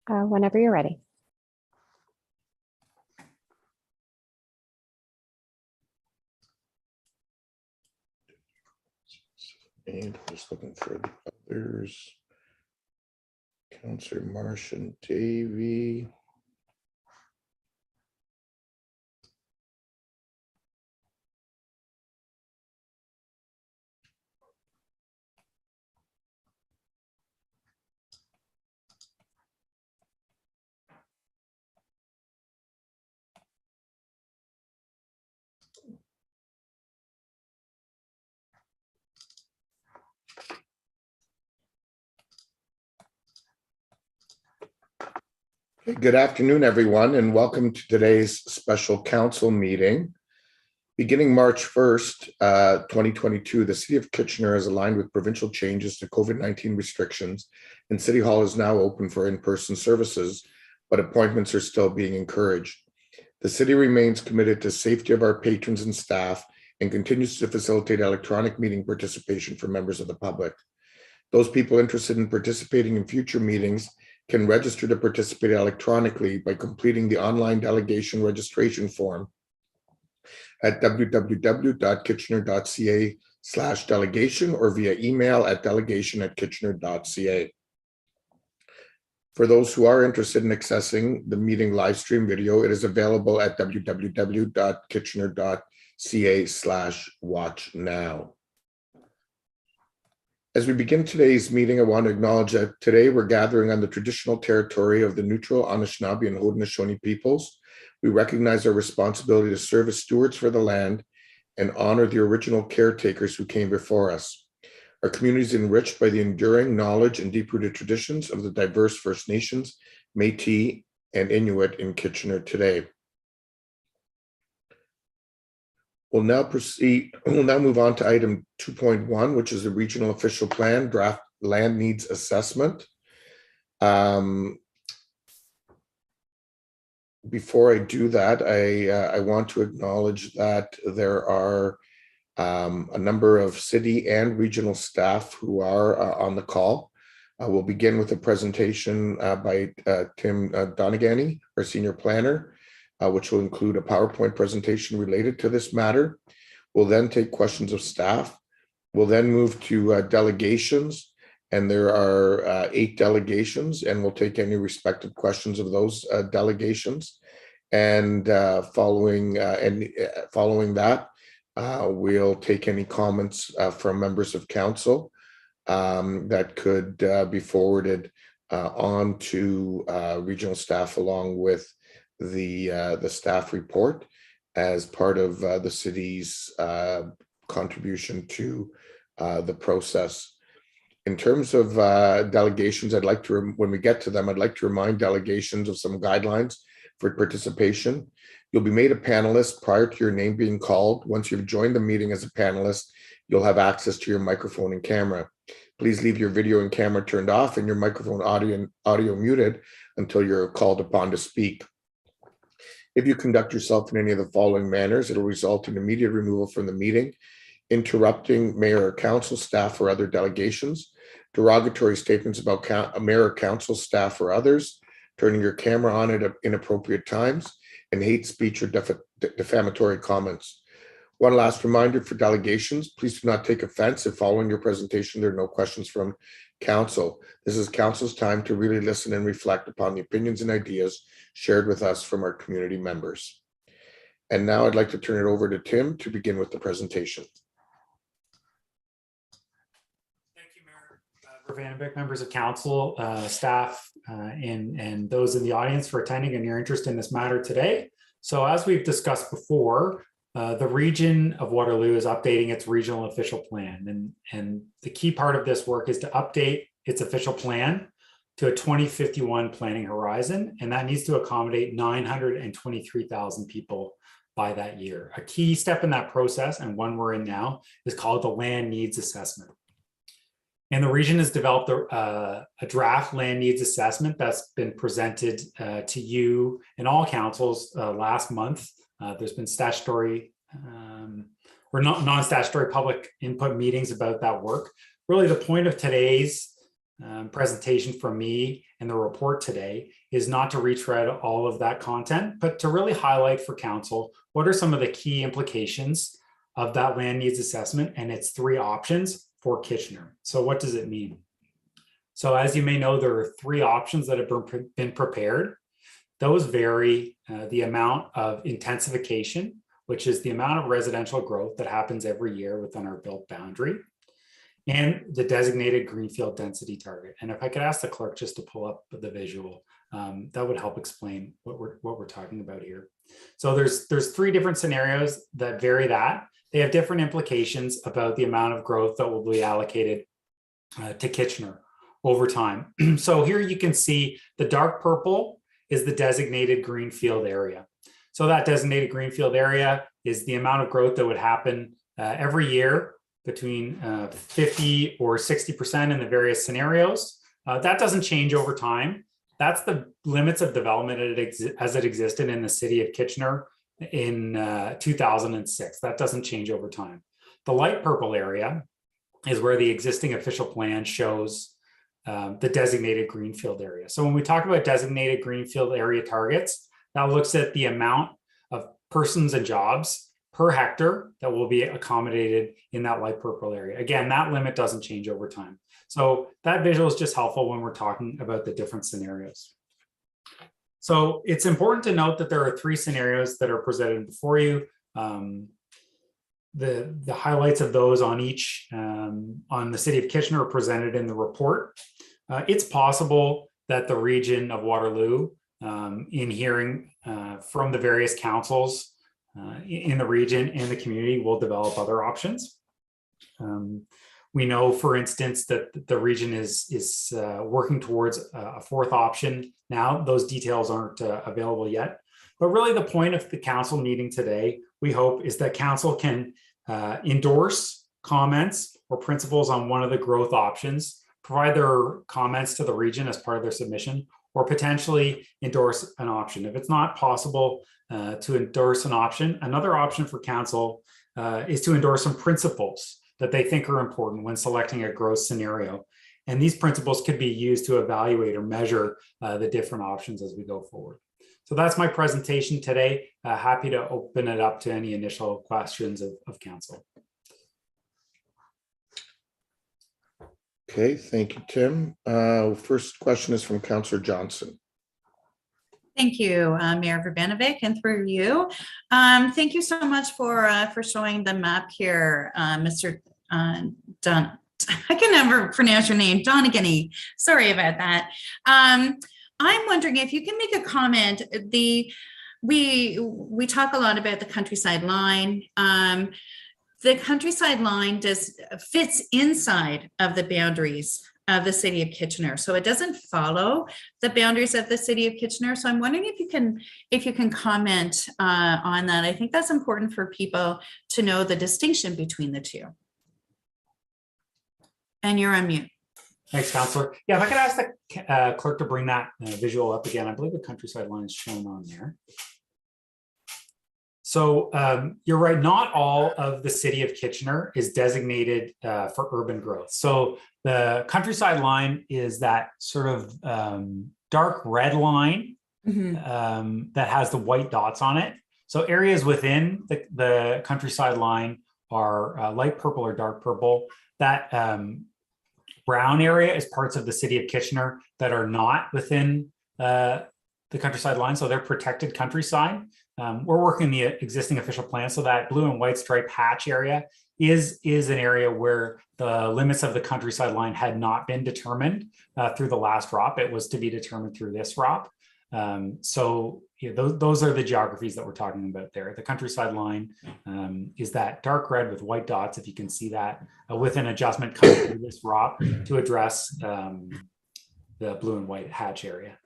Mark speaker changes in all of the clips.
Speaker 1: Whenever you're ready.
Speaker 2: And I'm just looking for the others. Councillor Marsh and Davey. Good afternoon, everyone, and welcome to today's special council meeting. Beginning March 1st, 2022, the City of Kitchener has aligned with provincial changes to COVID-19 restrictions, and City Hall is now open for in-person services, but appointments are still being encouraged. The City remains committed to safety of our patrons and staff and continues to facilitate electronic meeting participation for members of the public. Those people interested in participating in future meetings can register to participate electronically by completing the online delegation registration form at www.kitchener.ca/delegation or via email at delegation@kitchener.ca. For those who are interested in accessing the meeting live stream video, it is available at www.kitchener.ca/watchnow. As we begin today's meeting, I want to acknowledge that today we're gathering on the traditional territory of the neutral Anishinaabe and Haudenosaunee peoples. We recognize our responsibility to serve as stewards for the land and honor the original caretakers who came before us. Our community is enriched by the enduring knowledge and deep-rooted traditions of the diverse First Nations, Métis, and Inuit in Kitchener today. We'll now move on to item 2.1, which is the regional official plan draft land needs assessment. Before I do that, I want to acknowledge that there are a number of city and regional staff who are on the call. We'll begin with a presentation by Tim Donagany, our senior planner, which will include a PowerPoint presentation related to this matter. We'll then take questions of staff. We'll then move to delegations, and there are 8 delegations, and we'll take any respective questions of those delegations. And following that, we'll take any comments from members of council that could be forwarded on to regional staff along with the staff report as part of the city's contribution to the process. In terms of delegations, I'd like to, when we get to them, I'd like to remind delegations of some guidelines for participation. You'll be made a panelist prior to your name being called. Once you've joined the meeting as a panelist, you'll have access to your microphone and camera. Please leave your video and camera turned off and your microphone audio muted until you're called upon to speak. If you conduct yourself in any of the following manners, it'll result in immediate removal from the meeting: interrupting mayor or council, staff, or other delegations; derogatory statements about mayor, council, staff, or others; turning your camera on at inappropriate times; and hate speech or defamatory comments. One last reminder for delegations: please do not take offense if following your presentation there are no questions from council. This is council's time to really listen and reflect upon the opinions and ideas shared with us from our community members. And now I'd like to turn it over to Tim to begin with the presentation.
Speaker 3: Thank you, Mayor Vandenbeck, members of council, staff, and those in the audience for attending and your interest in this matter today. So as we've discussed before, the region of Waterloo is updating its regional official plan. And the key part of this work is to update its official plan to a 2051 planning horizon. And that needs to accommodate 923,000 people by that year. A key step in that process, and one we're in now, is called the land needs assessment. And the region has developed a draft land needs assessment that's been presented to you and all councils last month. There's been statutory or non-statutory public input meetings about that work. Really, the point of today's presentation from me and the report today is not to retread all of that content, but to really highlight for council what are some of the key implications of that land needs assessment and its 3 options for Kitchener. So what does it mean? So as you may know, there are 3 options that have been prepared. Those vary the amount of intensification, which is the amount of residential growth that happens every year within our built boundary, and the designated greenfield density target. And if I could ask the clerk just to pull up the visual, that would help explain what we're talking about here. So there's 3 different scenarios that vary that. They have different implications about the amount of growth that will be allocated to Kitchener over time. So here you can see the dark purple is the designated greenfield area. So that designated greenfield area is the amount of growth that would happen every year between 50 or 60% in the various scenarios. That doesn't change over time. That's the limits of development as it existed in the city of Kitchener in 2006. That doesn't change over time. The light purple area is where the existing official plan shows the designated greenfield area. So when we talk about designated greenfield area targets, that looks at the amount of persons and jobs per hectare that will be accommodated in that light purple area. Again, that limit doesn't change over time. So that visual is just helpful when we're talking about the different scenarios. So it's important to note that there are 3 scenarios that are presented before you. The highlights of those on each on the city of Kitchener are presented in the report. It's possible that the region of Waterloo, in hearing from the various councils in the region and the community, will develop other options. We know, for instance, that the region is working towards a 4th option now. Those details aren't available yet. But really the point of the council meeting today, we hope, is that council can endorse comments or principles on one of the growth options, provide their comments to the region as part of their submission, or potentially endorse an option. If it's not possible to endorse an option, another option for council is to endorse some principles that they think are important when selecting a growth scenario. And these principles could be used to evaluate or measure the different options as we go forward. So that's my presentation today. Happy to open it up to any initial questions of council.
Speaker 2: Okay, thank you, Tim. First question is from Councillor Johnson.
Speaker 1: Thank you, Mayor Verbanovic, and through you. Thank you so much for showing the map here, Mr. Don. I can never pronounce your name, Donaghy. Sorry about that. I'm wondering if you can make a comment. We talk a lot about the countryside line. The countryside line fits inside of the boundaries of the city of Kitchener, so it doesn't follow the boundaries of the city of Kitchener. So I'm wondering if you can comment on that. I think that's important for people to know the distinction between the 2. And you're on mute.
Speaker 3: Thanks, Councillor. Yeah, if I could ask the clerk to bring that visual up again. I believe the countryside line is shown on there. So you're right, not all of the city of Kitchener is designated for urban growth. So the countryside line is that sort of dark red line that has the white dots on it. So areas within the countryside line are light purple or dark purple. That brown area is parts of the city of Kitchener that are not within the countryside line. So they're protected countryside. We're working the existing official plan, so that blue and white stripe hatch area is an area where the limits of the countryside line had not been determined through the last ROP. It was to be determined through this ROP. So those are the geographies that we're talking about there. The countryside line is that dark red with white dots, if you can see that, with an adjustment coming through this ROP to address the blue and white hatch area.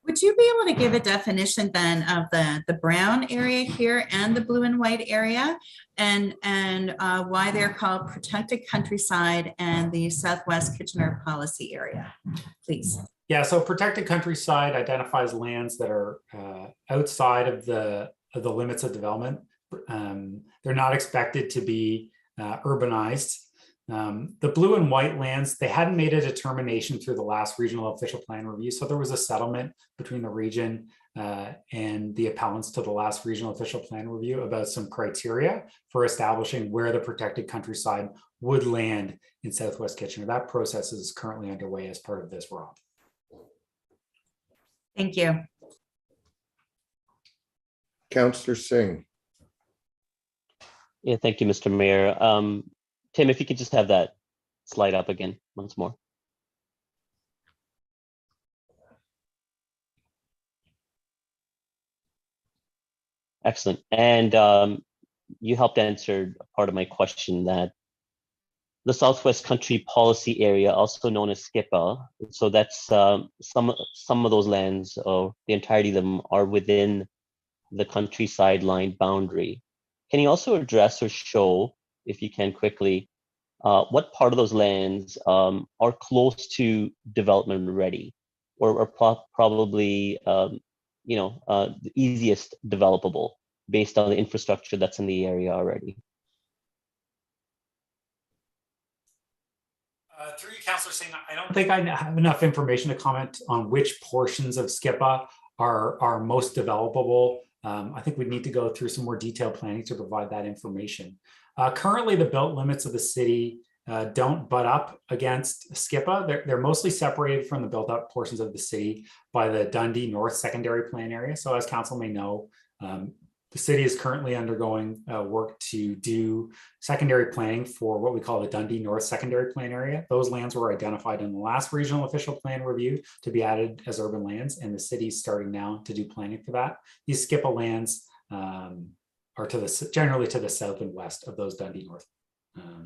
Speaker 1: Would you be able to give a definition then of the brown area here and the blue and white area, and why they're called protected countryside and the Southwest Kitchener policy area, please?
Speaker 3: Yeah, so protected countryside identifies lands that are outside of the limits of development. They're not expected to be urbanized. The blue and white lands, they hadn't made a determination through the last regional official plan review. So there was a settlement between the region and the appellants to the last regional official plan review about some criteria for establishing where the protected countryside would land in Southwest Kitchener. That process is currently underway as part of this, Rob.
Speaker 1: Thank you.
Speaker 2: Councillor Singh.
Speaker 4: Yeah, thank you, Mr. Mayor. Tim, if you could just have that slide up again once more. Excellent. And you helped answer part of my question that the Southwest Country Policy Area, also known as SCIPA, so that's some of those lands, or the entirety of them, are within the countryside line boundary. Can you also address or show, if you can quickly, what part of those lands are close to development ready, or probably the easiest developable based on the infrastructure that's in the area already?
Speaker 3: Through you, Councillor Singh, I don't think I have enough information to comment on which portions of SCIPA are most developable. I think we need to go through some more detailed planning to provide that information. Currently, the built limits of the city don't butt up against SCIPA. They're mostly separated from the built up portions of the city by the Dundee North Secondary Plan area. So as council may know, the city is currently undergoing work to do secondary planning for what we call the Dundee North Secondary Plan area. Those lands were identified in the last regional official plan review to be added as urban lands, and the city's starting now to do planning for that. These SCIPA lands are generally to the south and west of those Dundee North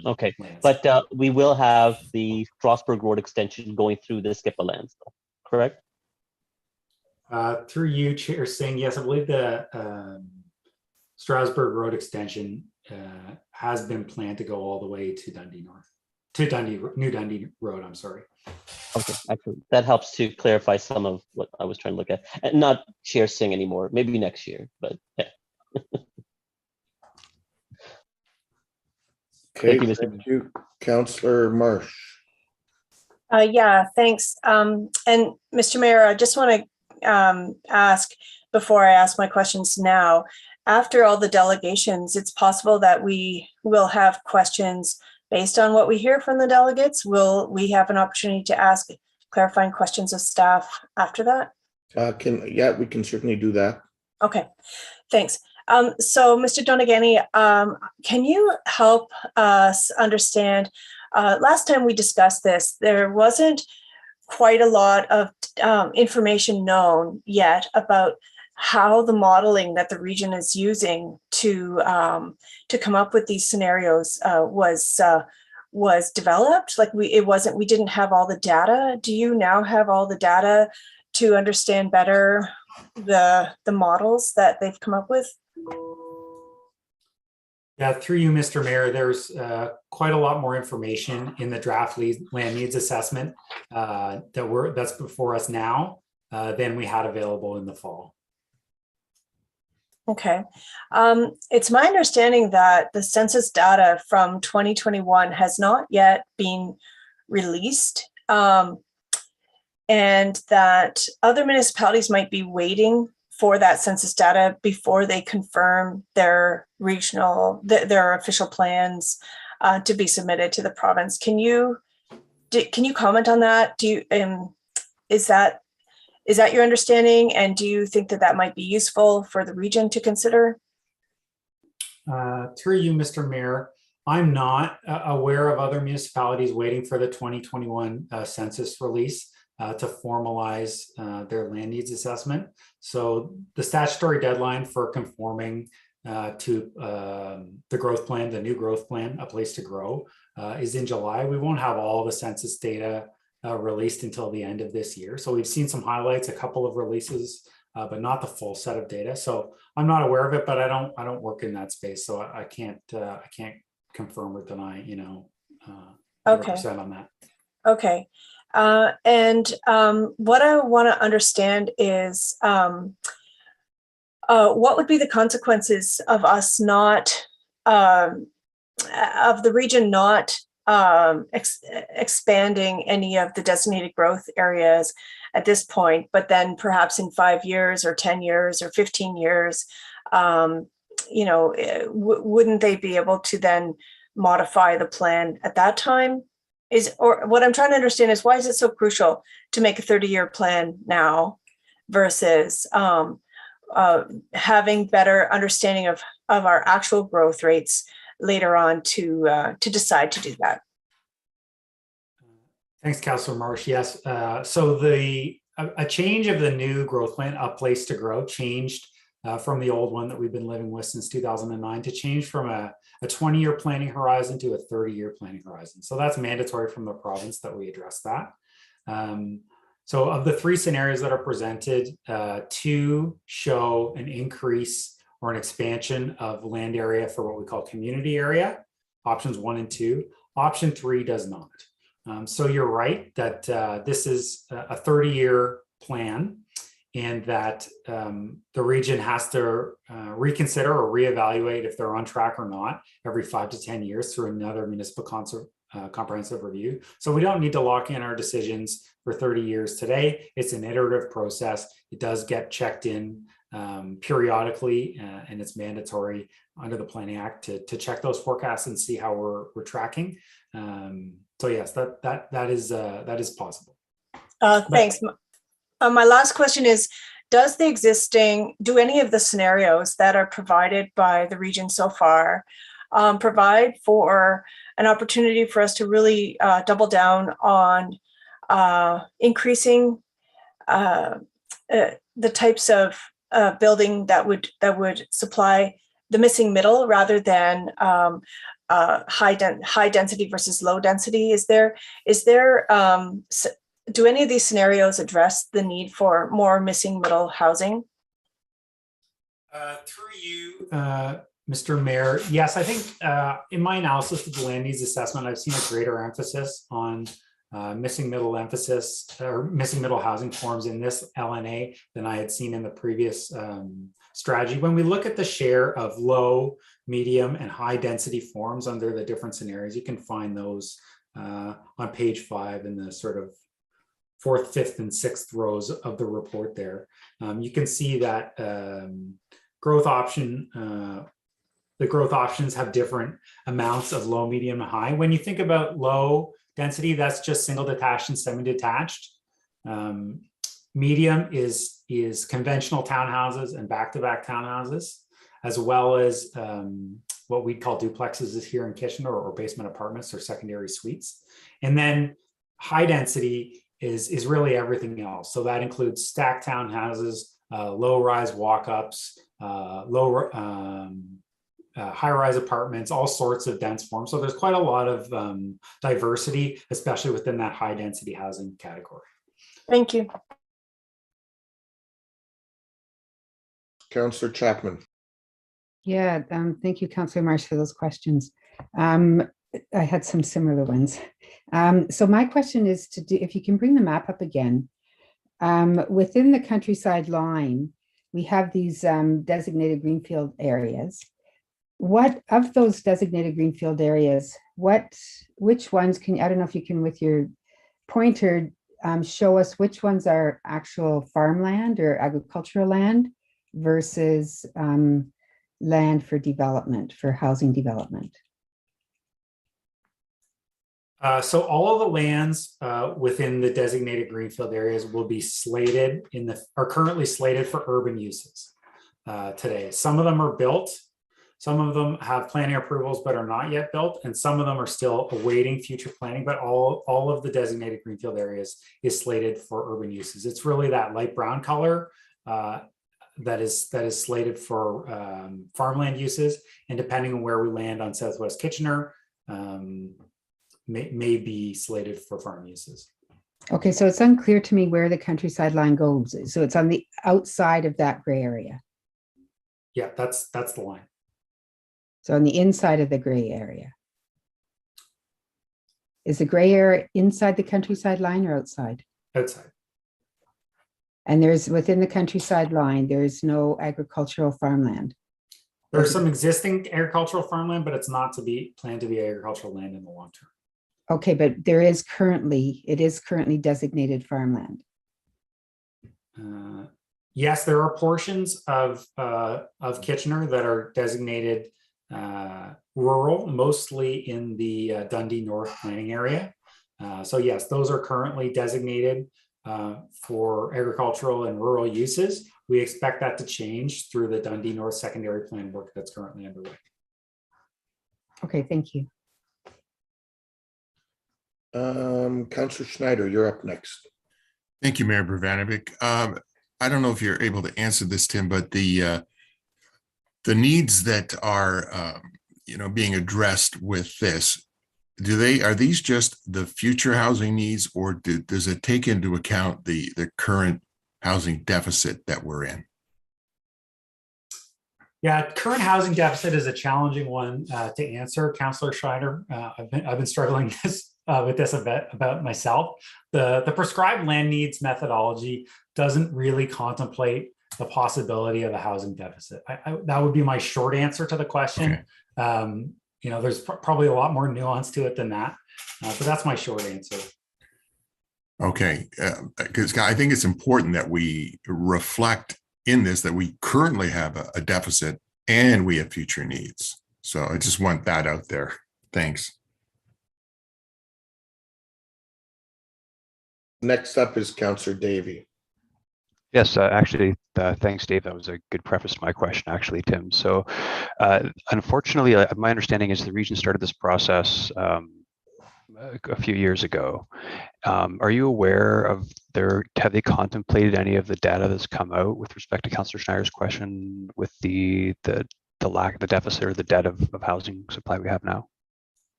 Speaker 4: okay,
Speaker 3: lands.
Speaker 4: but we will have the Strasbourg Road extension going through the SCIPA lands, correct?
Speaker 3: Through you, Chair Singh, yes, I believe the Strasbourg Road extension has been planned to go all the way to Dundee North, to New Dundee Road, I'm sorry.
Speaker 4: Okay, excellent. That helps to clarify some of what I was trying to look at. And not Chair Singh anymore, maybe next year, but yeah.
Speaker 2: Okay,
Speaker 4: Thank you, Mr.
Speaker 2: thank you. Councillor Marsh.
Speaker 5: Yeah, thanks. And Mr. Mayor, I just want to ask, before I ask my questions now, after all the delegations, it's possible that we will have questions based on what we hear from the delegates. Will we have an opportunity to ask clarifying questions of staff after that?
Speaker 2: Yeah, we can certainly do that.
Speaker 5: Okay, thanks. So Mr. Donegani, can you help us understand, last time we discussed this, there wasn't quite a lot of information known yet about how the modeling that the region is using to come up with these scenarios was developed. Like we didn't have all the data. Do you now have all the data to understand better the models that they've come up with?
Speaker 3: Yeah, through you, Mr. Mayor, there's quite a lot more information in the draft land needs assessment that's before us now than we had available in the fall.
Speaker 5: Okay. It's my understanding that the census data from 2021 has not yet been released, and that other municipalities might be waiting for that census data before they confirm their their official plans to be submitted to the province. Can you comment on that? Is that your understanding? And do you think that that might be useful for the region to consider?
Speaker 3: Through you, Mr. Mayor, I'm not aware of other municipalities waiting for the 2021 census release to formalize their land needs assessment. So the statutory deadline for conforming to the growth plan, the new growth plan, A Place to Grow, is in July. We won't have all the census data released until the end of this year. So we've seen some highlights, a couple of releases, but not the full set of data. So I'm not aware of it, but I don't work in that space, so I can't confirm or deny, 100% on that.
Speaker 5: Okay. And what I want to understand is what would be the consequences of us not, of the region not expanding any of the designated growth areas at this point, but then perhaps in 5 years or 10 years or 15 years, wouldn't they be able to then modify the plan at that time? Or what I'm trying to understand is, why is it so crucial to make a 30-year plan now versus having better understanding of our actual growth rates later on to decide to do that?
Speaker 3: Thanks, Councillor Marsh. Yes. So a change of the new growth plan, A Place to Grow, changed from the old one that we've been living with since 2009 to change from a 20-year planning horizon to a 30-year planning horizon. So that's mandatory from the province that we address that. So of the 3 scenarios that are presented, 2 show an increase or an expansion of land area for what we call community area, options 1 and 2. Option 3 does not. So you're right that this is a 30-year plan, and that the region has to reconsider or reevaluate if they're on track or not every 5 to 10 years through another municipal comprehensive review. So we don't need to lock in our decisions for 30 years today. It's an iterative process. It does get checked in periodically, and it's mandatory under the Planning Act to check those forecasts and see how we're tracking. So yes, that is possible.
Speaker 5: Thanks. My last question is, do any of the scenarios that are provided by the region so far provide for an opportunity for us to really double down on increasing the types of building that would supply the missing middle rather than high density versus low density? Do any of these scenarios address the need for more missing middle housing?
Speaker 3: Through you, Mr. Mayor, yes, I think in my analysis of the land needs assessment, I've seen a greater emphasis on missing middle housing forms in this LNA than I had seen in the previous strategy. When we look at the share of low, medium, and high density forms under the different scenarios, you can find those on page 5 in the sort of 4th, 5th, and 6th rows of the report there. You can see that the growth options have different amounts of low, medium, and high. When you think about low density, that's just single detached and semi-detached. Medium is conventional townhouses and back-to-back townhouses, as well as what we call duplexes is here in Kitchener, or basement apartments or secondary suites. And then high density is really everything else. So that includes stacked townhouses, low-rise walk-ups, high-rise apartments, all sorts of dense forms. So there's quite a lot of diversity, especially within that high-density housing category.
Speaker 5: Thank you.
Speaker 2: Councillor Chapman.
Speaker 6: Yeah, thank you, Councillor Marsh, for those questions. I had some similar ones. So my question is if you can bring the map up again, within the countryside line, we have these designated greenfield areas. What of those designated greenfield areas, which ones can, I don't know if you can with your pointer show us which ones are actual farmland or agricultural land versus land for development, for housing development?
Speaker 3: So all of the lands within the designated greenfield areas will be slated are currently slated for urban uses today. Some of them are built, some of them have planning approvals but are not yet built, and some of them are still awaiting future planning, but all of the designated greenfield areas is slated for urban uses. It's really that light brown color that is slated for farmland uses, and depending on where we land on Southwest Kitchener, may be slated for farm uses.
Speaker 6: Okay, so it's unclear to me where the countryside line goes. So it's on the outside of that gray area.
Speaker 3: Yeah, that's the line.
Speaker 6: So on the inside of the gray area. Is the gray area inside the countryside line or outside?
Speaker 3: Outside.
Speaker 6: And there's, within the countryside line, there is no agricultural farmland.
Speaker 3: There's some existing agricultural farmland, but it's not planned to be agricultural land in the long term.
Speaker 6: Okay, but it is currently designated farmland.
Speaker 3: Yes, there are portions of Kitchener that are designated rural, mostly in the Dundee North planning area. So yes, those are currently designated for agricultural and rural uses. We expect that to change through the Dundee North secondary plan work that's currently underway.
Speaker 6: Okay, thank you.
Speaker 2: Councillor Schneider, you're up next.
Speaker 7: Thank you, Mayor Bravanovic. I don't know if you're able to answer this, Tim, but the needs that are being addressed with this, are these just the future housing needs, or does it take into account the current housing deficit that we're in?
Speaker 3: Yeah, current housing deficit is a challenging one to answer, Councillor Schneider. I've been struggling with this a bit about myself. The prescribed land needs methodology doesn't really contemplate the possibility of a housing deficit. That would be my short answer to the question. Okay. There's probably a lot more nuance to it than that, but that's my short answer.
Speaker 7: Okay, because I think it's important that we reflect in this that we currently have a deficit and we have future needs. So I just want that out there. Thanks.
Speaker 2: Next up is Councillor Davey.
Speaker 8: Yes, actually, thanks, Dave. That was a good preface to my question, actually, Tim. So unfortunately, my understanding is the region started this process a few years ago. Are you aware of have they contemplated any of the data that's come out with respect to Councillor Schneider's question with the lack, the deficit or the debt of housing supply we have now?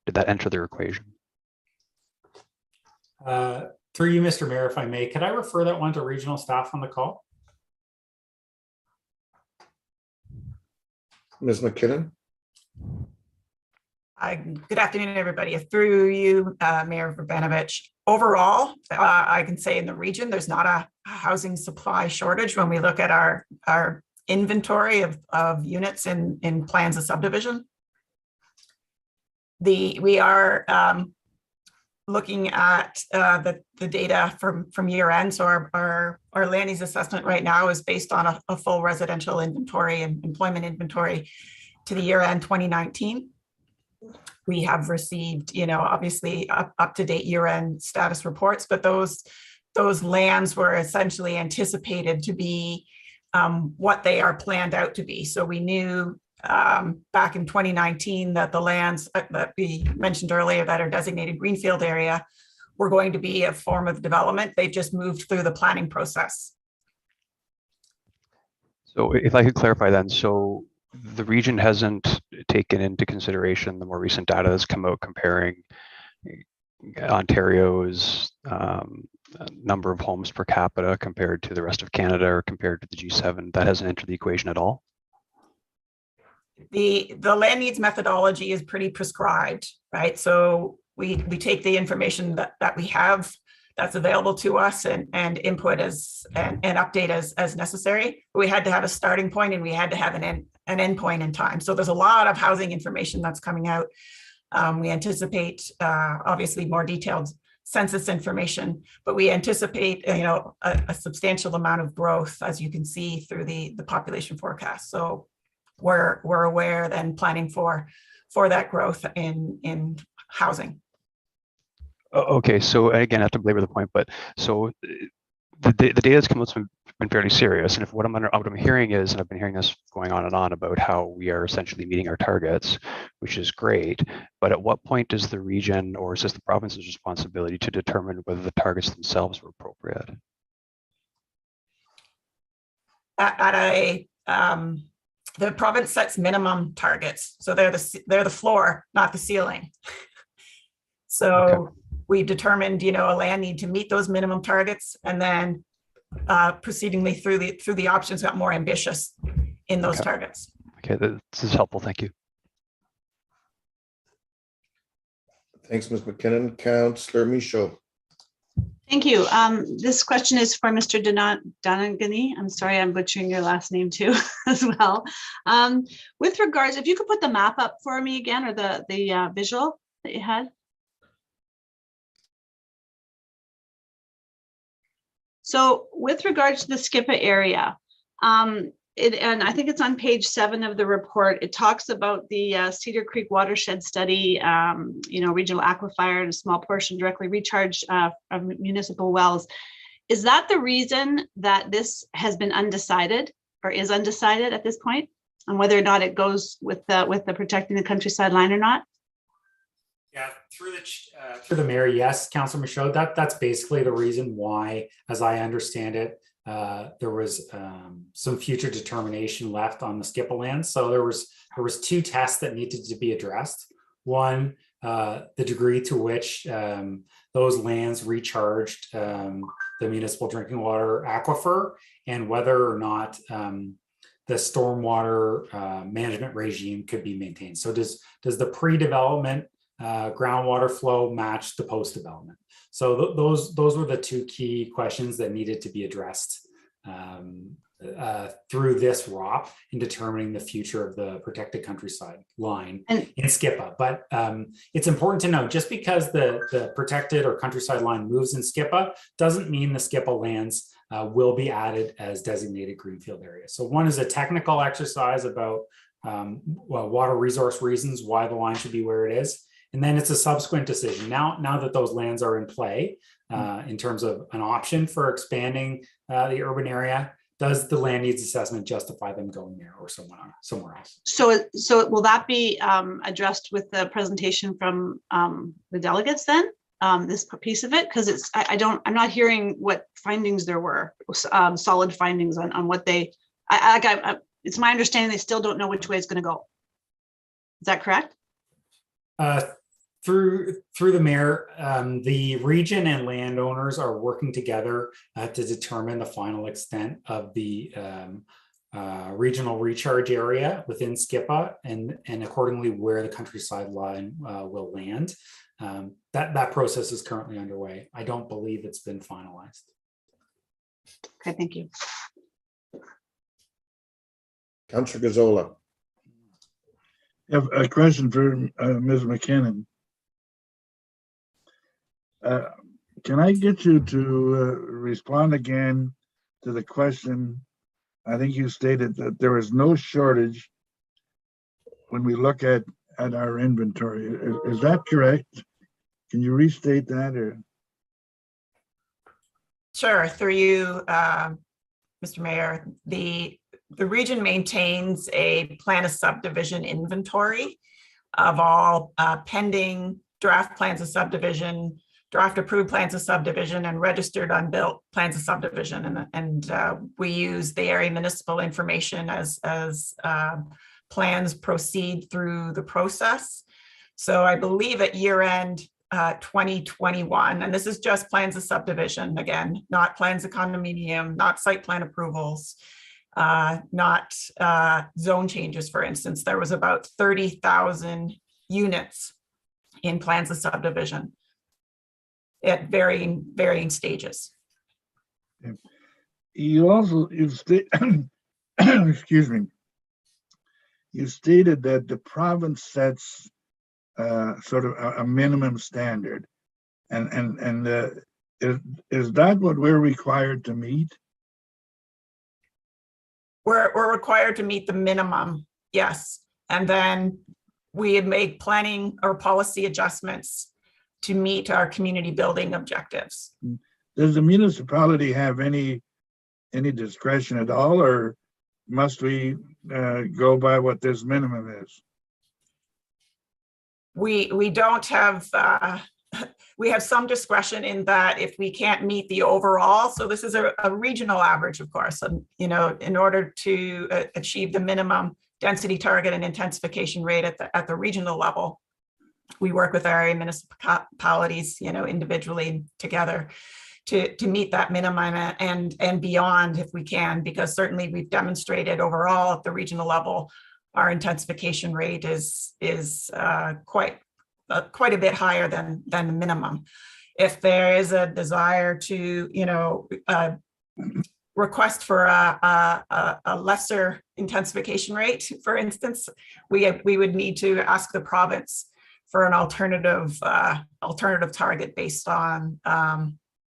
Speaker 8: Did that enter their equation?
Speaker 3: Through you, Mr. Mayor, if I may, could I refer that one to regional staff on the call?
Speaker 2: Ms. McKinnon?
Speaker 9: Good afternoon, everybody. Through you, Mayor Bravanovic. Overall, I can say in the region, there's not a housing supply shortage when we look at our inventory of units in plans of subdivision. We are looking at the data from year end. So our land use assessment right now is based on a full residential inventory and employment inventory to the year end 2019. We have received, obviously up to date year end status reports, but those lands were essentially anticipated to be what they are planned out to be. So we knew back in 2019 that the lands that we mentioned earlier that are designated greenfield area were going to be a form of development. They've just moved through the planning process.
Speaker 8: So if I could clarify then, so the region hasn't taken into consideration the more recent data that's come out comparing Ontario's number of homes per capita compared to the rest of Canada or compared to the G7. That hasn't entered the equation at all?
Speaker 9: The land needs methodology is pretty prescribed, right? So we take the information that we have that's available to us and input and update as necessary. We had to have a starting point and we had to have an end point in time. So there's a lot of housing information that's coming out. We anticipate obviously more detailed census information, but we anticipate a substantial amount of growth, as you can see through the population forecast. So we're aware and planning for that growth in housing.
Speaker 8: Okay, so again, not to belabor the point, but so the data that's come out has been fairly serious, and if what I'm hearing is, and I've been hearing this going on and on about how we are essentially meeting our targets, which is great, but at what point does the region, or is this the province's responsibility to determine whether the targets themselves were appropriate?
Speaker 9: The province sets minimum targets, so they're the floor, not the ceiling. So okay. We determined, a land need to meet those minimum targets, and then proceedingly through the options got more ambitious in those targets.
Speaker 8: Okay, this is helpful. Thank you.
Speaker 2: Thanks, Ms. McKinnon. Councillor Michaud.
Speaker 10: Thank you. This question is for Mr. Donagany. I'm sorry, I'm butchering your last name too, as well. With regards, if you could put the map up for me again, or the visual that you had. So with regards to the SCIPA area, and I think it's on page 7 of the report, it talks about the Cedar Creek watershed study, regional aquifer and a small portion directly recharged from municipal wells. Is that the reason that this has been undecided or is undecided at this point on whether or not it goes with the protecting the countryside line or not?
Speaker 3: Yeah, through the mayor, yes, Councilor Michaud, that's basically the reason why, as I understand it, there was some future determination left on the SCIPA land. So there was 2 tests that needed to be addressed. One, the degree to which those lands recharged the municipal drinking water aquifer, and whether or not the stormwater management regime could be maintained. So does the pre-development groundwater flow match the post-development? So those were the 2 key questions that needed to be addressed through this ROP in determining the future of the protected countryside line in SCIPA. But it's important to note, just because the protected or countryside line moves in SCIPA doesn't mean the SCIPA lands will be added as designated greenfield areas. So one is a technical exercise about water resource reasons why the line should be where it is. And then it's a subsequent decision. Now that those lands are in play in terms of an option for expanding the urban area, does the land needs assessment justify them going there or somewhere else?
Speaker 10: So will that be addressed with the presentation from the delegates then? This piece of it, because I'm not hearing what findings there were, solid findings on what they. It's my understanding they still don't know which way it's going to go. Is that correct?
Speaker 3: Through the mayor, the region and landowners are working together to determine the final extent of the regional recharge area within SCIPA, and accordingly where the countryside line will land. That process is currently underway. I don't believe it's been finalized.
Speaker 10: Okay, thank you.
Speaker 2: Councillor Gazzola.
Speaker 11: I have a question for Ms. McKinnon. Can I get you to respond again to the question? I think you stated that there is no shortage when we look at our inventory. Is that correct? Can you restate that? Or?
Speaker 9: Sure, through you, Mr. Mayor. The region maintains a plan of subdivision inventory of all pending draft plans of subdivision, draft approved plans of subdivision, and registered unbuilt plans of subdivision. And we use the area municipal information as plans proceed through the process. So I believe at year end 2021, and this is just plans of subdivision, again, not plans of condominium, not site plan approvals, not zone changes, for instance. There was about 30,000 units in plans of subdivision at varying stages.
Speaker 11: You excuse me. You stated that the province sets sort of a minimum standard, and is that what we're required to meet?
Speaker 9: We're required to meet the minimum, yes, and then we make planning or policy adjustments to meet our community building objectives.
Speaker 11: Does the municipality have any discretion at all, or must we go by what this minimum is?
Speaker 9: We don't have, we have some discretion in that if we can't meet the overall, so this is a regional average, of course, and in order to achieve the minimum density target and intensification rate at the regional level, we work with our area municipalities, individually together to meet that minimum and beyond if we can, because certainly we've demonstrated overall at the regional level, our intensification rate is quite a bit higher than the minimum. If there is a desire to, request for a lesser intensification rate, for instance, we would need to ask the province for an alternative target based on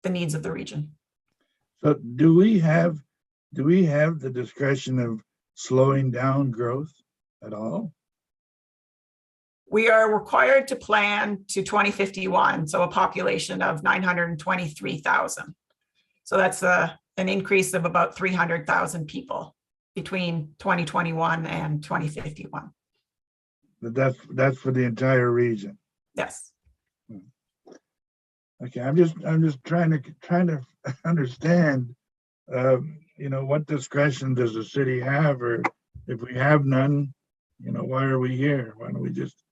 Speaker 9: the needs of the region.
Speaker 11: So do we have the discretion of slowing down growth at all?
Speaker 9: We are required to plan to 2051, so a population of 923,000. So that's an increase of about 300,000 people between 2021 and 2051.
Speaker 11: But that's for the entire region.
Speaker 9: Yes.
Speaker 11: Okay, I'm just trying to understand, what discretion does the city have, or if we have none, why are we here? Why don't we just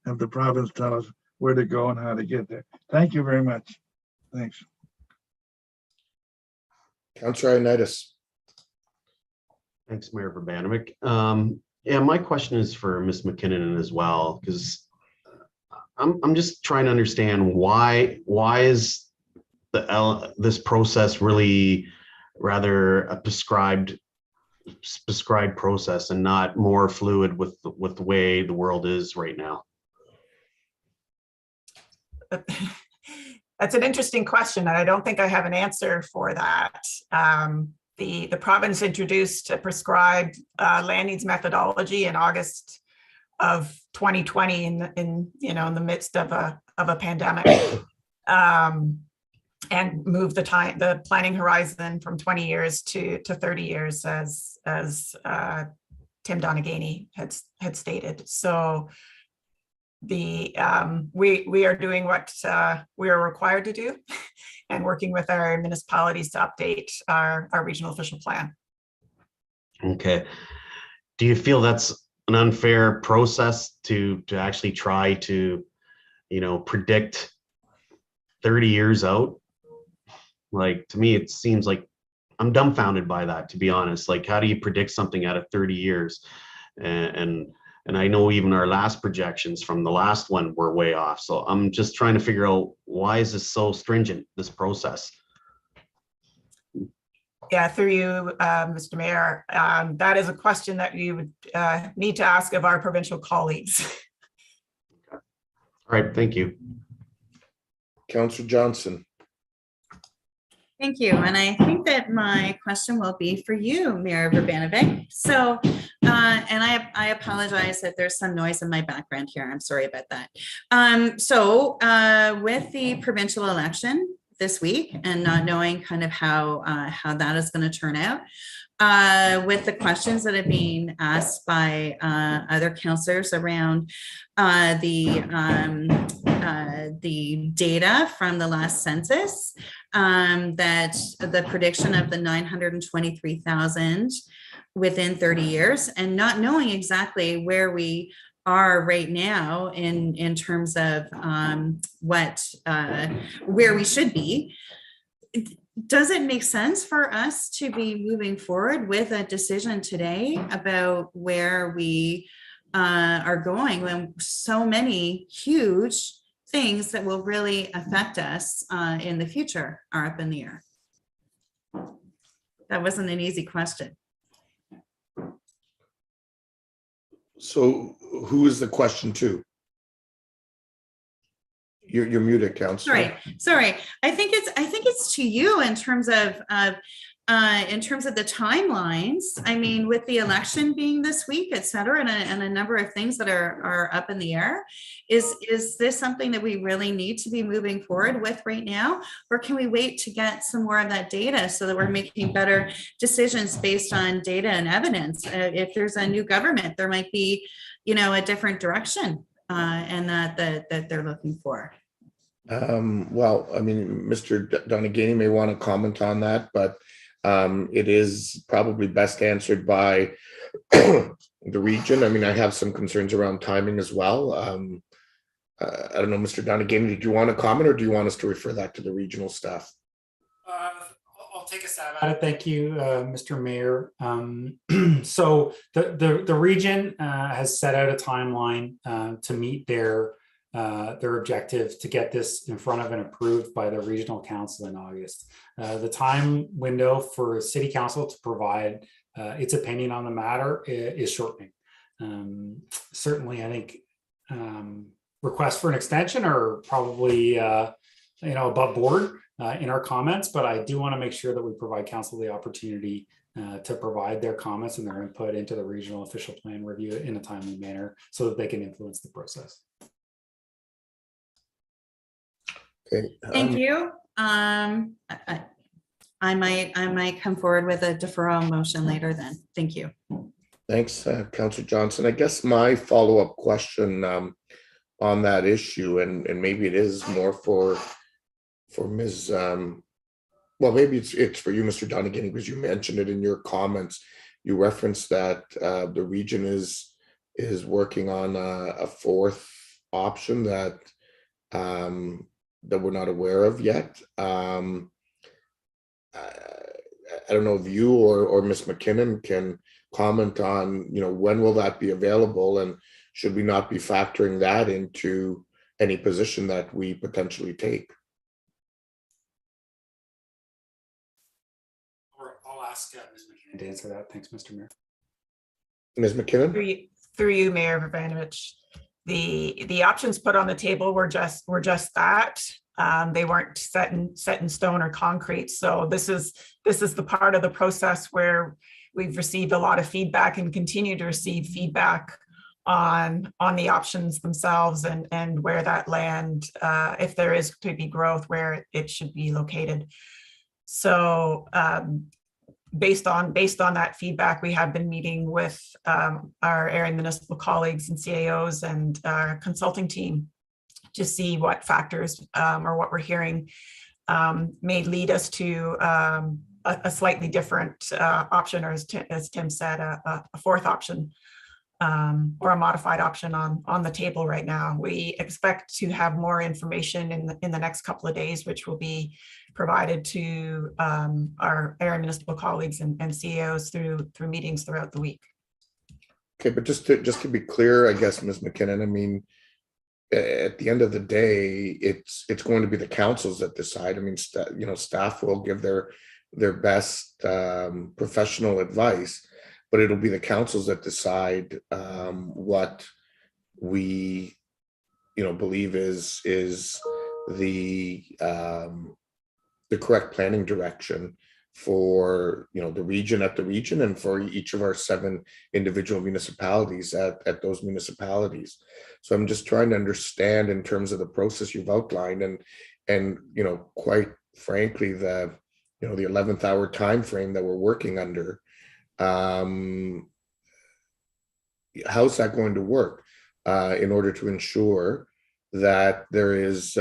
Speaker 11: have the province tell us where to go and how to get there? Thank you very much. Thanks.
Speaker 2: Councillor Ioannidis.
Speaker 12: Thanks, Mayor Urbanovic. Yeah, my question is for Ms. McKinnon as well, because I'm just trying to understand why is this process really rather a prescribed process and not more fluid with the way the world is right now?
Speaker 9: That's an interesting question, and I don't think I have an answer for that. The province introduced a prescribed land needs methodology in August of 2020 in the midst of a pandemic, and moved the planning horizon from 20 years to 30 years, as Tim Donagany had stated. So we are doing what we are required to do, and working with our municipalities to update our regional official plan.
Speaker 12: Okay. Do you feel that's an unfair process to actually try to, predict 30 years out? Like, to me, it seems like I'm dumbfounded by that, to be honest. Like, how do you predict something out of 30 years? And I know even our last projections from the last one were way off. So I'm just trying to figure out, why is this so stringent, this process?
Speaker 9: Yeah, through you, Mr. Mayor, that is a question that you would need to ask of our provincial colleagues.
Speaker 12: All right, thank you.
Speaker 2: Councillor Johnson.
Speaker 1: Thank you. And I think that my question will be for you, Mayor Urbanovic. So, and I apologize that there's some noise in my background here. I'm sorry about that. With the provincial election this week and not knowing kind of how that is going to turn out, with the questions that have been asked by other councillors around the data from the last census, that the prediction of the 923,000 within 30 years, and not knowing exactly where we are right now in terms of where we should be. Does it make sense for us to be moving forward with a decision today about where we are going when so many huge things that will really affect us in the future are up in the air? That wasn't an easy question.
Speaker 2: So who is the question to? You're muted, Councillor.
Speaker 1: Sorry. I think it's to you in terms of the timelines. I mean, with the election being this week, et cetera, and a number of things that are up in the air, is this something that we really need to be moving forward with right now, or can we wait to get some more of that data so that we're making better decisions based on data and evidence? If there's a new government, there might be, a different direction and that they're looking for.
Speaker 2: Well, I mean, Mr. Donagany may want to comment on that, but it is probably best answered by the region. I mean, I have some concerns around timing as well. I don't know, Mr. Donagany, did you want to comment, or do you want us to refer that to the regional staff?
Speaker 3: I'll take a stab at it. Thank you, Mr. Mayor. So the region has set out a timeline to meet their objective to get this in front of and approved by the regional council in August. The time window for city council to provide its opinion on the matter is shortening. Certainly, I think requests for an extension are probably above board. in our comments, but I do want to make sure that we provide council the opportunity to provide their comments and their input into the regional official plan review in a timely manner so that they can influence the process.
Speaker 2: Okay.
Speaker 1: Thank you. I might come forward with a deferral motion later then. Thank you.
Speaker 2: Thanks, Councillor Johnson. I guess my follow-up question on that issue, and maybe it is more for Ms. Well, maybe it's for you, Mr. Donegan, because you mentioned it in your comments. You referenced that the region is working on a fourth option that we're not aware of yet. I don't know if you or Ms. McKinnon can comment on, when will that be available, and should we not be factoring that into any position that we potentially take?
Speaker 3: I'll ask Ms. McKinnon to answer that. Thanks, Mr. Mayor.
Speaker 2: Ms. McKinnon?
Speaker 9: Through you, Mayor Vravanovich. The options put on the table were just that. They weren't set in stone or concrete. So this is the part of the process where we've received a lot of feedback and continue to receive feedback on the options themselves and where that land, if there is to be growth, where it should be located. So based on that feedback, we have been meeting with our area and municipal colleagues and CAOs and our consulting team to see what factors or what we're hearing may lead us to a slightly different option, or as Tim said, a fourth option or a modified option on the table right now. We expect to have more information in the next couple of days, which will be provided to our area municipal colleagues and CEOs through meetings throughout the week.
Speaker 2: Okay, but just to be clear, I guess, Ms. McKinnon, I mean, at the end of the day, it's going to be the councils that decide. I mean, staff will give their best professional advice, but it'll be the councils that decide what we, believe is the correct planning direction for the region and for each of our 7 individual municipalities at those municipalities. So I'm just trying to understand in terms of the process you've outlined, and quite frankly, the 11th hour time frame that we're working under. How's that going to work in order to ensure that there is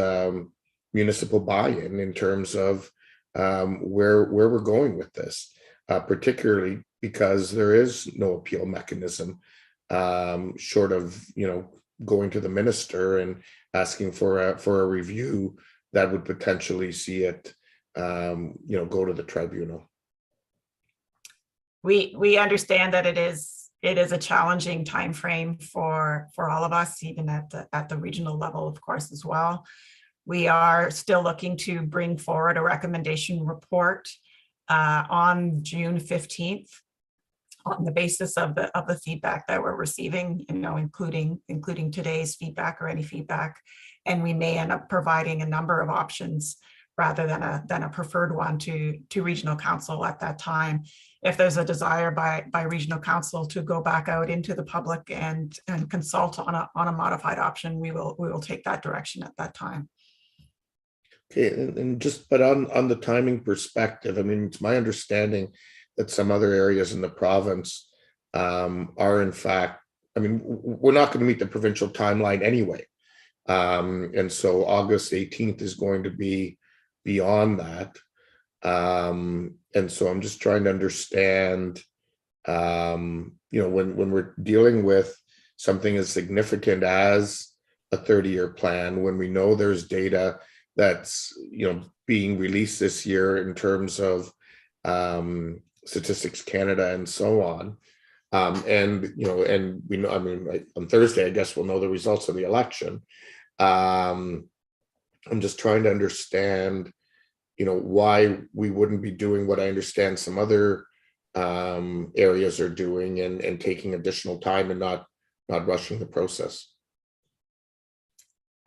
Speaker 2: municipal buy-in in terms of where we're going with this, particularly because there is no appeal mechanism short of going to the minister and asking for a review that would potentially see it go to the tribunal.
Speaker 9: We understand that it is a challenging time frame for all of us, even at the regional level, of course, as well. We are still looking to bring forward a recommendation report on June 15th on the basis of the feedback that we're receiving, including today's feedback or any feedback. And we may end up providing a number of options rather than a preferred one to regional council at that time. If there's a desire by regional council to go back out into the public and consult on a modified option, we will take that direction at that time.
Speaker 2: Okay, but on the timing perspective, I mean, it's my understanding that some other areas in the province are in fact, I mean, we're not going to meet the provincial timeline anyway. And so August 18th is going to be beyond that. And so I'm just trying to understand, when we're dealing with something as significant as a 30-year plan, when we know there's data that's being released this year in terms of Statistics Canada and so on, and we know, I mean, on Thursday, I guess we'll know the results of the election. I'm just trying to understand why we wouldn't be doing what I understand some other areas are doing and taking additional time and not rushing the process.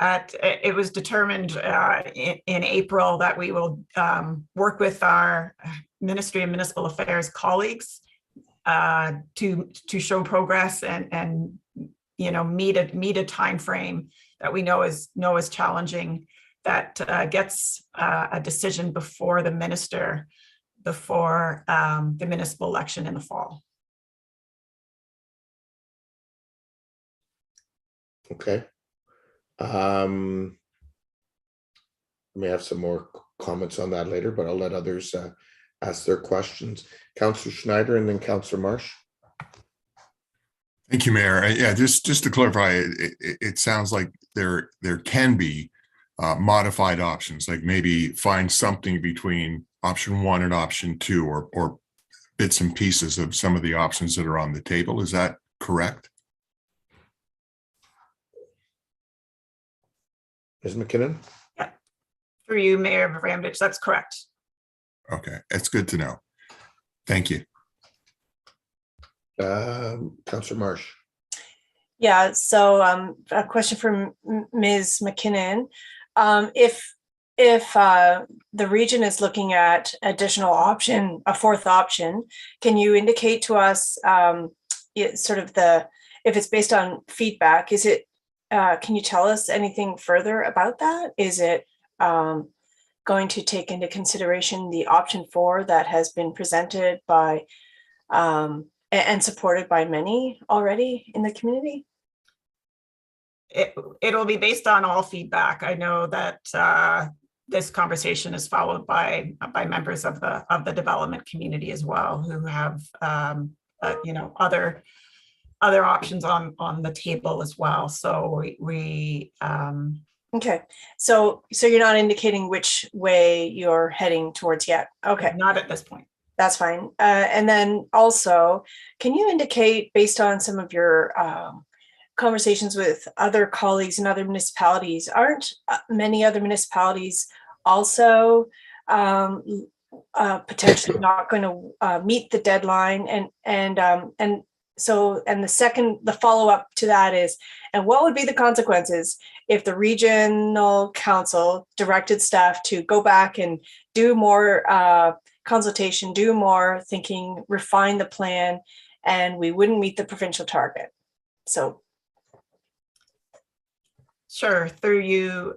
Speaker 9: it was determined in April that we will work with our Ministry of Municipal Affairs colleagues to show progress and meet a time frame that we know is challenging, that gets a decision before the minister, before the municipal election in the fall.
Speaker 2: Okay. May have some more comments on that later, but I'll let others ask their questions. Councillor Schneider and then Councillor Marsh.
Speaker 7: Thank you, Mayor. Yeah, just to clarify, it sounds like there can be modified options, like maybe find something between option 1 and option 2, or bits and pieces of some of the options that are on the table. Is that correct?
Speaker 2: Ms. McKinnon?
Speaker 9: Yeah. Through you, Mayor Bravanovic, that's correct.
Speaker 7: Okay, that's good to know. Thank you.
Speaker 2: Councillor Marsh.
Speaker 5: Yeah, so a question from Ms. McKinnon. If the region is looking at additional option, a fourth option, can you indicate to us if it's based on feedback, is it, can you tell us anything further about that? Is it going to take into consideration the option 4 that has been presented by and supported by many already in the community?
Speaker 9: It'll be based on all feedback. I know that this conversation is followed by members of the development community as well, who have other options on the table as well. So we
Speaker 5: okay. So you're not indicating which way you're heading towards yet. Okay.
Speaker 9: Not at this point.
Speaker 5: That's fine. And then also, can you indicate, based on some of your conversations with other colleagues in other municipalities, aren't many other municipalities also potentially not going to meet the deadline? And the follow-up to that is, and what would be the consequences if the regional council directed staff to go back and do more consultation, do more thinking, refine the plan, and we wouldn't meet the provincial target? So.
Speaker 9: Sure, through you,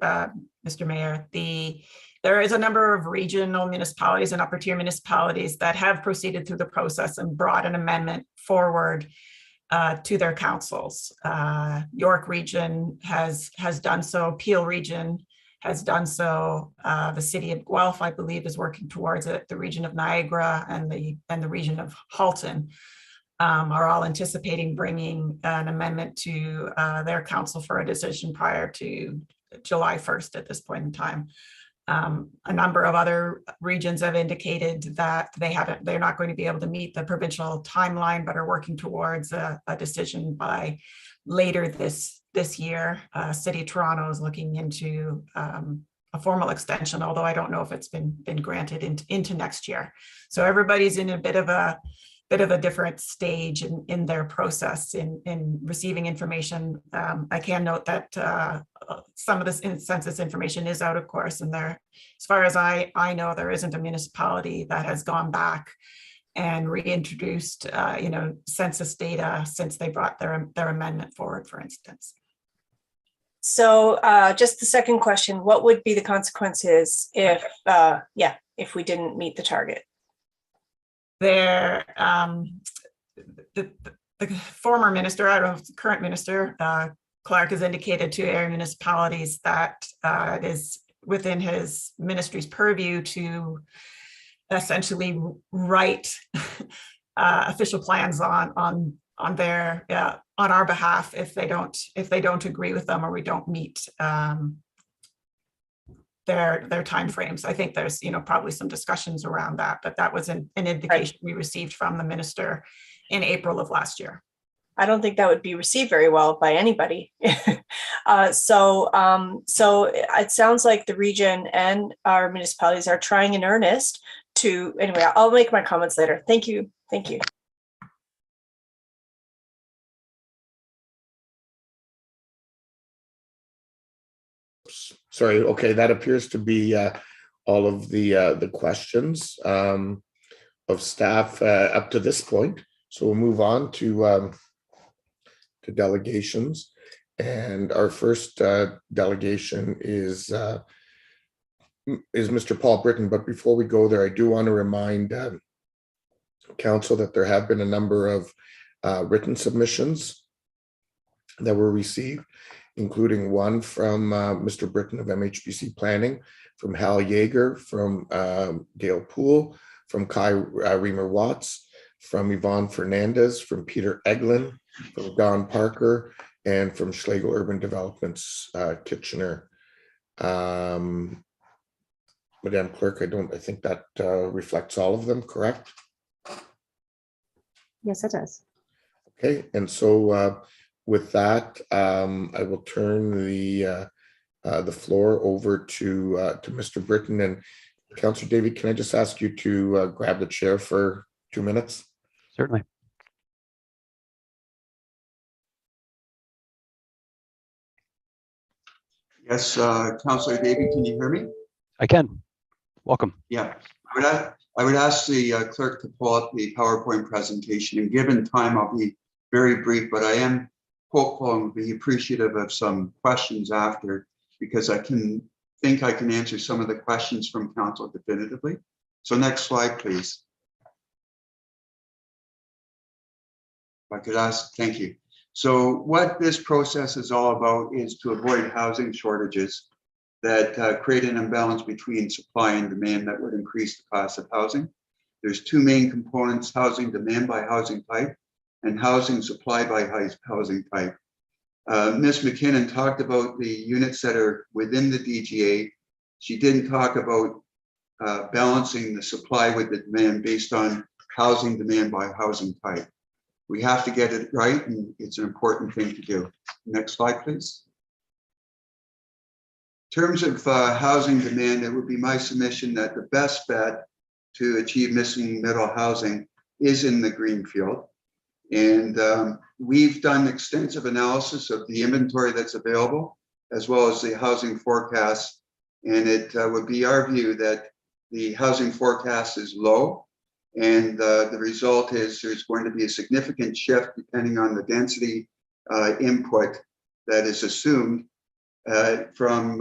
Speaker 9: Mr. Mayor, there is a number of regional municipalities and upper tier municipalities that have proceeded through the process and brought an amendment forward to their councils. York Region has done so. Peel Region has done so. The city of Guelph, I believe, is working towards it. The region of Niagara and the region of Halton are all anticipating bringing an amendment to their council for a decision prior to July 1st at this point in time. A number of other regions have indicated that they're not going to be able to meet the provincial timeline, but are working towards a decision by later this year. City of Toronto is looking into a formal extension, although I don't know if it's been granted into next year. So everybody's in a bit of a different stage in their process in receiving information. I can note that some of this census information is out of course, and there, as far as I know, there isn't a municipality that has gone back and reintroduced census data since they brought their amendment forward, for instance.
Speaker 5: So just the second question, what would be the consequences if we didn't meet the target?
Speaker 9: The former minister, I don't know if the current minister, Clark, has indicated to area municipalities that it is within his ministry's purview to essentially write official plans on our behalf if they don't agree with them or we don't meet their timeframes. I think there's probably some discussions around that, but that was an indication we received from the minister in April of last year.
Speaker 5: I don't think that would be received very well by anybody. So it sounds like the region and our municipalities are trying in earnest to, anyway, I'll make my comments later. Thank you. Thank you.
Speaker 2: Sorry, okay, that appears to be all of the questions of staff up to this point. So we'll move on to delegations. And our first delegation is Mr. Paul Britton. But before we go there, I do want to remind Council that there have been a number of written submissions that were received, including one from Mr. Britton of MHBC Planning, from Hal Yeager, from Gail Poole, from Kai Reamer Watts, from Yvonne Fernandez, from Peter Eglin, from Don Parker, and from Schlegel Urban Developments Kitchener. Madam Clerk, I think that reflects all of them, correct?
Speaker 13: Yes, it does.
Speaker 2: Okay, and so with that, I will turn the floor over to Mr. Britton. And Councillor David, can I just ask you to grab the chair for 2 minutes?
Speaker 8: Certainly.
Speaker 14: Yes, Councillor David, can you hear me?
Speaker 8: I can. Welcome.
Speaker 14: Yeah, I would ask the clerk to pull up the PowerPoint presentation, and given time, I'll be very brief, but I am hopeful and be appreciative of some questions after, because I think I can answer some of the questions from council definitively. So next slide, please. If I could ask, thank you. So what this process is all about is to avoid housing shortages that create an imbalance between supply and demand that would increase the cost of housing. There's two main components: housing demand by housing type and housing supply by housing type. Ms. McKinnon talked about the units that are within the DGA. She didn't talk about balancing the supply with the demand based on housing demand by housing type. We have to get it right, and it's an important thing to do. Next slide, please. In terms of housing demand, it would be my submission that the best bet to achieve missing middle housing is in the greenfield. And we've done extensive analysis of the inventory that's available, as well as the housing forecast. And it would be our view that the housing forecast is low. And the result is there's going to be a significant shift depending on the density input that is assumed from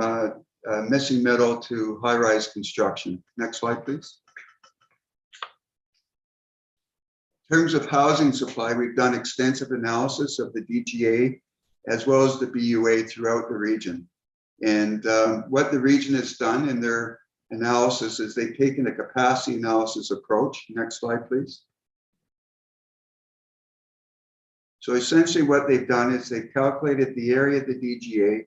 Speaker 14: missing middle to high-rise construction. Next slide, please. In terms of housing supply, we've done extensive analysis of the DGA as well as the BUA throughout the region. And what the region has done in their analysis is they've taken a capacity analysis approach. Next slide, please. So essentially what they've done is they've calculated the area of the DGA,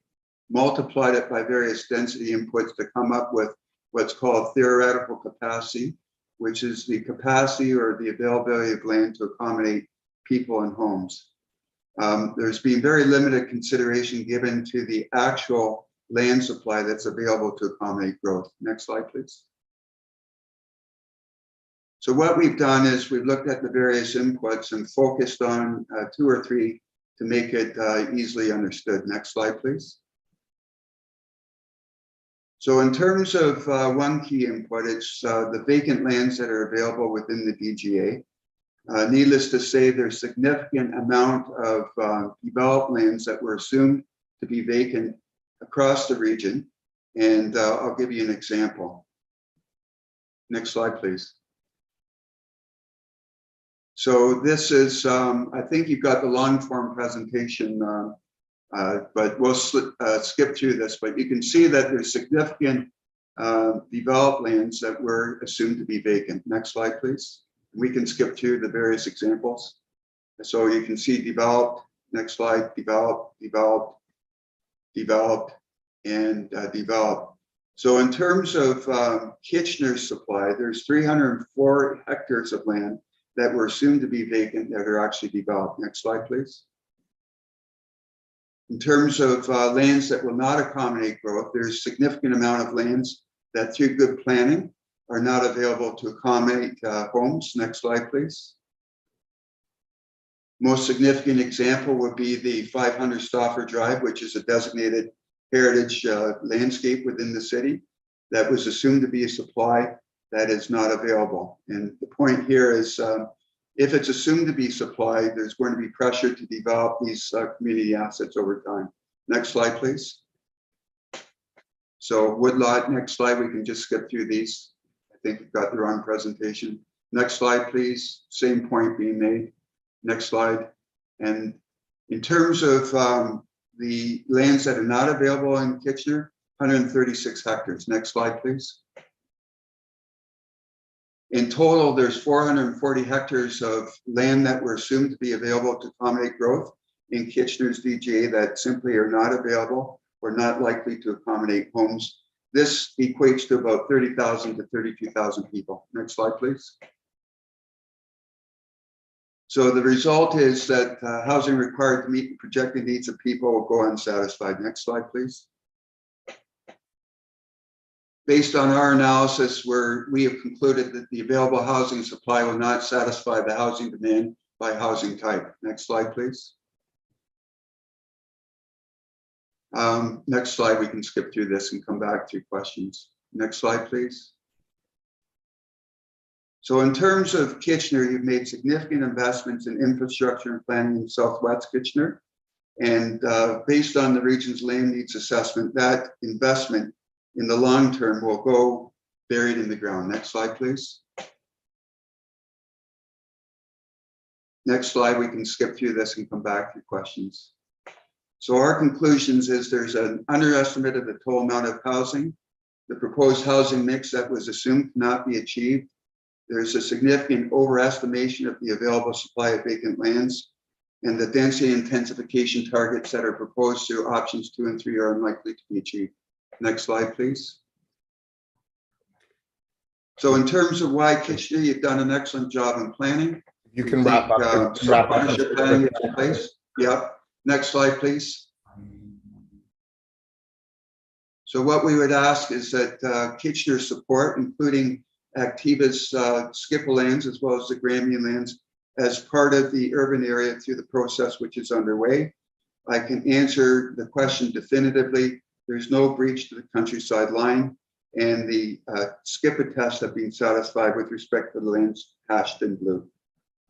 Speaker 14: multiplied it by various density inputs to come up with what's called theoretical capacity, which is the capacity or the availability of land to accommodate people and homes. There's been very limited consideration given to the actual land supply that's available to accommodate growth. Next slide, please. So what we've done is we've looked at the various inputs and focused on 2 or 3 to make it easily understood. Next slide, please. So in terms of one key input, it's the vacant lands that are available within the DGA. Needless to say, there's significant amount of developed lands that were assumed to be vacant across the region. And I'll give you an example. Next slide, please. So this is, I think you've got the long form presentation, but we'll skip through this, but you can see that there's significant developed lands that were assumed to be vacant. Next slide, please. We can skip through the various examples. So you can see developed, next slide, developed, developed, developed, and developed. So in terms of Kitchener's supply, there's 304 hectares of land that were assumed to be vacant that are actually developed. Next slide, please. In terms of lands that will not accommodate growth, there's a significant amount of lands that through good planning are not available to accommodate homes. Next slide, please. Most significant example would be the 500 Stauffer Drive, which is a designated heritage landscape within the city that was assumed to be a supply that is not available. And the point here is, if it's assumed to be supply, there's going to be pressure to develop these community assets over time. Next slide, please. So woodlot, next slide, we can just skip through these. I think you've got the wrong presentation. Next slide, please. Same point being made. Next slide. And in terms of the lands that are not available in Kitchener, 136 hectares. Next slide, please. In total, there's 440 hectares of land that were assumed to be available to accommodate growth in Kitchener's DGA that simply are not available or not likely to accommodate homes. This equates to about 30,000 to 32,000 people. Next slide, please. So the result is that housing required to meet the projected needs of people will go unsatisfied. Next slide, please. Based on our analysis, we have concluded that the available housing supply will not satisfy the housing demand by housing type. Next slide, please. Next slide, we can skip through this and come back to questions. Next slide, please. So in terms of Kitchener, you've made significant investments in infrastructure and planning in Southwest Kitchener. And based on the region's land needs assessment, that investment in the long term will go buried in the ground. Next slide, please. Next slide, we can skip through this and come back to questions. So our conclusions is there's an underestimate of the total amount of housing. The proposed housing mix that was assumed cannot be achieved. There's a significant overestimation of the available supply of vacant lands, and the density intensification targets that are proposed through options 2 and 3 are unlikely to be achieved. Next slide, please. So in terms of why Kitchener, you've done an excellent job in planning.
Speaker 2: You can wrap up.
Speaker 14: Partnership planning is in place. Yep. Next slide, please. So what we would ask is that Kitchener support, including Activa's Skippa lands as well as the Grandview lands, as part of the urban area through the process which is underway. I can answer the question definitively. There's no breach to the countryside line, and the Skippa tests have been satisfied with respect to the lands hashed in blue.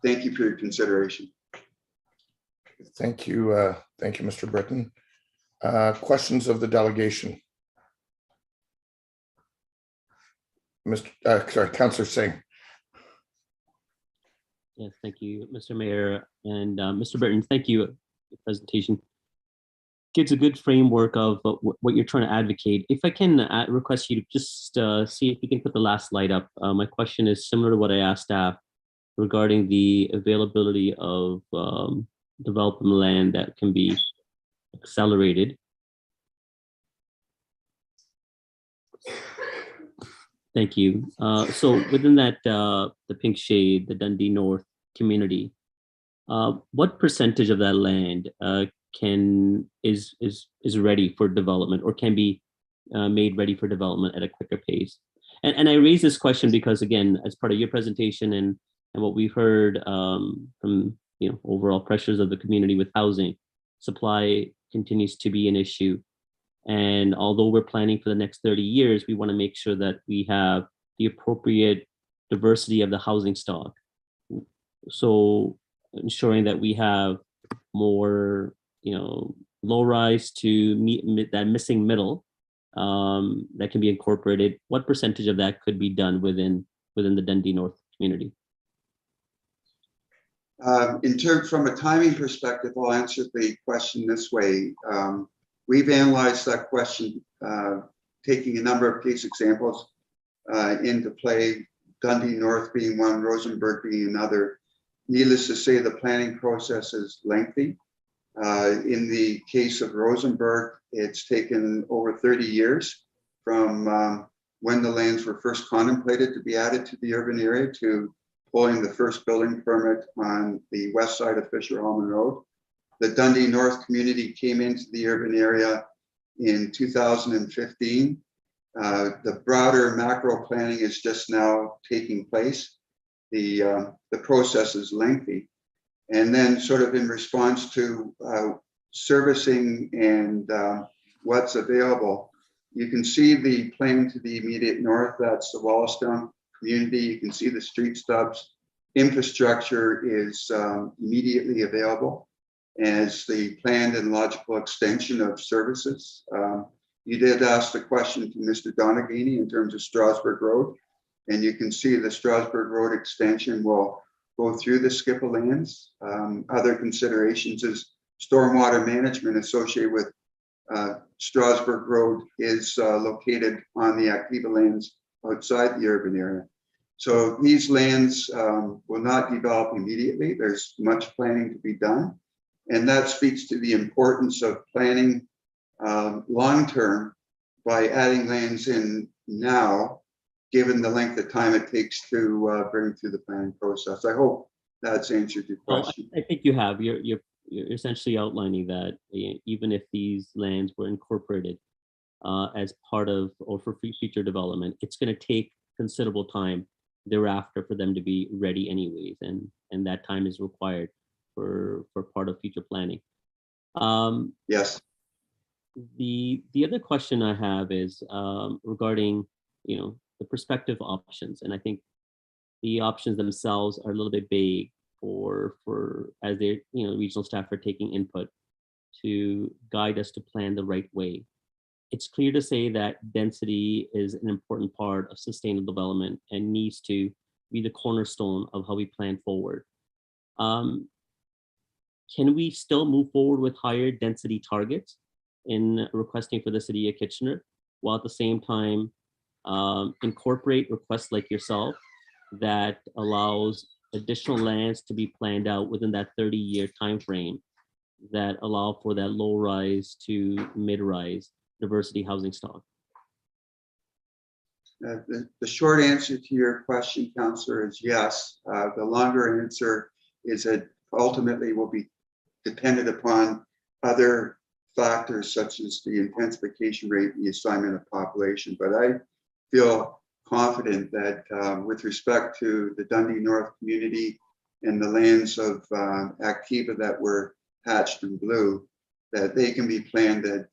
Speaker 14: Thank you for your consideration.
Speaker 2: Thank you, Mr. Britton. Questions of the delegation? Councillor Singh.
Speaker 4: Yes, thank you, Mr. Mayor, and Mr. Britton. Thank you for the presentation. Gives a good framework of what you're trying to advocate. If I can request you to just see if you can put the last slide up. My question is similar to what I asked staff regarding the availability of development land that can be accelerated. Thank you. So within that, the pink shade, the Dundee North community, what percentage of that land is ready for development or can be made ready for development at a quicker pace? And I raise this question because, again, as part of your presentation and what we've heard from overall pressures of the community with housing, supply continues to be an issue. And although we're planning for the next 30 years, we want to make sure that we have the appropriate diversity of the housing stock. So ensuring that we have more, low rise to meet that missing middle that can be incorporated. What percentage of that could be done within the Dundee North community?
Speaker 14: From a timing perspective, I'll answer the question this way. We've analyzed that question, taking a number of case examples into play, Dundee North being one, Rosenberg being another. Needless to say, the planning process is lengthy. In the case of Rosenberg, it's taken over 30 years from when the lands were first contemplated to be added to the urban area to pulling the first building permit on the west side of Fisher-Hallman Road. The Dundee North community came into the urban area in 2015. The broader macro planning is just now taking place. The process is lengthy. And then sort of in response to servicing and what's available. You can see the plain to the immediate north, that's the Wallastown community. You can see the street stubs. Infrastructure is immediately available as the planned and logical extension of services. You did ask the question to Mr. Donaghy in terms of Strasburg Road, and you can see the Strasburg Road extension will go through the Skippa lands. Other considerations is stormwater management associated with Strasburg Road is located on the Activa lands outside the urban area. So these lands will not develop immediately. There's much planning to be done. And that speaks to the importance of planning long-term by adding lands in now, given the length of time it takes to bring through the planning process. I hope that's answered your question.
Speaker 4: Well, I think you have. You're essentially outlining that even if these lands were incorporated as part of or for future development, it's going to take considerable time thereafter for them to be ready anyways, and that time is required for part of future planning.
Speaker 14: Yes.
Speaker 4: The other question I have is regarding the prospective options, and I think the options themselves are a little bit vague for as their regional staff are taking input to guide us to plan the right way. It's clear to say that density is an important part of sustainable development and needs to be the cornerstone of how we plan forward. Can we still move forward with higher density targets in requesting for the city of Kitchener, while at the same time incorporate requests like yourself that allows additional lands to be planned out within that 30-year time frame that allow for that low rise to mid-rise diversity housing stock?
Speaker 14: The short answer to your question, Councillor, is yes. The longer answer is that ultimately will be dependent upon other factors such as the intensification rate and the assignment of population. But I feel confident that with respect to the Dundee North community and the lands of Activa that were hatched in blue, that they can be planned at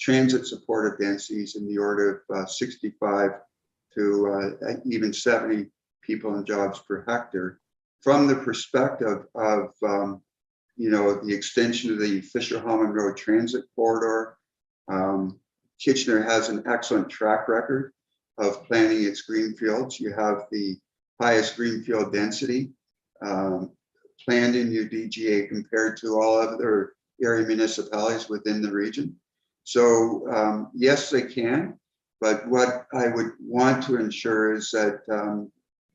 Speaker 14: transit supportive densities in the order of 65 to even 70 people and jobs per hectare. From the perspective of the extension of the Fisher-Holman Road transit corridor, Kitchener has an excellent track record of planning its greenfields. You have the highest greenfield density planned in your DGA compared to all other area municipalities within the region. So yes, they can, but what I would want to ensure is that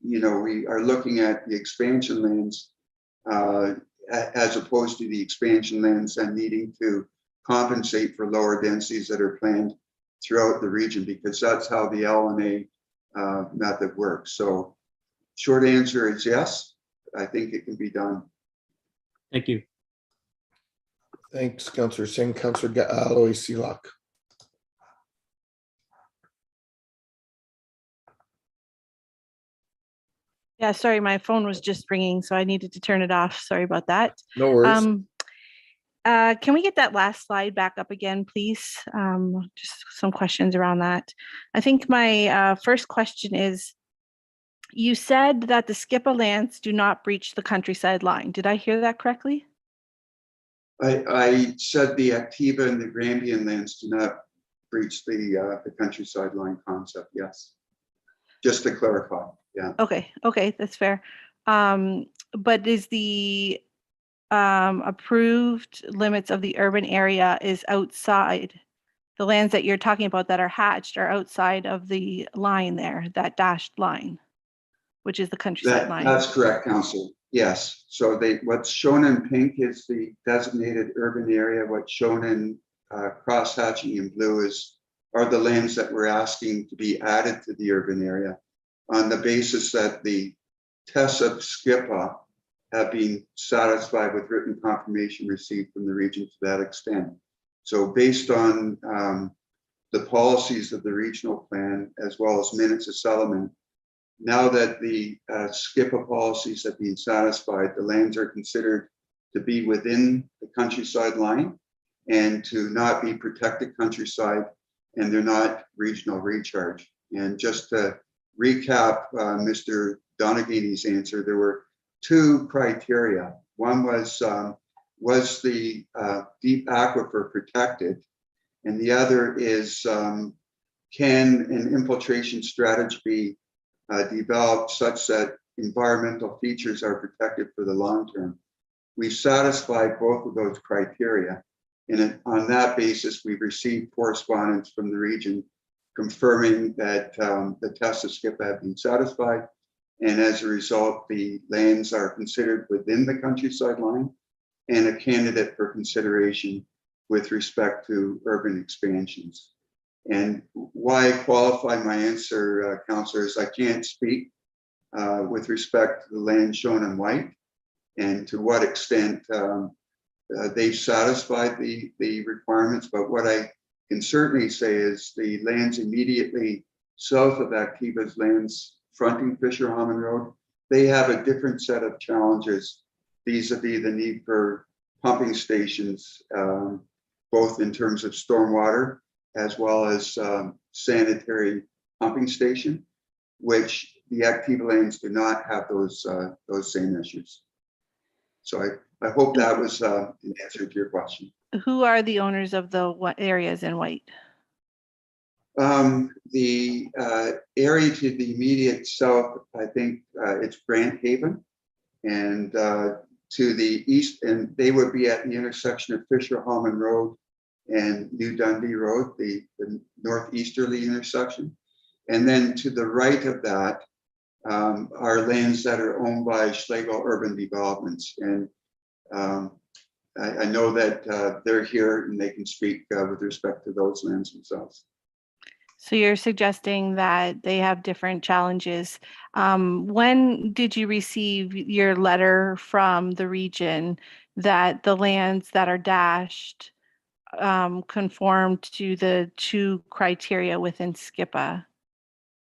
Speaker 14: we are looking at the expansion lands as opposed to the expansion lands and needing to compensate for lower densities that are planned throughout the region, because that's how the LNA method works. So short answer is yes, I think it can be done.
Speaker 4: Thank you.
Speaker 2: Thanks, Councillor Singh. Councillor Aloy Silak.
Speaker 13: Yeah, sorry, my phone was just ringing, so I needed to turn it off. Sorry about that.
Speaker 2: No worries.
Speaker 13: Can we get that last slide back up again, please? Just some questions around that. I think my first question is, you said that the Skippa lands do not breach the countryside line. Did I hear that correctly?
Speaker 14: I said the Activa and the Grambian lands do not breach the countryside line concept, yes. Just to clarify, yeah.
Speaker 13: Okay, that's fair. But is the approved limits of the urban area is outside, the lands that you're talking about that are hatched are outside of the line there, that dashed line, which is the countryside line?
Speaker 14: That's correct, Councillor. Yes. So what's shown in pink is the designated urban area. What's shown in cross hatching in blue are the lands that we're asking to be added to the urban area on the basis that the tests of Skippa have been satisfied with written confirmation received from the region to that extent. So based on the policies of the regional plan, as well as minutes of settlement, now that the Skippa policies have been satisfied, the lands are considered to be within the countryside line, and to not be protected countryside, and they're not regional recharge. And just to recap Mr. Donaghy's answer, there were two criteria. One was the deep aquifer protected? And the other is, can an infiltration strategy be developed such that environmental features are protected for the long term? We satisfied both of those criteria. And on that basis, we've received correspondence from the region confirming that the tests of SCIPA have been satisfied. And as a result, the lands are considered within the countryside line and a candidate for consideration with respect to urban expansions. And why I qualify my answer, Councillor, is I can't speak with respect to the land shown in white and to what extent they've satisfied the requirements. But what I can certainly say is the lands immediately south of Activa's lands fronting Fisher-Hammond Road, they have a different set of challenges vis-a-vis the need for pumping stations, both in terms of stormwater as well as sanitary pumping station, which the Activa lands do not have those same issues. So I hope that was an answer to your question.
Speaker 13: Who are the owners of the areas in white?
Speaker 14: The area to the immediate south, I think it's Grant Haven, and to the east, and they would be at the intersection of Fisher-Hammond Road and New Dundee Road, the northeasterly intersection. And then to the right of that are lands that are owned by Schlegel Urban Developments. And I know that they're here and they can speak with respect to those lands themselves.
Speaker 13: So you're suggesting that they have different challenges. When did you receive your letter from the region that the lands that are dashed conform to the two criteria within SCIPA?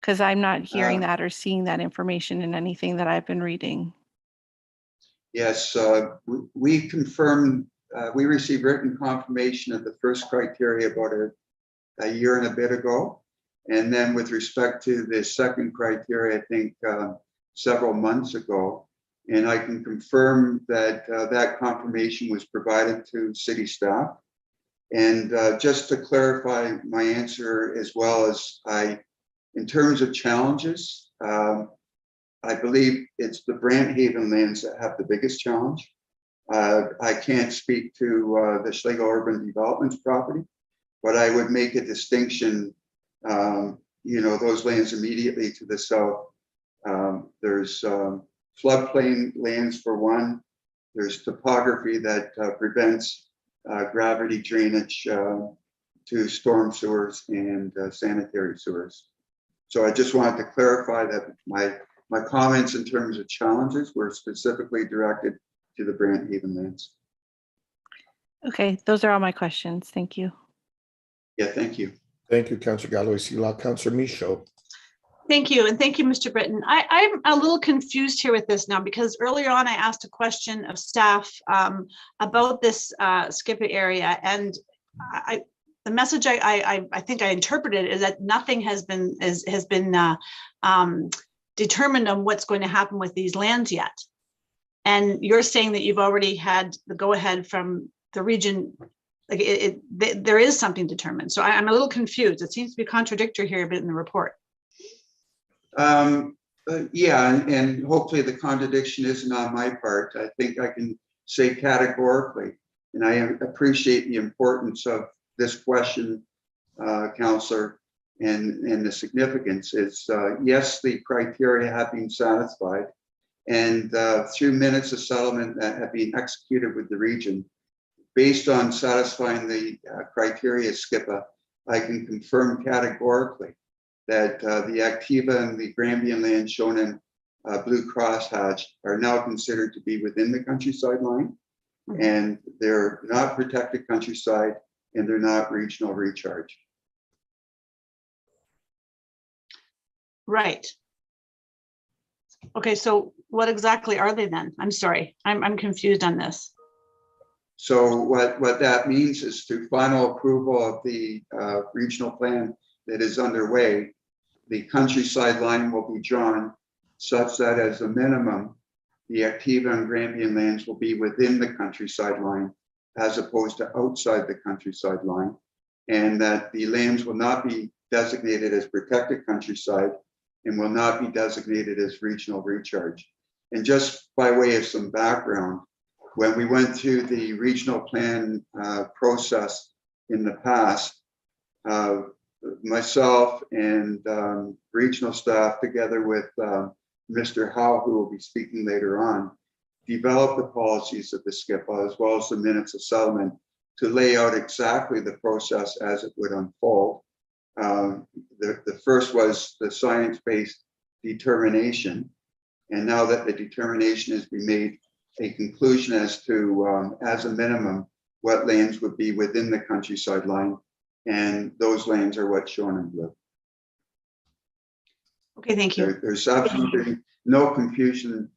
Speaker 13: Because I'm not hearing that or seeing that information in anything that I've been reading.
Speaker 14: Yes, we confirmed, we received written confirmation of the first criteria about a year and a bit ago. And then with respect to the second criteria, I think several months ago. And I can confirm that that confirmation was provided to city staff. And just to clarify my answer, as well as in terms of challenges, I believe it's the Brant Haven lands that have the biggest challenge. I can't speak to the Schlegel Urban Developments property, but I would make a distinction. Those lands immediately to the south. There's floodplain lands for one. There's topography that prevents gravity drainage to storm sewers and sanitary sewers. So I just wanted to clarify that my comments in terms of challenges were specifically directed to the Brant Haven lands.
Speaker 13: Okay, those are all my questions. Thank you.
Speaker 14: Yeah, thank you.
Speaker 2: Thank you, Councillor Galois-Sila. Councillor Michaud.
Speaker 10: Thank you. And thank you, Mr. Britton. I'm a little confused here with this now, because earlier on I asked a question of staff about this SCIPA area. And the message I think I interpreted is that nothing has been determined on what's going to happen with these lands yet. And you're saying that you've already had the go-ahead from the region. Like there is something determined. So I'm a little confused. It seems to be contradictory here a bit in the report.
Speaker 14: Yeah, and hopefully the contradiction isn't on my part. I think I can say categorically, and I appreciate the importance of this question, Councillor, and the significance is, yes, the criteria have been satisfied, and through minutes of settlement that have been executed with the region, based on satisfying the criteria SCIPA, I can confirm categorically that the Activa and the Grambian land shown in blue crosshatch are now considered to be within the countryside line, and they're not protected countryside, and they're not regional recharge.
Speaker 10: Right. Okay, so what exactly are they then? I'm sorry, I'm confused on this.
Speaker 14: So what that means is through final approval of the regional plan that is underway, the countryside line will be drawn such that as a minimum, the Activa and Grampian lands will be within the countryside line as opposed to outside the countryside line, and that the lands will not be designated as protected countryside and will not be designated as regional recharge. And just by way of some background, when we went through the regional plan process in the past, myself and regional staff, together with Mr. Howe, who will be speaking later on, developed the policies of the SCIPA as well as the minutes of settlement to lay out exactly the process as it would unfold. The first was the science-based determination. And now that the determination has been made, a conclusion as to, as a minimum, what lands would be within the countryside line. And those lands are what's shown in blue.
Speaker 10: Okay, thank you.
Speaker 14: There's absolutely no confusion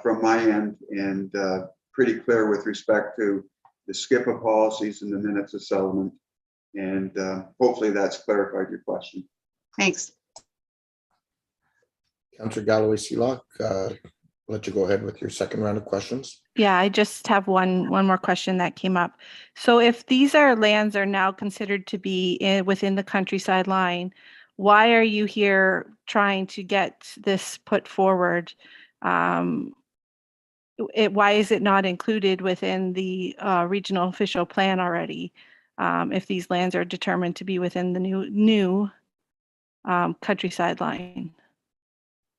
Speaker 14: from my end, and pretty clear with respect to the SCIPA policies and the minutes of settlement. And hopefully that's clarified your question.
Speaker 10: Thanks.
Speaker 2: Councillor Galloway-Seelock, let you go ahead with your second round of questions.
Speaker 13: Yeah, I just have one more question that came up. So if these lands are now considered to be within the countryside line, why are you here trying to get this put forward? Why is it not included within the regional official plan already? If these lands are determined to be within the new countryside line?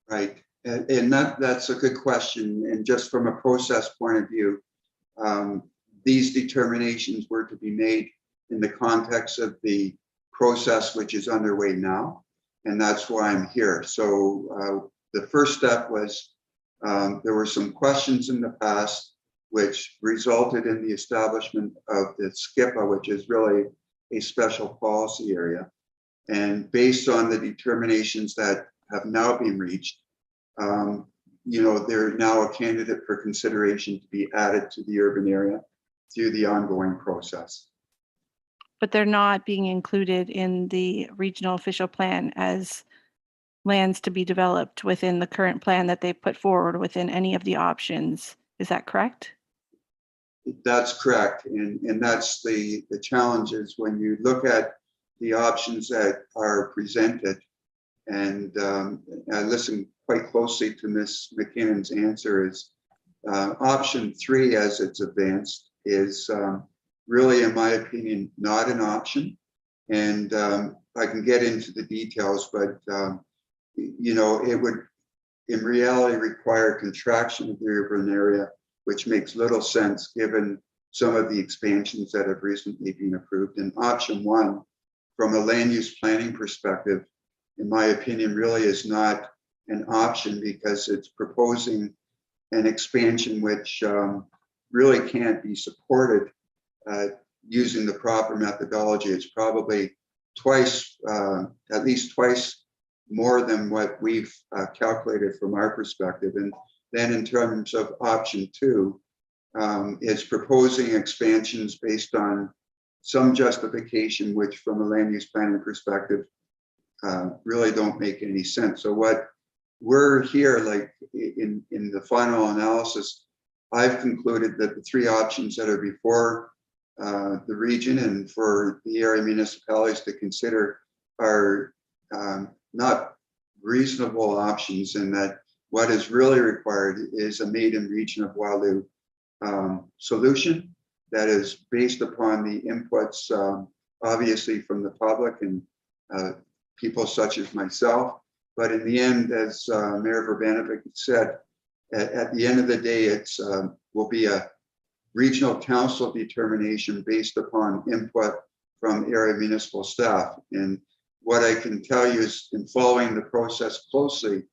Speaker 14: Right, and that's a good question. And just from a process point of view, these determinations were to be made in the context of the process which is underway now, and that's why I'm here. So the first step was there were some questions in the past which resulted in the establishment of the SCIPA, which is really a special policy area. And based on the determinations that have now been reached, they're now a candidate for consideration to be added to the urban area through the ongoing process.
Speaker 13: But they're not being included in the regional official plan as lands to be developed within the current plan that they put forward within any of the options. Is that correct?
Speaker 14: That's correct. And that's the challenge is when you look at the options that are presented, and I listened quite closely to Ms. McKinnon's answer, is option 3 as it's advanced is really, in my opinion, not an option. And I can get into the details, but it would in reality require contraction of the urban area, which makes little sense given some of the expansions that have recently been approved. And option 1, from a land use planning perspective, in my opinion, really is not an option because it's proposing an expansion which really can't be supported using the proper methodology. It's probably at least twice more than what we've calculated from our perspective. And then in terms of option 2, it's proposing expansions based on some justification, which from a land use planning perspective, really don't make any sense. So what we're here, like in the final analysis, I've concluded that the 3 options that are before the region and for the area municipalities to consider are not reasonable options, and that what is really required is a made-in region of Waterloo solution that is based upon the inputs, obviously from the public and people such as myself. But in the end, as Mayor Urbanovic said, at the end of the day, it's will be a regional council determination based upon input from area municipal staff. And what I can tell you is, in following the process closely,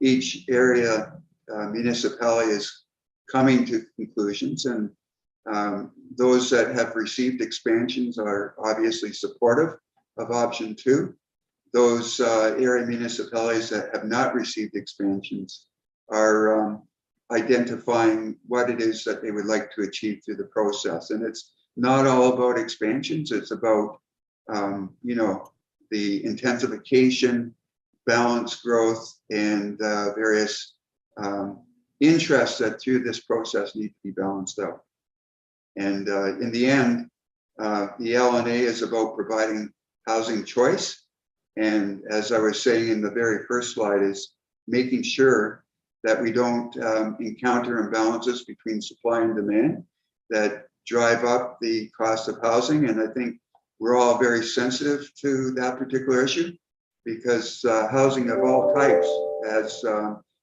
Speaker 14: each area municipality is coming to conclusions, and those that have received expansions are obviously supportive of option 2. Those area municipalities that have not received expansions are identifying what it is that they would like to achieve through the process. And it's not all about expansions. It's about, you know, the intensification, balanced growth, and various interests that through this process need to be balanced out. And in the end, the LNA is about providing housing choice. And as I was saying in the very first slide, is making sure that we don't encounter imbalances between supply and demand that drive up the cost of housing. And I think we're all very sensitive to that particular issue, because housing of all types has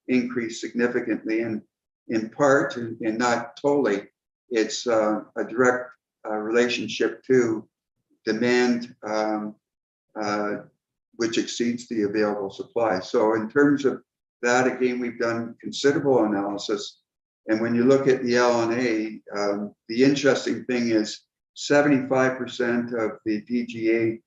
Speaker 14: increased significantly, and in part, and not totally, it's a direct relationship to demand, which exceeds the available supply. So in terms of that, again, we've done considerable analysis. And when you look at the LNA, the interesting thing is 75% of the DGA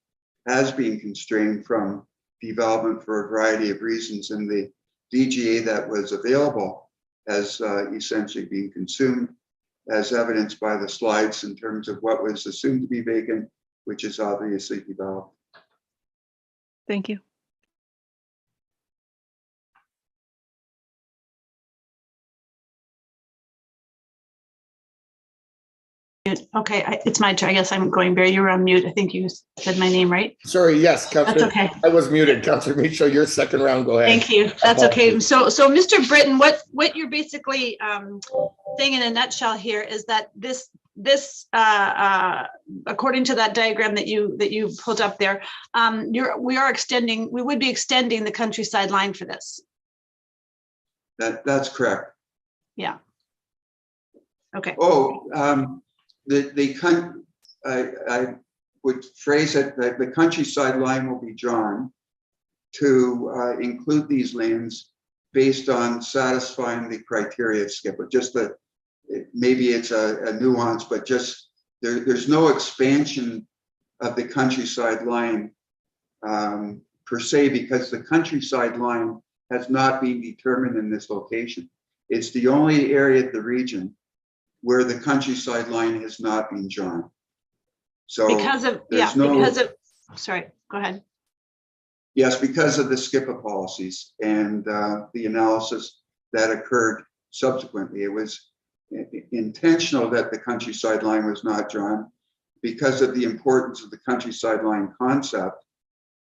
Speaker 14: has been constrained from development for a variety of reasons, and the DGA that was available has essentially been consumed, as evidenced by the slides in terms of what was assumed to be vacant, which is obviously developed.
Speaker 13: Thank you.
Speaker 10: Okay, it's my turn. I guess I'm going, Barry, you were on mute. I think you said my name, right?
Speaker 2: Sorry, yes, Councillor.
Speaker 10: That's okay.
Speaker 2: I was muted. Councillor Michaud, your second round, go ahead.
Speaker 10: Thank you. That's okay. So Mr. Britton, what you're basically saying in a nutshell here is that this according to that diagram that you pulled up there, we would be extending the countryside line for this.
Speaker 14: That's correct.
Speaker 10: Yeah. Okay.
Speaker 14: Oh, I would phrase it that the countryside line will be drawn to include these lands based on satisfying the criteria of SCIPA. Just that maybe it's a nuance, but just there's no expansion of the countryside line per se, because the countryside line has not been determined in this location. It's the only area of the region where the countryside line has not been drawn. So
Speaker 10: sorry, go ahead.
Speaker 14: Yes, because of the SCIPA policies and the analysis that occurred subsequently. It was intentional that the countryside line was not drawn because of the importance of the countryside line concept,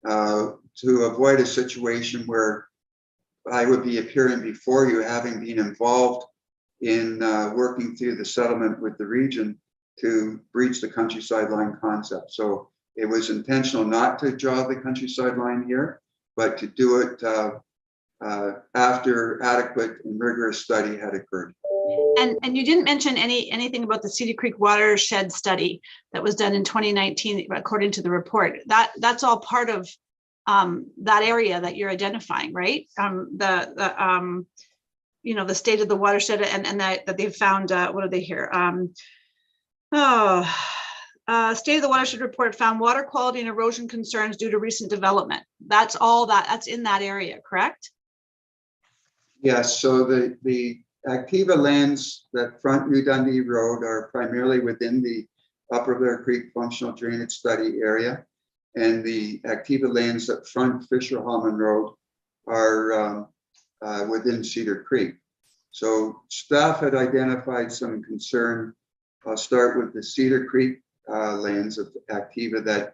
Speaker 14: to avoid a situation where I would be appearing before you having been involved in working through the settlement with the region to breach the countryside line concept. So it was intentional not to draw the countryside line here, but to do it after adequate and rigorous study had occurred.
Speaker 10: And you didn't mention anything about the Cedar Creek watershed study that was done in 2019, according to the report. That's all part of that area that you're identifying, right? The state of the watershed, and that they've found, what are they here? State of the watershed report found water quality and erosion concerns due to recent development. That's in that area, correct?
Speaker 14: Yes, so the Activa lands that front New Dundee Road are primarily within the Upper Blair Creek Functional Drainage Study area, and the Activa lands that front Fisher-Hallman Road are within Cedar Creek. So staff had identified some concern. I'll start with the Cedar Creek lands of Activa that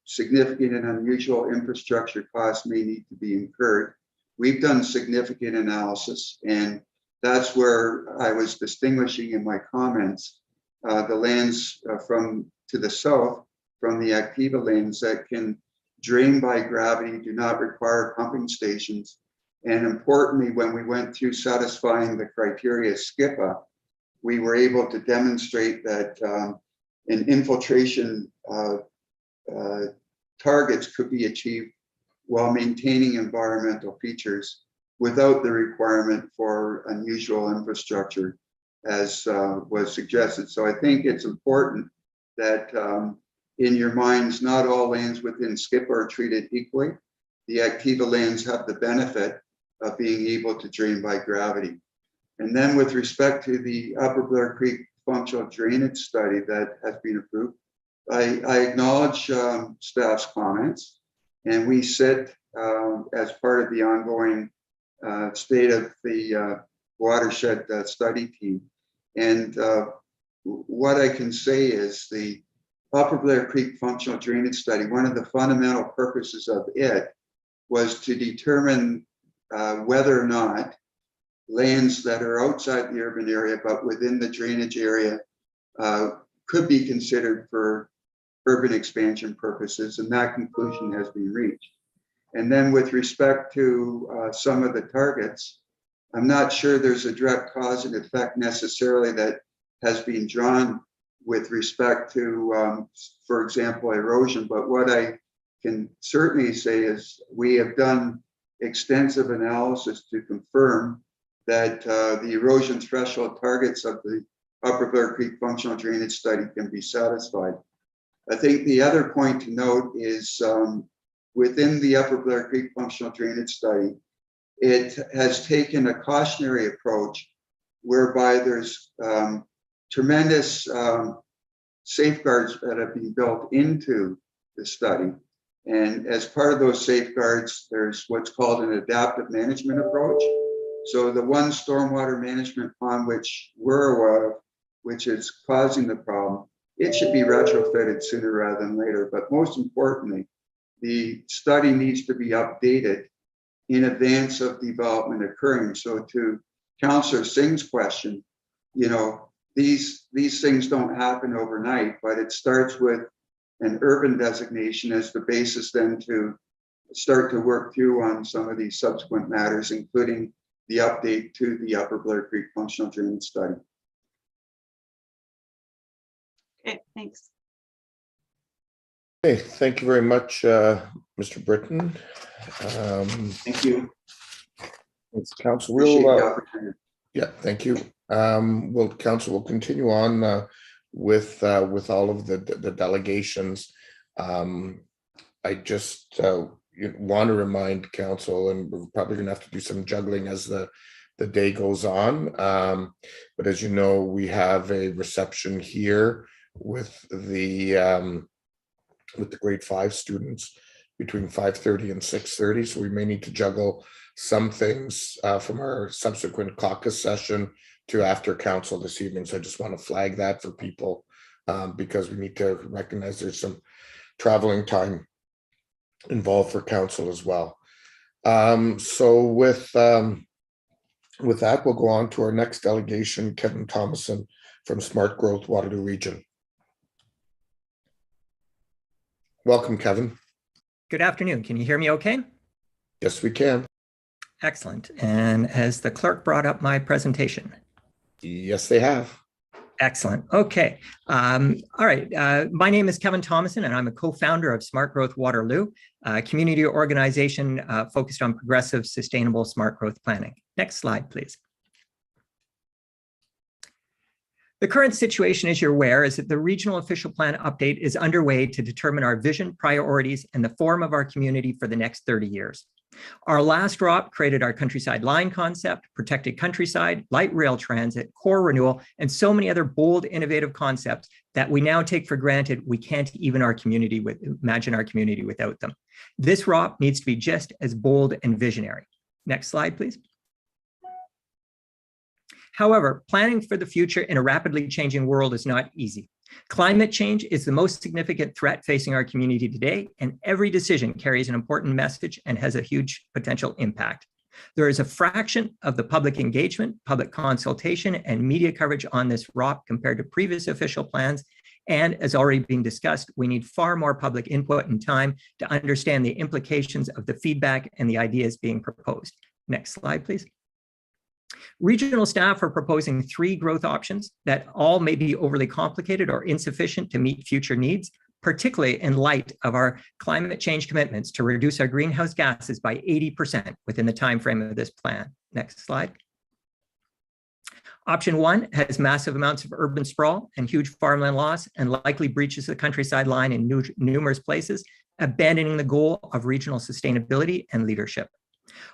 Speaker 14: significant and unusual infrastructure costs may need to be incurred. We've done significant analysis, and that's where I was distinguishing in my comments the lands from to the south from the Activa lands that can drain by gravity, do not require pumping stations. And importantly, when we went through satisfying the criteria SCIPA, we were able to demonstrate that an infiltration targets could be achieved while maintaining environmental features without the requirement for unusual infrastructure, as was suggested. So I think it's important that in your minds, not all lands within SCIPA are treated equally. The Activa lands have the benefit of being able to drain by gravity. And then with respect to the Upper Blair Creek functional drainage study that has been approved, I acknowledge staff's comments, and we sit as part of the ongoing state of the watershed study team. And what I can say is the Upper Blair Creek functional drainage study, one of the fundamental purposes of it was to determine whether or not lands that are outside the urban area but within the drainage area could be considered for urban expansion purposes, and that conclusion has been reached. And then with respect to some of the targets, I'm not sure there's a direct cause and effect necessarily that has been drawn with respect to, for example, erosion, but what I can certainly say is we have done extensive analysis to confirm that the erosion threshold targets of the Upper Blair Creek functional drainage study can be satisfied. I think the other point to note is within the Upper Blair Creek functional drainage study, it has taken a cautionary approach whereby there's tremendous safeguards that have been built into the study. And as part of those safeguards, there's what's called an adaptive management approach. So the one stormwater management pond which we're aware of, which is causing the problem, it should be retrofitted sooner rather than later. But most importantly, the study needs to be updated in advance of development occurring. So to Councillor Singh's question, you know, these things don't happen overnight, but it starts with an urban designation as the basis then to start to work through on some of these subsequent matters, including the update to the Upper Blair Creek functional drainage study.
Speaker 10: Okay, thanks.
Speaker 2: Okay, thank you very much, Mr. Britton.
Speaker 14: Thank you.
Speaker 2: Council,
Speaker 14: Appreciate the opportunity.
Speaker 2: yeah, thank you. Council will continue on with all of the delegations. I just want to remind Council, and we're probably going to have to do some juggling as the day goes on. But as you know, we have a reception here with the grade 5 students between 5:30 and 6:30. So we may need to juggle some things from our subsequent caucus session to after council this evening. So I just want to flag that for people because we need to recognize there's some traveling time involved for council as well. So with that, we'll go on to our next delegation, Kevin Thomason from Smart Growth Waterloo Region. Welcome, Kevin.
Speaker 15: Good afternoon. Can you hear me okay?
Speaker 2: Yes, we can.
Speaker 15: Excellent. And has the clerk brought up my presentation?
Speaker 2: Yes, they have.
Speaker 15: Excellent. Okay. All right. My name is Kevin Thomason, and I'm a co-founder of Smart Growth Waterloo, a community organization focused on progressive, sustainable smart growth planning. Next slide, please. The current situation, as you're aware, is that the regional official plan update is underway to determine our vision, priorities, and the form of our community for the next 30 years. Our last ROP created our countryside line concept, protected countryside, light rail transit, core renewal, and so many other bold, innovative concepts that we now take for granted. We can't even imagine our community without them. This ROP needs to be just as bold and visionary. Next slide, please. However, planning for the future in a rapidly changing world is not easy. Climate change is the most significant threat facing our community today, and every decision carries an important message and has a huge potential impact. There is a fraction of the public engagement, public consultation, and media coverage on this ROP compared to previous official plans. And as already being discussed, we need far more public input and time to understand the implications of the feedback and the ideas being proposed. Next slide, please. Regional staff are proposing 3 growth options that all may be overly complicated or insufficient to meet future needs, particularly in light of our climate change commitments to reduce our greenhouse gases by 80% within the timeframe of this plan. Next slide. Option 1 has massive amounts of urban sprawl and huge farmland loss and likely breaches the countryside line in numerous places, abandoning the goal of regional sustainability and leadership.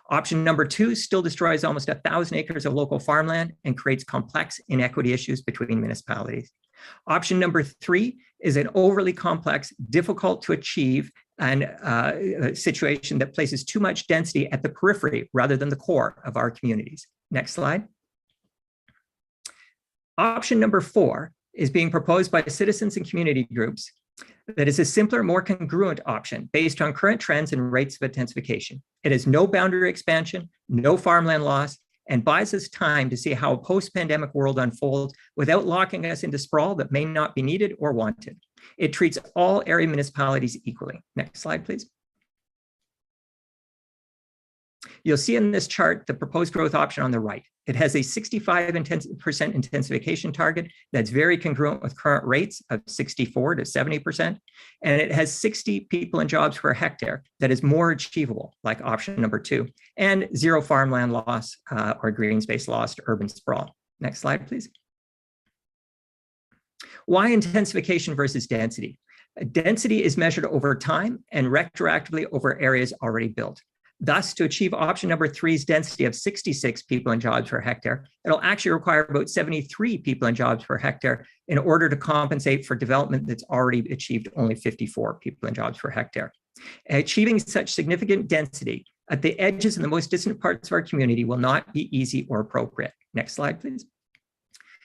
Speaker 15: Option number 2 still destroys almost 1,000 acres of local farmland and creates complex inequity issues between municipalities. Option number 3 is an overly complex, difficult to achieve, and a situation that places too much density at the periphery rather than the core of our communities. Next slide. Option number 4 is being proposed by citizens and community groups that is a simpler, more congruent option based on current trends and rates of intensification. It has no boundary expansion, no farmland loss, and buys us time to see how a post-pandemic world unfolds without locking us into sprawl that may not be needed or wanted. It treats all area municipalities equally. Next slide, please. You'll see in this chart the proposed growth option on the right. It has a 65% intensification target that's very congruent with current rates of 64 to 70%. And it has 60 people and jobs per hectare that is more achievable, like option number 2, and zero farmland loss or green space loss to urban sprawl. Next slide, please. Why intensification versus density? Density is measured over time and retroactively over areas already built. Thus, to achieve option number 3's density of 66 people and jobs per hectare, it'll actually require about 73 people and jobs per hectare in order to compensate for development that's already achieved only 54 people and jobs per hectare. Achieving such significant density at the edges and the most distant parts of our community will not be easy or appropriate. Next slide, please.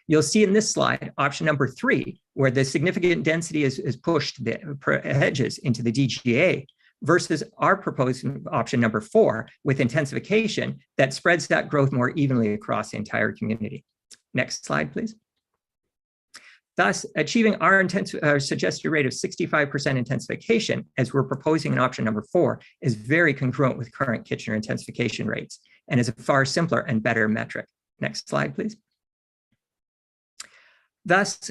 Speaker 15: You'll see in this slide, option number 3, where the significant density is pushed the edges into the DGA, versus our proposed option number 4 with intensification that spreads that growth more evenly across the entire community. Next slide, please. Thus, achieving our suggested rate of 65% intensification, as we're proposing in option number 4, is very congruent with current Kitchener intensification rates and is a far simpler and better metric. Next slide, please. Thus,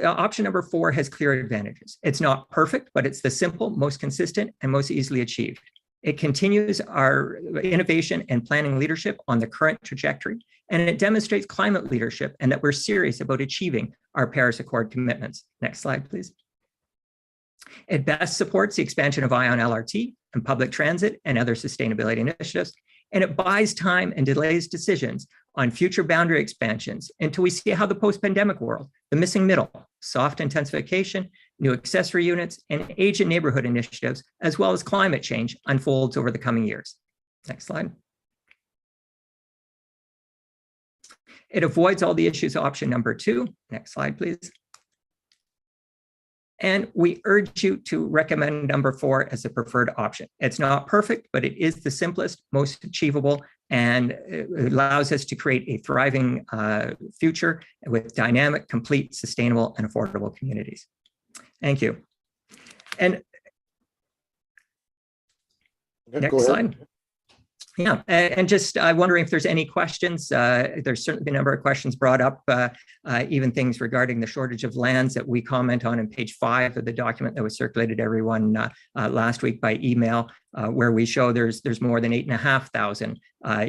Speaker 15: option number 4 has clear advantages. It's not perfect, but it's the simple, most consistent, and most easily achieved. It continues our innovation and planning leadership on the current trajectory, and it demonstrates climate leadership and that we're serious about achieving our Paris Accord commitments. Next slide, please. It best supports the expansion of ION LRT and public transit and other sustainability initiatives, and it buys time and delays decisions on future boundary expansions until we see how the post-pandemic world, the missing middle, soft intensification, new accessory units, and age and neighborhood initiatives, as well as climate change, unfolds over the coming years. Next slide. It avoids all the issues of option number 2. Next slide, please. And we urge you to recommend number 4 as the preferred option. It's not perfect, but it is the simplest, most achievable, and it allows us to create a thriving future with dynamic, complete, sustainable, and affordable communities. Thank you. And next slide. Yeah, and just wondering if there's any questions. There's certainly been a number of questions brought up, even things regarding the shortage of lands that we comment on page 5 of the document that was circulated to everyone last week by email, where we show there's more than 8,500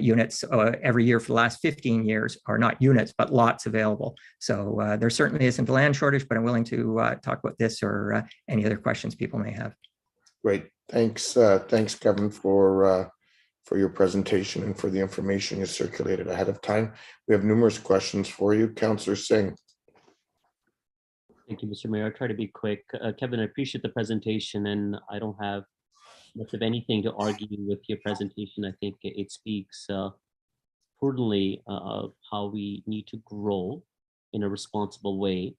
Speaker 15: units every year for the last 15 years, or not units, but lots available. So there certainly isn't a land shortage, but I'm willing to talk about this or any other questions people may have.
Speaker 2: Great, thanks, thanks, Kevin, for your presentation and for the information you circulated ahead of time. We have numerous questions for you. Councillor Singh.
Speaker 4: Thank you, Mr. Mayor. I'll try to be quick. Kevin, I appreciate the presentation, and I don't have much of anything to argue with your presentation. I think it speaks prudently of how we need to grow in a responsible way.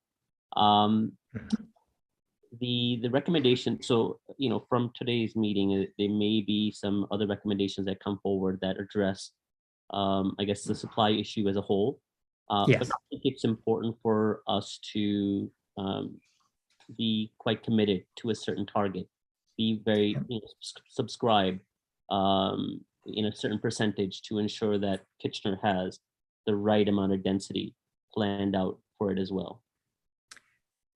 Speaker 4: The recommendation, so, you know, from today's meeting, there may be some other recommendations that come forward that address, I guess, the supply issue as a whole.
Speaker 15: Yes.
Speaker 4: But I think it's important for us to be quite committed to a certain target, be very, you know, subscribe in a certain percentage to ensure that Kitchener has the right amount of density planned out for it as well.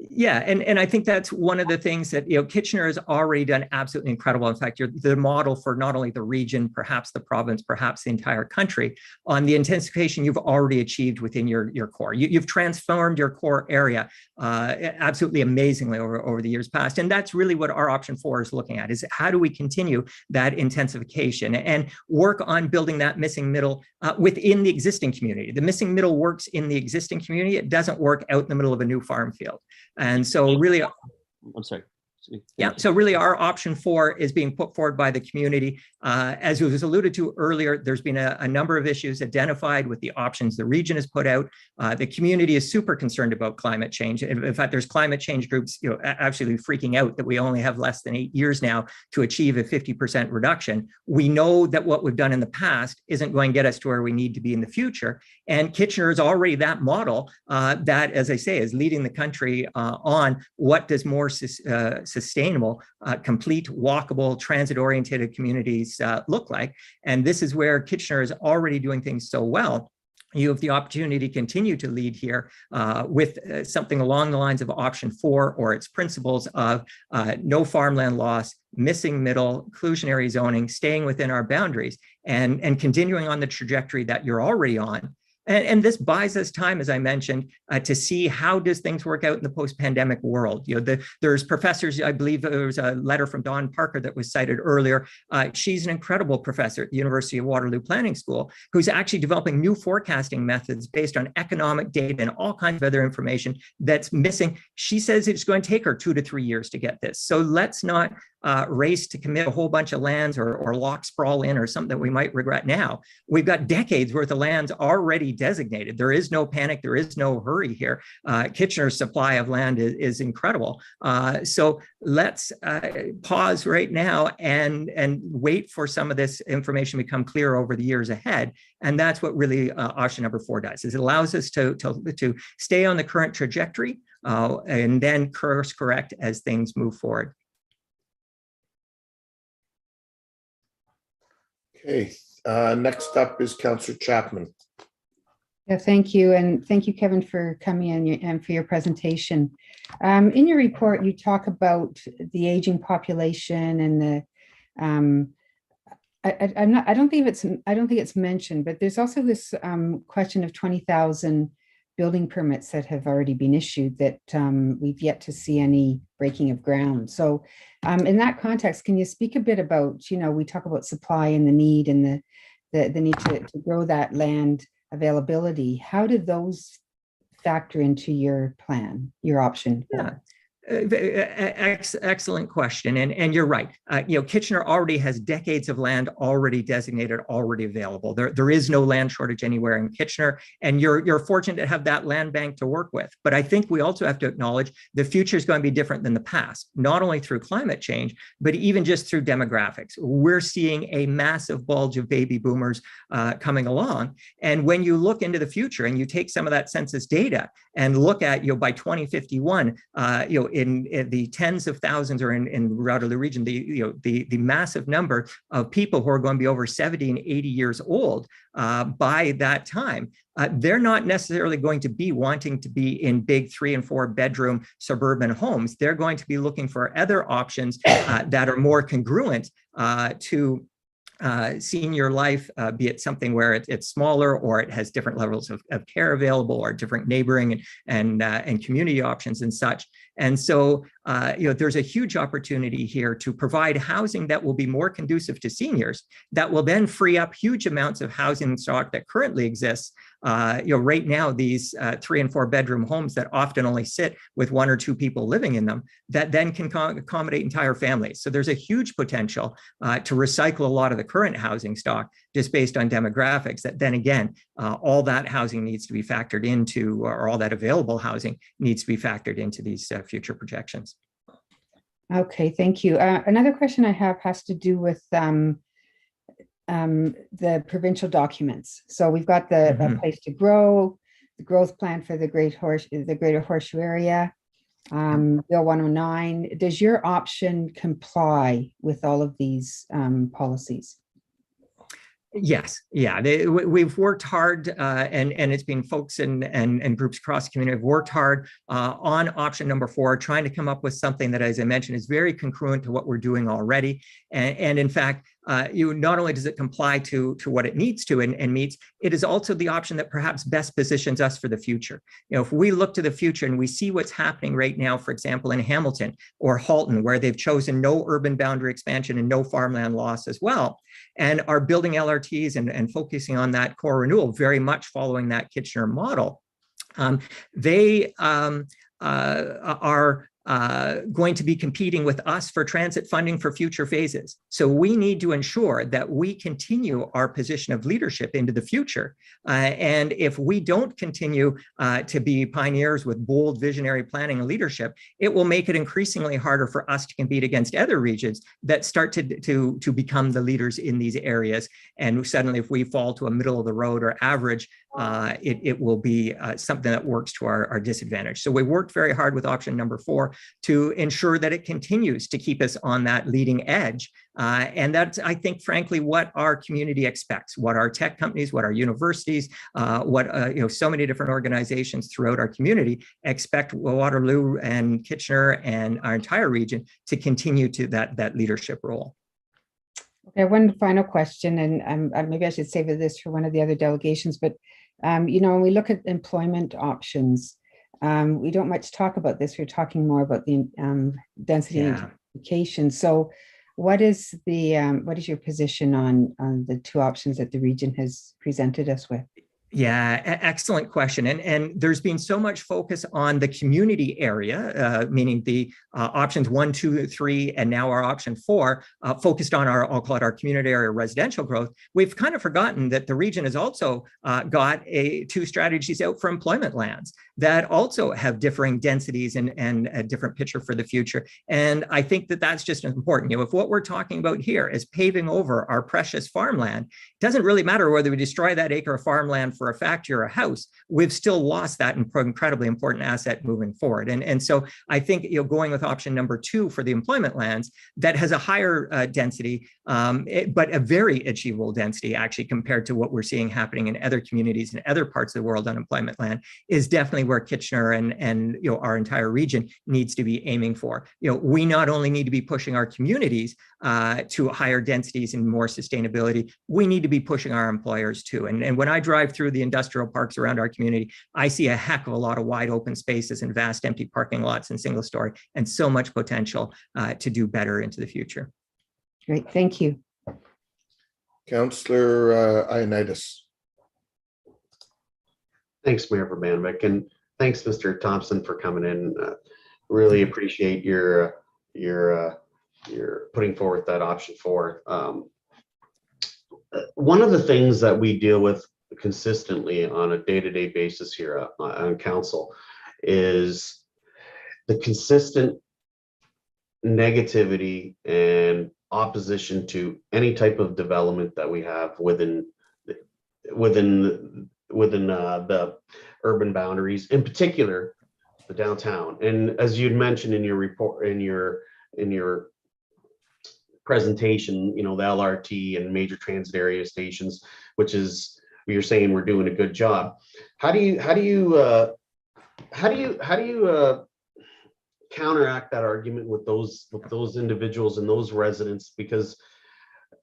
Speaker 15: Yeah, and I think that's one of the things that, Kitchener has already done absolutely incredible. In fact, you're the model for not only the region, perhaps the province, perhaps the entire country on the intensification you've already achieved within your core. You've transformed your core area absolutely amazingly over the years past. And that's really what our option 4 is looking at, is how do we continue that intensification and work on building that missing middle within the existing community. The missing middle works in the existing community. It doesn't work out in the middle of a new farm field. And so really,
Speaker 4: I'm sorry.
Speaker 15: Yeah, so really our option 4 is being put forward by the community. As was alluded to earlier, there's been a number of issues identified with the options the region has put out. The community is super concerned about climate change. In fact, there's climate change groups absolutely freaking out that we only have less than 8 years now to achieve a 50% reduction. We know that what we've done in the past isn't going to get us to where we need to be in the future. And Kitchener is already that model that, as I say, is leading the country on what does more sustainable, complete, walkable, transit-oriented communities look like. And this is where Kitchener is already doing things so well. You have the opportunity to continue to lead here with something along the lines of option 4 or its principles of no farmland loss, missing middle, inclusionary zoning, staying within our boundaries, and continuing on the trajectory that you're already on. And this buys us time, as I mentioned, to see how does things work out in the post-pandemic world. There's professors, I believe there was a letter from Dawn Parker that was cited earlier. She's an incredible professor at the University of Waterloo Planning School, who's actually developing new forecasting methods based on economic data and all kinds of other information that's missing. She says it's going to take her 2 to 3 years to get this. So let's not race to commit a whole bunch of lands or lock sprawl in or something that we might regret now. We've got decades worth of lands already designated. There is no panic. There is no hurry here. Kitchener's supply of land is incredible. So let's pause right now and wait for some of this information to become clear over the years ahead. And that's what really option number 4 does, is it allows us to stay on the current trajectory and then course correct as things move forward.
Speaker 2: Okay, next up is Councillor Chapman.
Speaker 6: Yeah, thank you. And thank you, Kevin, for coming in and for your presentation. In your report, you talk about the aging population and the, I don't think it's mentioned, but there's also this question of 20,000 building permits that have already been issued that we've yet to see any breaking of ground. So in that context, can you speak a bit about, we talk about supply and the need and the need to grow that land availability. How did those factor into your plan, your option?
Speaker 15: Yeah. Excellent question. And you're right. Kitchener already has decades of land already designated, already available. There is no land shortage anywhere in Kitchener, and you're fortunate to have that land bank to work with. But I think we also have to acknowledge the future is going to be different than the past, not only through climate change, but even just through demographics. We're seeing a massive bulge of baby boomers coming along. And when you look into the future and you take some of that census data and look at, by 2051, in the tens of thousands or in Waterloo region, the massive number of people who are going to be over 70 and 80 years old by that time, they're not necessarily going to be wanting to be in big 3 and 4 bedroom suburban homes. They're going to be looking for other options that are more congruent to senior life, be it something where it's smaller or it has different levels of care available or different neighboring and community options and such. And so, there's a huge opportunity here to provide housing that will be more conducive to seniors, that will then free up huge amounts of housing stock that currently exists. Right now, these 3 and 4 bedroom homes that often only sit with 1 or 2 people living in them, that then can accommodate entire families. So there's a huge potential to recycle a lot of the current housing stock just based on demographics, that then again, all that housing needs to be factored into, or all that available housing needs to be factored into these future projections.
Speaker 6: Okay, thank you. Another question I have has to do with the provincial documents. So we've got the place to grow, the growth plan for the Greater Horseshoe area, Bill 109. Does your option comply with all of these policies?
Speaker 15: Yes, yeah, we've worked hard, and it's been folks and groups across the community have worked hard on option number 4, trying to come up with something that, as I mentioned, is very congruent to what we're doing already. And in fact, not only does it comply to what it needs to and meets, it is also the option that perhaps best positions us for the future. You know, if we look to the future and we see what's happening right now, for example, in Hamilton or Halton, where they've chosen no urban boundary expansion and no farmland loss as well, and are building LRTs and focusing on that core renewal, very much following that Kitchener model. They are going to be competing with us for transit funding for future phases. So we need to ensure that we continue our position of leadership into the future. And if we don't continue to be pioneers with bold visionary planning and leadership, it will make it increasingly harder for us to compete against other regions that start to become the leaders in these areas. And suddenly, if we fall to a middle of the road or average, it will be something that works to our disadvantage. So we worked very hard with option number 4 to ensure that it continues to keep us on that leading edge. And that's, I think, frankly, what our community expects, what our tech companies, what our universities, what so many different organizations throughout our community expect Waterloo and Kitchener and our entire region to continue to that leadership role.
Speaker 6: Okay, one final question, and maybe I should save this for one of the other delegations, but when we look at employment options, we don't much talk about this. We're talking more about the density intensification. So what is your position on the 2 options that the region has presented us with?
Speaker 15: Yeah, excellent question. And there's been so much focus on the community area, meaning the options 1, 2, 3, and now our option 4, focused on I'll call it our community area residential growth. We've kind of forgotten that the region has also got 2 strategies out for employment lands that also have differing densities and a different picture for the future. And I think that that's just important. If what we're talking about here is paving over our precious farmland, it doesn't really matter whether we destroy that acre of farmland for a factory or a house, we've still lost that incredibly important asset moving forward. And so I think going with option number 2 for the employment lands that has a higher density, but a very achievable density actually compared to what we're seeing happening in other communities and other parts of the world on employment land is definitely where Kitchener and our entire region needs to be aiming for. We not only need to be pushing our communities to higher densities and more sustainability, we need to be pushing our employers too. And when I drive through the industrial parks around our community, I see a heck of a lot of wide open spaces and vast empty parking lots and single story, and so much potential to do better into the future.
Speaker 6: Great, thank you.
Speaker 2: Councillor Ioannidis.
Speaker 12: Thanks, Mayor Verbanvik, and thanks, Mr. Thompson, for coming in. Really appreciate your putting forward that option 4. One of the things that we deal with consistently on a day-to-day basis here on council is the consistent negativity and opposition to any type of development that we have within the urban boundaries, in particular the downtown. And as you'd mentioned in your report, in your presentation, the LRT and major transit area stations, which is, you're saying we're doing a good job. How do you counteract that argument with those individuals and those residents? Because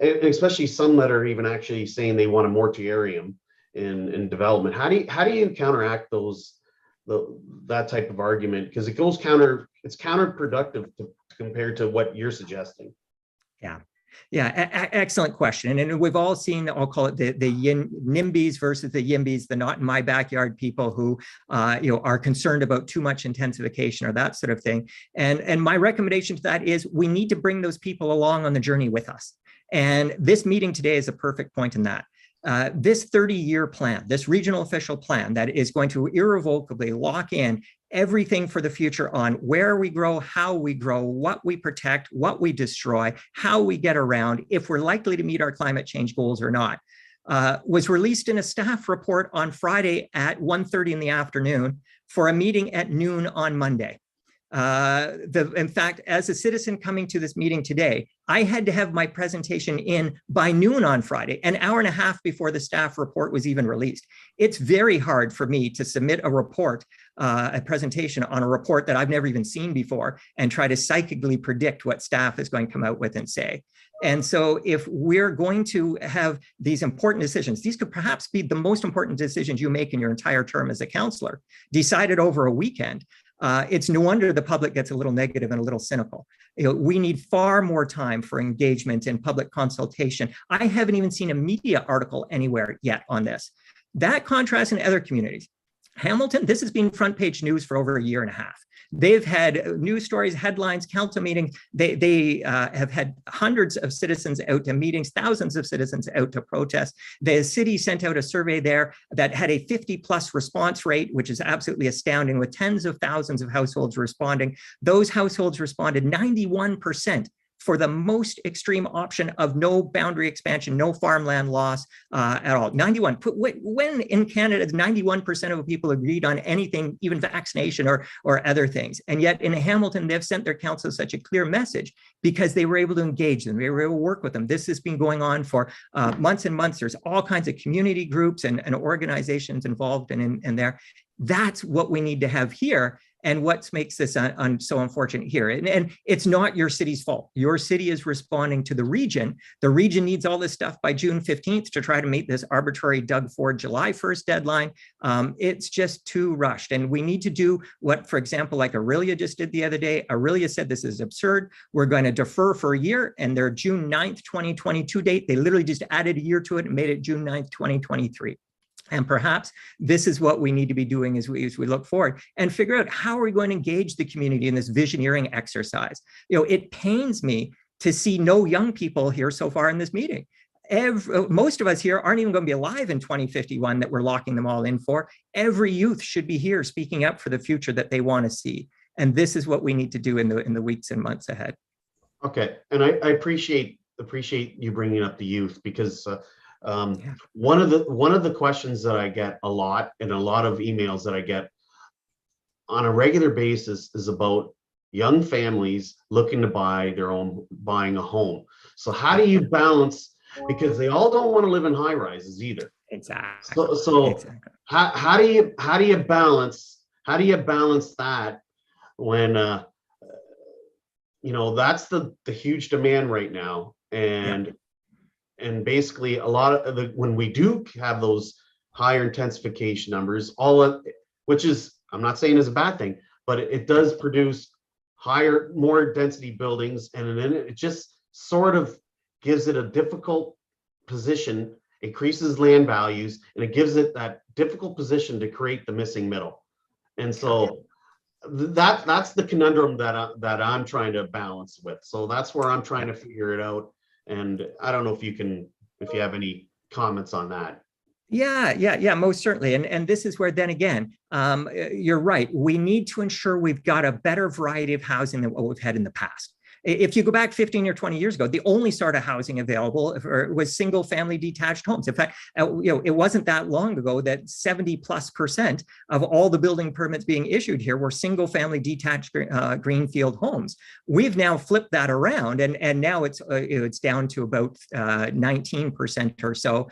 Speaker 12: especially some that are even actually saying they want a moratorium in development. How do you counteract that type of argument? Because it's counterproductive compared to what you're suggesting.
Speaker 15: Yeah, excellent question. And we've all seen, I'll call it the NIMBYs versus the YIMBYs, the not in my backyard people who are concerned about too much intensification or that sort of thing. And my recommendation to that is we need to bring those people along on the journey with us. And this meeting today is a perfect point in that. This 30-year plan, this regional official plan that is going to irrevocably lock in everything for the future on where we grow, how we grow, what we protect, what we destroy, how we get around, if we're likely to meet our climate change goals or not, was released in a staff report on Friday at 1:30 in the afternoon for a meeting at noon on Monday. In fact, as a citizen coming to this meeting today, I had to have my presentation in by noon on Friday, an hour and a half before the staff report was even released. It's very hard for me to submit a report, a presentation on a report that I've never even seen before and try to psychically predict what staff is going to come out with and say. And so if we're going to have these important decisions, these could perhaps be the most important decisions you make in your entire term as a councillor, decided over a weekend. It's no wonder the public gets a little negative and a little cynical. We need far more time for engagement and public consultation. I haven't even seen a media article anywhere yet on this. That contrasts in other communities. Hamilton, this has been front page news for over a year and a half. They've had news stories, headlines, council meetings. They have had hundreds of citizens out to meetings, thousands of citizens out to protest. The city sent out a survey there that had a 50+ response rate, which is absolutely astounding, with tens of thousands of households responding. Those households responded 91% for the most extreme option of no boundary expansion, no farmland loss at all. 91. When in Canada, 91% of people agreed on anything, even vaccination or other things. And yet in Hamilton, they've sent their council such a clear message because they were able to engage them. They were able to work with them. This has been going on for months and months. There's all kinds of community groups and organizations involved in there. That's what we need to have here. And what makes this so unfortunate here. And it's not your city's fault. Your city is responding to the region. The region needs all this stuff by June 15th to try to meet this arbitrary Doug Ford July 1st deadline. It's just too rushed. And we need to do what, for example, like Aurelia just did the other day. Aurelia said this is absurd. We're going to defer for a year, and their June 9th, 2022 date, they literally just added a year to it and made it June 9th, 2023. And perhaps this is what we need to be doing as we look forward and figure out how are we going to engage the community in this visioneering exercise. It pains me to see no young people here so far in this meeting. Most of us here aren't even going to be alive in 2051 that we're locking them all in for. Every youth should be here speaking up for the future that they want to see. And this is what we need to do in the weeks and months ahead.
Speaker 12: Okay, and I appreciate you bringing up the youth because one of the questions that I get a lot and a lot of emails that I get on a regular basis is about young families looking to buying a home. So how do you balance, because they all don't want to live in high rises either.
Speaker 15: Exactly.
Speaker 12: So
Speaker 15: exactly.
Speaker 12: How do you balance that when that's the huge demand right now, and basically a lot of when we do have those higher intensification numbers, which is, I'm not saying is a bad thing, but it does produce more density buildings, and then it just sort of gives it a difficult position, increases land values, and it gives it that difficult position to create the missing middle. And so that's the conundrum that I'm trying to balance with. So that's where I'm trying to figure it out. And I don't know if you have any comments on that.
Speaker 15: Yeah, most certainly. And this is where, then again, you're right. We need to ensure we've got a better variety of housing than what we've had in the past. If you go back 15 or 20 years ago, the only sort of housing available was single family detached homes. In fact, it wasn't that long ago that 70+% of all the building permits being issued here were single family detached greenfield homes. We've now flipped that around, and now it's down to about 19% or so,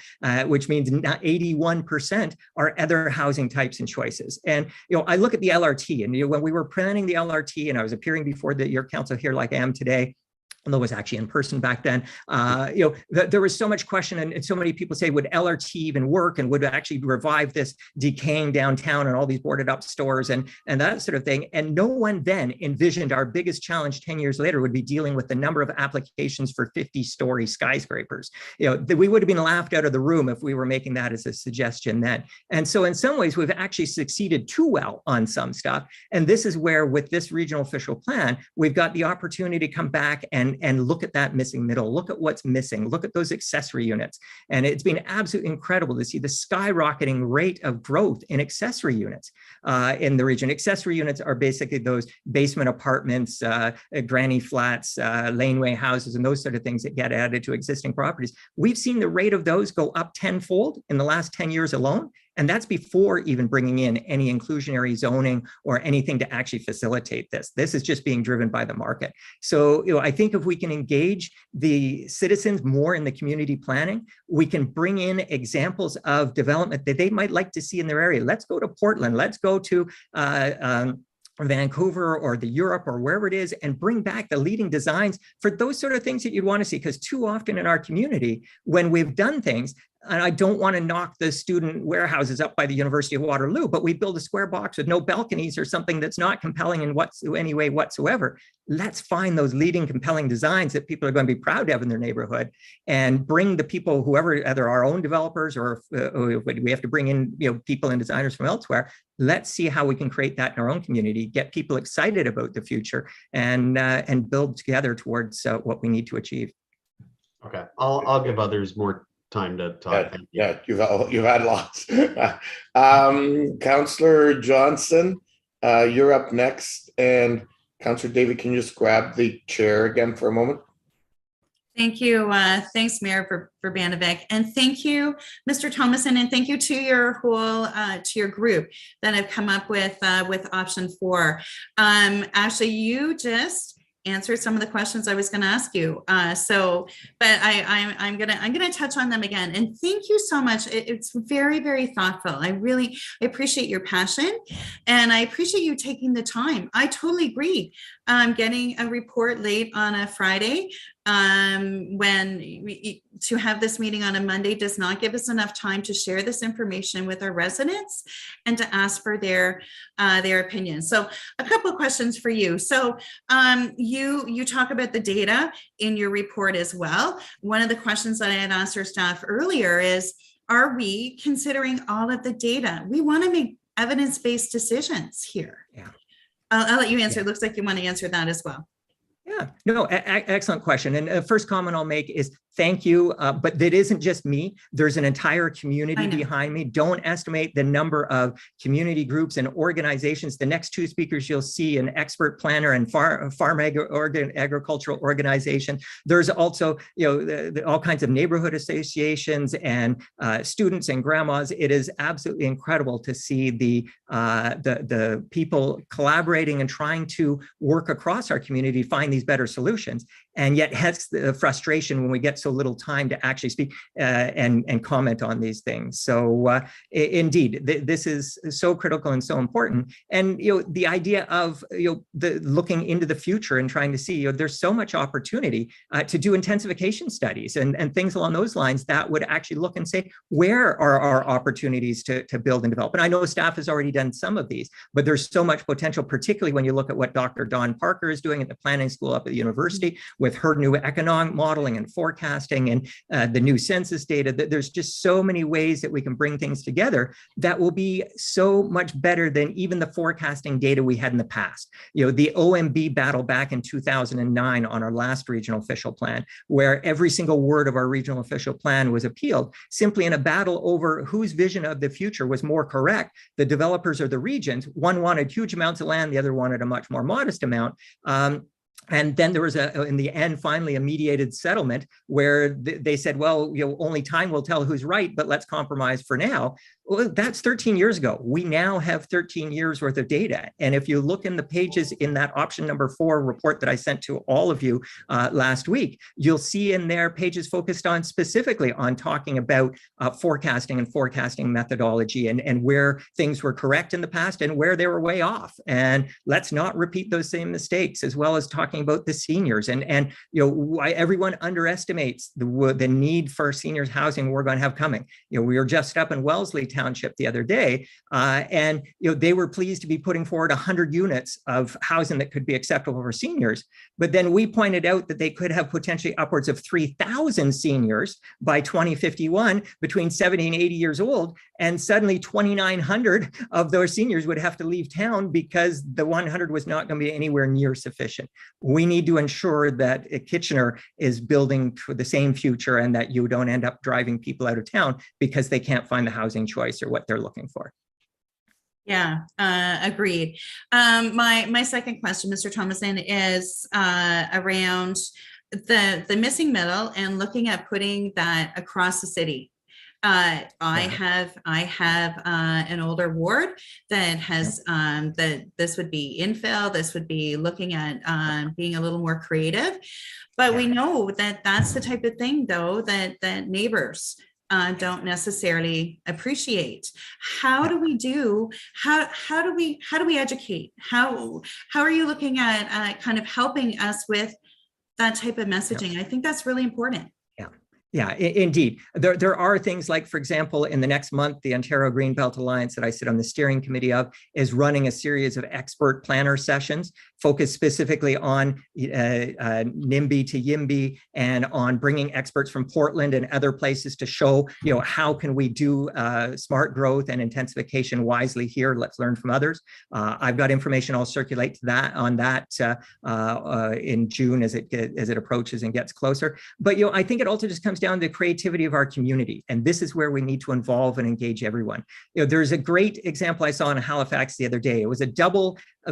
Speaker 15: which means 81% are other housing types and choices. And I look at the LRT, and when we were planning the LRT, and I was appearing before your council here like I am today, although it was actually in person back then, there was so much question, and so many people say, would LRT even work, and would it actually revive this decaying downtown and all these boarded up stores and that sort of thing? And no one then envisioned our biggest challenge 10 years later would be dealing with the number of applications for 50-story skyscrapers. We would have been laughed out of the room if we were making that as a suggestion then. And so in some ways, we've actually succeeded too well on some stuff. And this is where, with this regional official plan, we've got the opportunity to come back and look at that missing middle, look at what's missing, look at those accessory units. And it's been absolutely incredible to see the skyrocketing rate of growth in accessory units in the region. Accessory units are basically those basement apartments, granny flats, laneway houses, and those sort of things that get added to existing properties. We've seen the rate of those go up tenfold in the last 10 years alone. And that's before even bringing in any inclusionary zoning or anything to actually facilitate this. This is just being driven by the market. So, I think if we can engage the citizens more in the community planning, we can bring in examples of development that they might like to see in their area. Let's go to Portland. Let's go to Vancouver or the Europe or wherever it is, and bring back the leading designs for those sort of things that you'd want to see. Because too often in our community, when we've done things, and I don't want to knock the student warehouses up by the University of Waterloo, but we build a square box with no balconies or something that's not compelling in any way whatsoever. Let's find those leading compelling designs that people are going to be proud to have in their neighborhood, and bring the people, whoever, either our own developers or we have to bring in people and designers from elsewhere. Let's see how we can create that in our own community, get people excited about the future, and build together towards what we need to achieve.
Speaker 12: Okay, I'll give others more time to talk.
Speaker 2: Yeah, you've had lots. Councillor Johnson, you're up next, and Councillor David, can you just grab the chair again for a moment?
Speaker 1: Thank you. Thanks, Mayor Verbanevik, and thank you, Mr. Thomason, and thank you to your whole to your group that have come up with option 4. Actually, you just answered some of the questions I was going to ask you. But I'm gonna touch on them again. And thank you so much. It's very, very thoughtful. I appreciate your passion, and I appreciate you taking the time. I totally agree. Getting a report late on a Friday, to have this meeting on a Monday does not give us enough time to share this information with our residents and to ask for their opinions. So a couple of questions for you. So you talk about the data in your report as well. One of the questions that I had asked our staff earlier is, are we considering all of the data? We want to make evidence-based decisions here.
Speaker 15: Yeah.
Speaker 1: I'll let you answer. It looks like you want to answer that as well.
Speaker 15: Yeah, no, excellent question. And first comment I'll make is thank you, but that isn't just me. There's an entire community behind me. Don't estimate the number of community groups and organizations. The next 2 speakers you'll see an expert planner and farm agricultural organization. There's also all kinds of neighborhood associations and students and grandmas. It is absolutely incredible to see the people collaborating and trying to work across our community to find these better solutions. And yet hence the frustration when we get so little time to actually speak and comment on these things. So indeed, this is so critical and so important. And the idea of looking into the future and trying to see there's so much opportunity to do intensification studies and things along those lines that would actually look and say, where are our opportunities to build and develop? And I know staff has already done some of these, but there's so much potential, particularly when you look at what Dr. Dawn Parker is doing at the planning school up at the university with her new economic modeling and forecasting and the new census data. That there's just so many ways that we can bring things together that will be so much better than even the forecasting data we had in the past. The OMB battle back in 2009 on our last regional official plan, where every single word of our regional official plan was appealed, simply in a battle over whose vision of the future was more correct. The developers or the regions, one wanted huge amounts of land, the other wanted a much more modest amount. And then there was in the end, finally a mediated settlement where they said, well, only time will tell who's right, but let's compromise for now. Well, that's 13 years ago. We now have 13 years worth of data. And if you look in the pages in that option number 4 report that I sent to all of you last week, you'll see in there pages focused on specifically on talking about forecasting and forecasting methodology and where things were correct in the past and where they were way off. And let's not repeat those same mistakes, as well as talking about the seniors. And everyone underestimates the need for seniors housing we're going to have coming. We were just up in Wellesley Township the other day, and they were pleased to be putting forward 100 units of housing that could be acceptable for seniors. But then we pointed out that they could have potentially upwards of 3,000 seniors by 2051 between 70 and 80 years old. And suddenly 2,900 of those seniors would have to leave town because the 100 was not going to be anywhere near sufficient. We need to ensure that Kitchener is building for the same future and that you don't end up driving people out of town because they can't find the housing choice or what they're looking for.
Speaker 1: Yeah, agreed. My second question, Mr. Thomason, is around the missing middle and looking at putting that across the city. I have an older ward that has that this would be infill. This would be looking at being a little more creative, but we know that that's the type of thing though that neighbors don't necessarily appreciate. How do we educate? How are you looking at kind of helping us with that type of messaging? I think that's really important.
Speaker 15: Yeah, indeed. There are things like, for example, in the next month, the Ontario Greenbelt Alliance that I sit on the steering committee of is running a series of expert planner sessions focused specifically on NIMBY to YIMBY and on bringing experts from Portland and other places to show, how can we do smart growth and intensification wisely here? Let's learn from others. I've got information I'll circulate on that in June as it approaches and gets closer. But I think it also just comes down to the creativity of our community, and this is where we need to involve and engage everyone. There's a great example I saw in Halifax the other day. It was a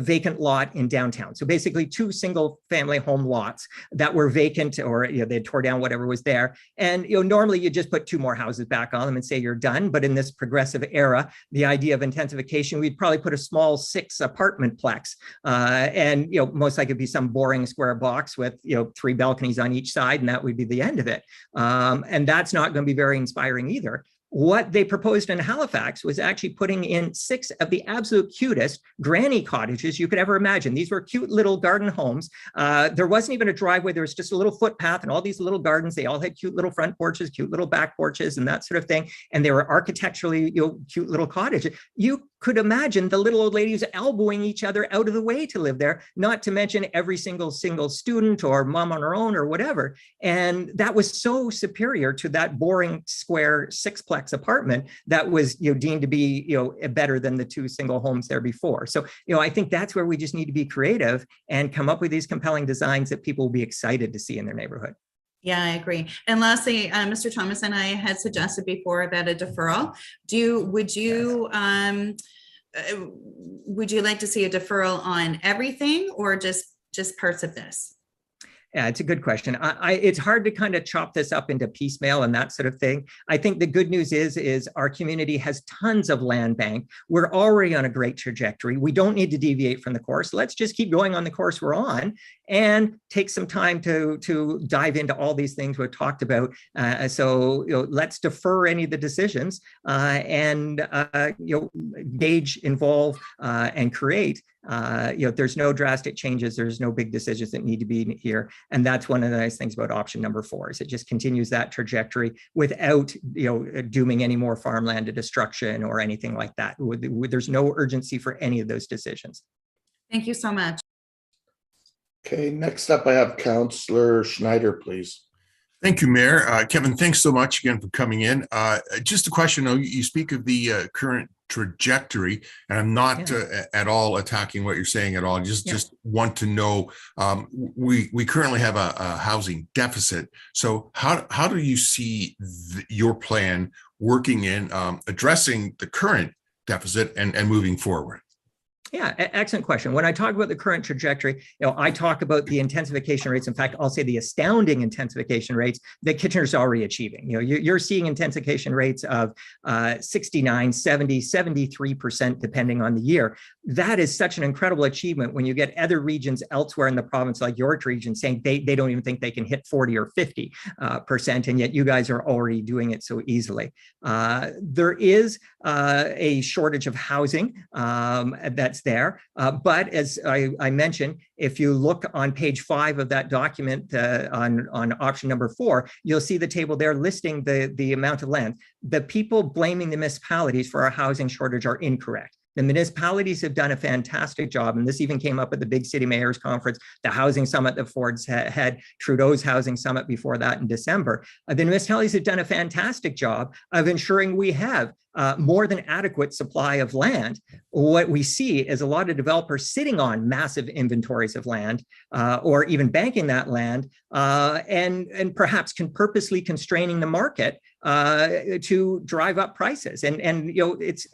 Speaker 15: vacant lot in downtown. So basically 2 single family home lots that were vacant, or they tore down whatever was there. And normally you just put 2 more houses back on them and say you're done. But in this progressive era, the idea of intensification, we'd probably put a small 6 apartment plex, and most likely it'd be some boring square box with 3 balconies on each side, and that would be the end of it. And that's not going to be very inspiring either. What they proposed in Halifax was actually putting in 6 of the absolute cutest granny cottages you could ever imagine. These were cute little garden homes. There wasn't even a driveway. There was just a little footpath and all these little gardens. They all had cute little front porches, cute little back porches, and that sort of thing. And they were architecturally, cute little cottages. You could imagine the little old ladies elbowing each other out of the way to live there, not to mention every single student or mom on her own or whatever. And that was so superior to that boring square 6-plex apartment that was deemed to be better than the 2 single homes there before. So I think that's where we just need to be creative and come up with these compelling designs that people will be excited to see in their neighborhood.
Speaker 1: Yeah, I agree. And lastly, Mr. Thomas and I had suggested before about a deferral. Would you like to see a deferral on everything or just parts of this?
Speaker 15: Yeah, it's a good question. It's hard to kind of chop this up into piecemeal and that sort of thing. I think the good news is our community has tons of land bank. We're already on a great trajectory. We don't need to deviate from the course. Let's just keep going on the course we're on and take some time to dive into all these things we've talked about. So let's defer any of the decisions and engage, involve, and create. There's no drastic changes. There's no big decisions that need to be here. And that's one of the nice things about option number 4 is it just continues that trajectory without, dooming any more farmland to destruction or anything like that. There's no urgency for any of those decisions.
Speaker 1: Thank you so much.
Speaker 2: Okay, next up I have Councillor Schneider, please.
Speaker 7: Thank you, Mayor. Kevin, thanks so much again for coming in. Just a question, you speak of the current trajectory, and I'm not at all attacking what you're saying at all. Just want to know, we currently have a housing deficit. So how do you see your plan working in addressing the current deficit and moving forward?
Speaker 15: Yeah, excellent question. When I talk about the current trajectory, I talk about the intensification rates. In fact, I'll say the astounding intensification rates that Kitchener's already achieving. You're seeing intensification rates of 69, 70, 73%, depending on the year. That is such an incredible achievement when you get other regions elsewhere in the province, like York region, saying they don't even think they can hit 40 or 50%, and yet you guys are already doing it so easily. There is a shortage of housing that's there. But as I mentioned, if you look on page 5 of that document on option number 4, you'll see the table there listing the amount of land. The people blaming the municipalities for our housing shortage are incorrect. The municipalities have done a fantastic job, and this even came up at the Big City Mayors Conference, the housing summit that Ford's had, Trudeau's housing summit before that in December. The municipalities have done a fantastic job of ensuring we have more than adequate supply of land. What we see is a lot of developers sitting on massive inventories of land or even banking that land and perhaps purposely constraining the market to drive up prices. And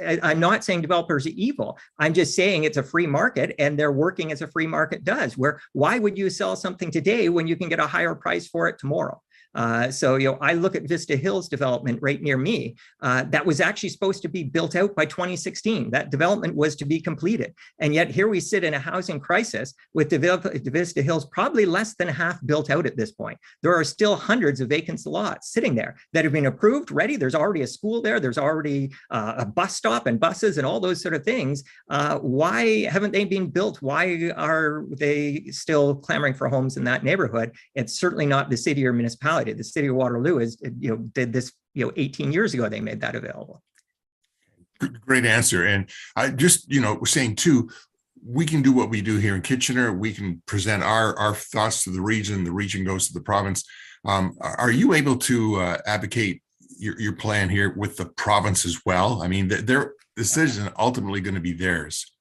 Speaker 15: I'm not saying developers are evil. I'm just saying it's a free market and they're working as a free market does, why would you sell something today when you can get a higher price for it tomorrow? So, I look at Vista Hills development right near me. That was actually supposed to be built out by 2016. That development was to be completed. And yet here we sit in a housing crisis with Vista Hills probably less than half built out at this point. There are still hundreds of vacant lots sitting there that have been approved, ready. There's already a school there. There's already a bus stop and buses and all those sort of things. Why haven't they been built? Why are they still clamoring for homes in that neighborhood? It's certainly not the city or municipality. The city of Waterloo did this 18 years ago. They made that available.
Speaker 7: Great answer. And I just, we're saying too, we can do what we do here in Kitchener. We can present our thoughts to the region goes to the province. Are you able to advocate your plan here with the province as well? I mean, their decision is ultimately going to be theirs.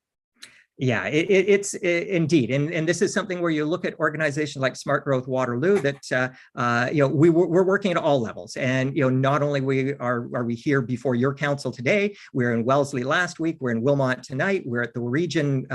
Speaker 15: Yeah, it's indeed, and this is something where you look at organizations like Smart Growth Waterloo that we're working at all levels, and not only are we here before your council today, we're in Wellesley last week, we're in Wilmot tonight, we're at the region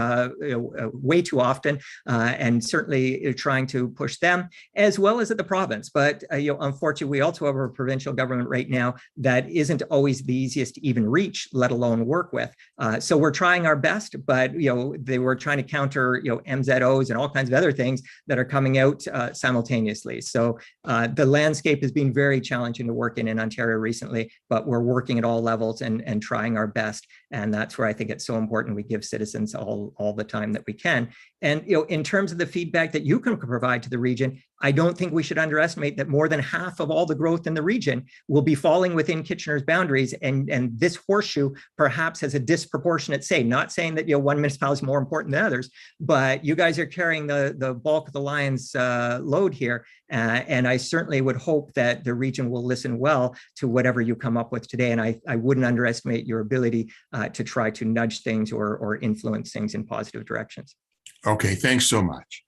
Speaker 15: way too often, and certainly trying to push them as well as at the province. But unfortunately, we also have a provincial government right now that isn't always the easiest to even reach, let alone work with. So we're trying our best, but they were trying to counter, MZOs and all kinds of other things that are coming out simultaneously. So the landscape has been very challenging to work in Ontario recently, but we're working at all levels and trying our best. And that's where I think it's so important we give citizens all the time that we can. And in terms of the feedback that you can provide to the region, I don't think we should underestimate that more than half of all the growth in the region will be falling within Kitchener's boundaries. And this horseshoe perhaps has a disproportionate say, not saying that one municipality is more important than others, but you guys are carrying the bulk of the lion's load here. And I certainly would hope that the region will listen well to whatever you come up with today. And I wouldn't underestimate your ability to try to nudge things or influence things in positive directions.
Speaker 7: Okay, thanks so much.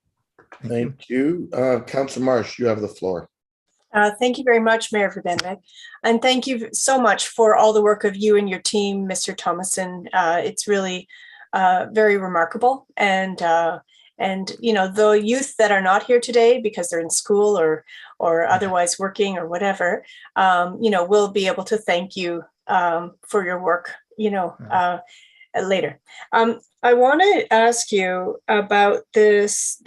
Speaker 2: Thank you. Councillor Marsh, you have the floor.
Speaker 5: Thank you very much, Mayor Verbenbeck. And thank you so much for all the work of you and your team, Mr. Thomason. It's really very remarkable. And the youth that are not here today because they're in school or otherwise working or whatever, will be able to thank you for your work, later. I want to ask you about this.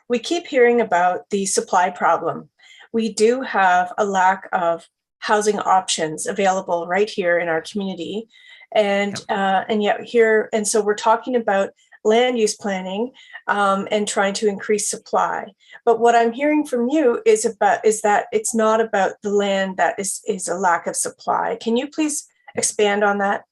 Speaker 5: We keep hearing about the supply problem. We do have a lack of housing options available right here in our community. And so we're talking about land use planning and trying to increase supply. But what I'm hearing from you is that it's not about the land that is a lack of supply. Can you please expand on that?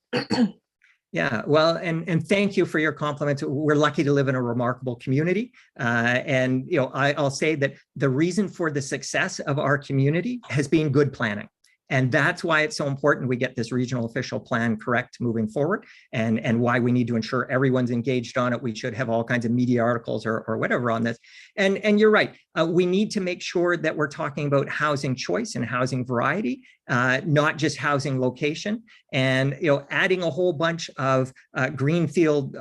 Speaker 15: Yeah, well, and thank you for your compliments. We're lucky to live in a remarkable community. I'll say that the reason for the success of our community has been good planning. And that's why it's so important we get this regional official plan correct moving forward, and why we need to ensure everyone's engaged on it. We should have all kinds of media articles or whatever on this. And you're right, we need to make sure that we're talking about housing choice and housing variety, not just housing location. And adding a whole bunch of greenfield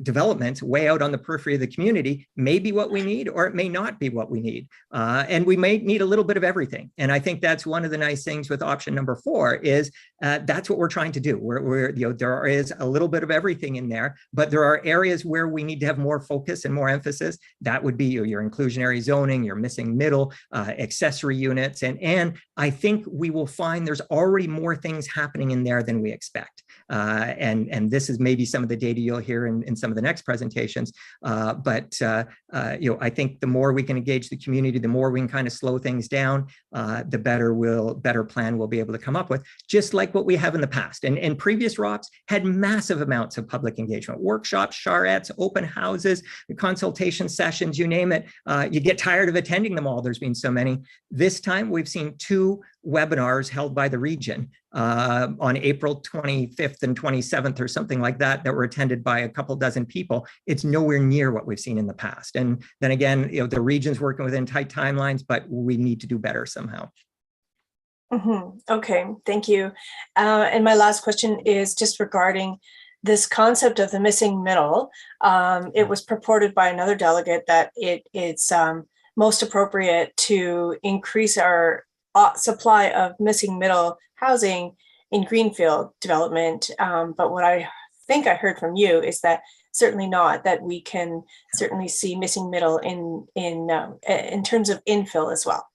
Speaker 15: developments way out on the periphery of the community may be what we need, or it may not be what we need. And we may need a little bit of everything. And I think that's one of the nice things with option number 4 is that's what we're trying to do. There is a little bit of everything in there, but there are areas where we need to have more focus and more emphasis. That would be your inclusionary zoning, your missing middle, accessory units. And I think we will find there's already more things happening in there than we expect. And this is maybe some of the data you'll hear in some of the next presentations. But I think the more we can engage the community, the more we can kind of slow things down, the better plan we'll be able to come up with, just like what we have in the past. And previous ROPs had massive amounts of public engagement, workshops, charrettes, open houses, consultation sessions, you name it. You get tired of attending them all. There's been so many. This time we've seen 2 webinars held by the region on April 25th and 27th or something like that were attended by a couple dozen people. It's nowhere near what we've seen in the past. And then again, the region's working within tight timelines, but we need to do better somehow.
Speaker 5: Mm-hmm. Okay, thank you. And my last question is just regarding this concept of the missing middle. It was purported by another delegate that it's most appropriate to increase our supply of missing middle housing in greenfield development. But what I think I heard from you is that certainly not, that we can certainly see missing middle in terms of infill as well.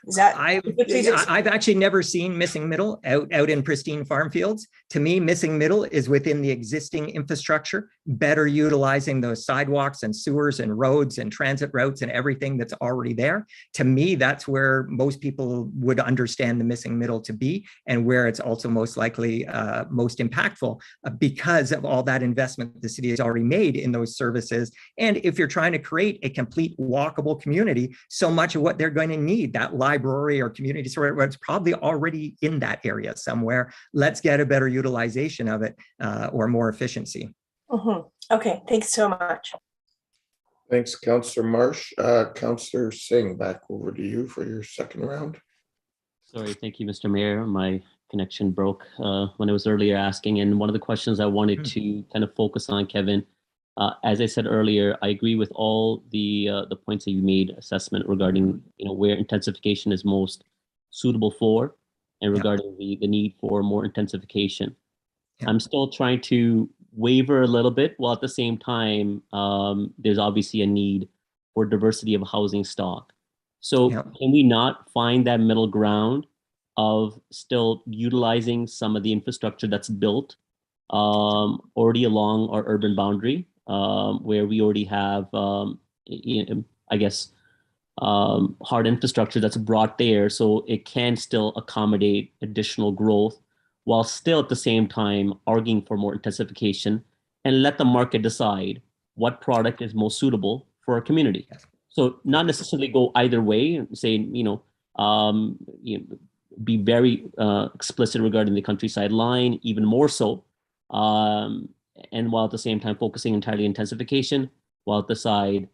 Speaker 5: Is that?
Speaker 15: I've actually never seen missing middle out in pristine farm fields. To me, missing middle is within the existing infrastructure, better utilizing those sidewalks and sewers and roads and transit routes and everything that's already there. To me, that's where most people would understand the missing middle to be, and where it's also most likely most impactful because of all that investment the city has already made in those services. And if you're trying to create a complete walkable community, so much of what they're going to need, that library or community store, it's probably already in that area somewhere. Let's get a better utilization of it or more efficiency.
Speaker 5: Okay, thanks so much.
Speaker 2: Thanks, Councillor Marsh. Councillor Singh, back over to you for your second round.
Speaker 4: Sorry, thank you, Mr. Mayor. My connection broke when I was earlier asking, and one of the questions I wanted to kind of focus on, Kevin, as I said earlier, I agree with all the points that you made, assessment regarding where intensification is most suitable for, and regarding the need for more intensification. I'm still trying to waver a little bit, while at the same time, there's obviously a need for diversity of housing stock. So can we not find that middle ground of still utilizing some of the infrastructure that's built already along our urban boundary, where we already have, I guess, hard infrastructure that's brought there, so it can still accommodate additional growth, while still at the same time arguing for more intensification, and let the market decide what product is most suitable for our community. So not necessarily go either way and say, be very explicit regarding the countryside line, even more so, and while at the same time focusing entirely intensification, while at the side,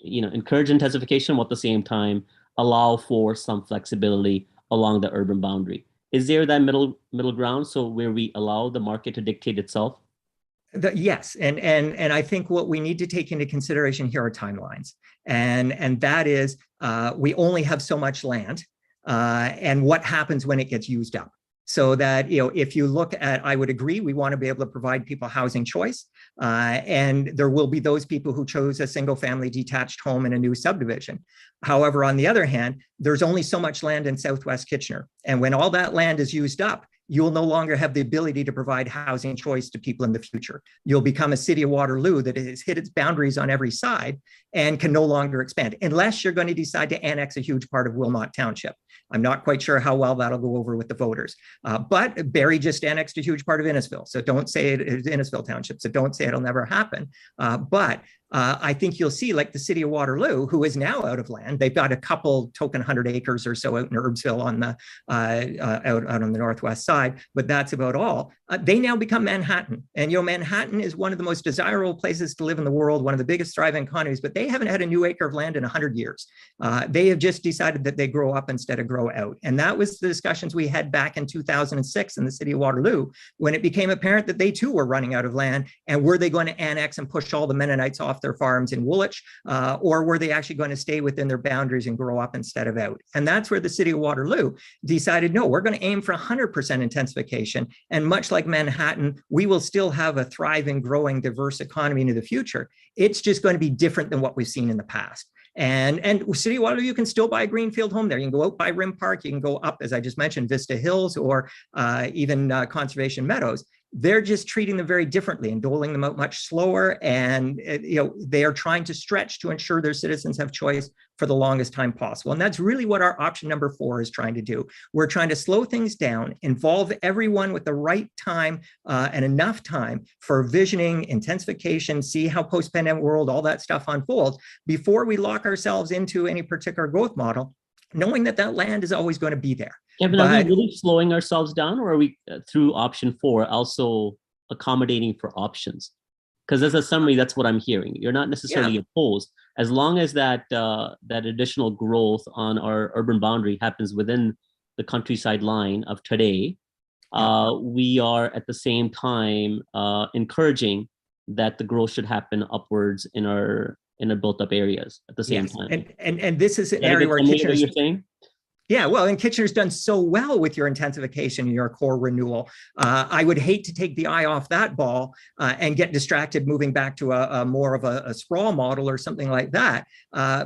Speaker 4: encourage intensification, while at the same time allow for some flexibility along the urban boundary. Is there that middle ground, so where we allow the market to dictate itself?
Speaker 15: Yes, and I think what we need to take into consideration here are timelines, and that is we only have so much land, and what happens when it gets used up. So that, if you look at, I would agree, we want to be able to provide people housing choice. And there will be those people who chose a single family detached home in a new subdivision. However, on the other hand, there's only so much land in Southwest Kitchener. And when all that land is used up, you'll no longer have the ability to provide housing choice to people in the future. You'll become a city of Waterloo that has hit its boundaries on every side and can no longer expand, unless you're going to decide to annex a huge part of Wilmot Township. I'm not quite sure how well that'll go over with the voters. But Barrie just annexed a huge part of Innisfil. So don't say it is Innisfil Township. So don't say it'll never happen. But I think you'll see, like the city of Waterloo, who is now out of land. They've got a couple token 100 acres or so out in Urbsville on the out on the northwest side, but that's about all. They now become Manhattan, and Manhattan is one of the most desirable places to live in the world, one of the biggest thriving economies. But they haven't had a new acre of land in 100 years. They have just decided that they grow up instead of grow out, and that was the discussions we had back in 2006 in the city of Waterloo, when it became apparent that they too were running out of land. And were they going to annex and push all the Mennonites off their farms in Woolwich, or were they actually going to stay within their boundaries and grow up instead of out? And that's where the city of Waterloo decided, no, we're going to aim for 100% intensification. And much like Manhattan, we will still have a thriving, growing, diverse economy into the future. It's just going to be different than what we've seen in the past. And City of Waterloo, you can still buy a greenfield home there. You can go out by Rim Park. You can go up, as I just mentioned, Vista Hills, or even Conservation Meadows. They're just treating them very differently and doling them out much slower. And they are trying to stretch to ensure their citizens have choice for the longest time possible. And that's really what our option number 4 is trying to do. We're trying to slow things down, involve everyone with the right time and enough time for visioning, intensification, see how post-pandemic world, all that stuff unfolds before we lock ourselves into any particular growth model, knowing that that land is always going to be there.
Speaker 4: Kevin, are we really slowing ourselves down, or are we through option 4 also accommodating for options? Because as a summary, that's what I'm hearing. You're not necessarily opposed, as long as that that additional growth on our urban boundary happens within the countryside line of today. We are at the same time encouraging that the growth should happen upwards in our in the built up areas at the same
Speaker 15: Yes,
Speaker 4: time.
Speaker 15: and this is an
Speaker 4: Is that a
Speaker 15: area
Speaker 4: good
Speaker 15: where
Speaker 4: summary of what
Speaker 15: Kitchener's
Speaker 4: you're saying?
Speaker 15: Yeah, well, and Kitchener's done so well with your intensification and your core renewal. I would hate to take the eye off that ball and get distracted moving back to a more of a sprawl model or something like that,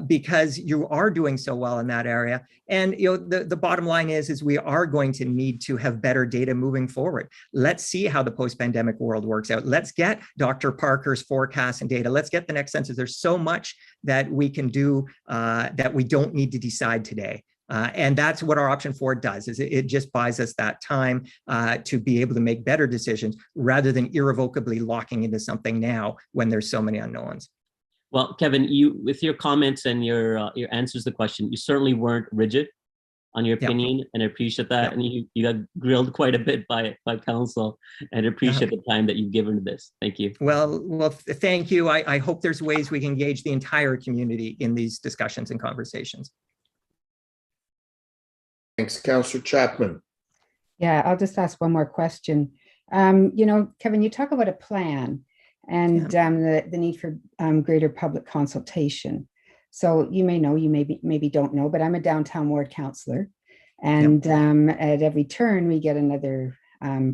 Speaker 15: because you are doing so well in that area. And the bottom line is we are going to need to have better data moving forward. Let's see how the post-pandemic world works out. Let's get Dr. Parker's forecasts and data. Let's get the next census. There's so much that we can do that we don't need to decide today. And that's what our option 4 does, is it just buys us that time to be able to make better decisions rather than irrevocably locking into something now when there's so many unknowns.
Speaker 4: Well, Kevin, with your comments and your answers to the question, you certainly weren't rigid on your opinion, and I appreciate that. And you got grilled quite a bit by council, and I appreciate the time that you've given to this. Thank you.
Speaker 15: Well, thank you. I hope there's ways we can engage the entire community in these discussions and conversations.
Speaker 2: Thanks, Councillor Chapman.
Speaker 6: Yeah, I'll just ask one more question. Kevin, you talk about a plan and the need for greater public consultation. So you may know, you maybe don't know, but I'm a downtown ward councillor, and at every turn we get another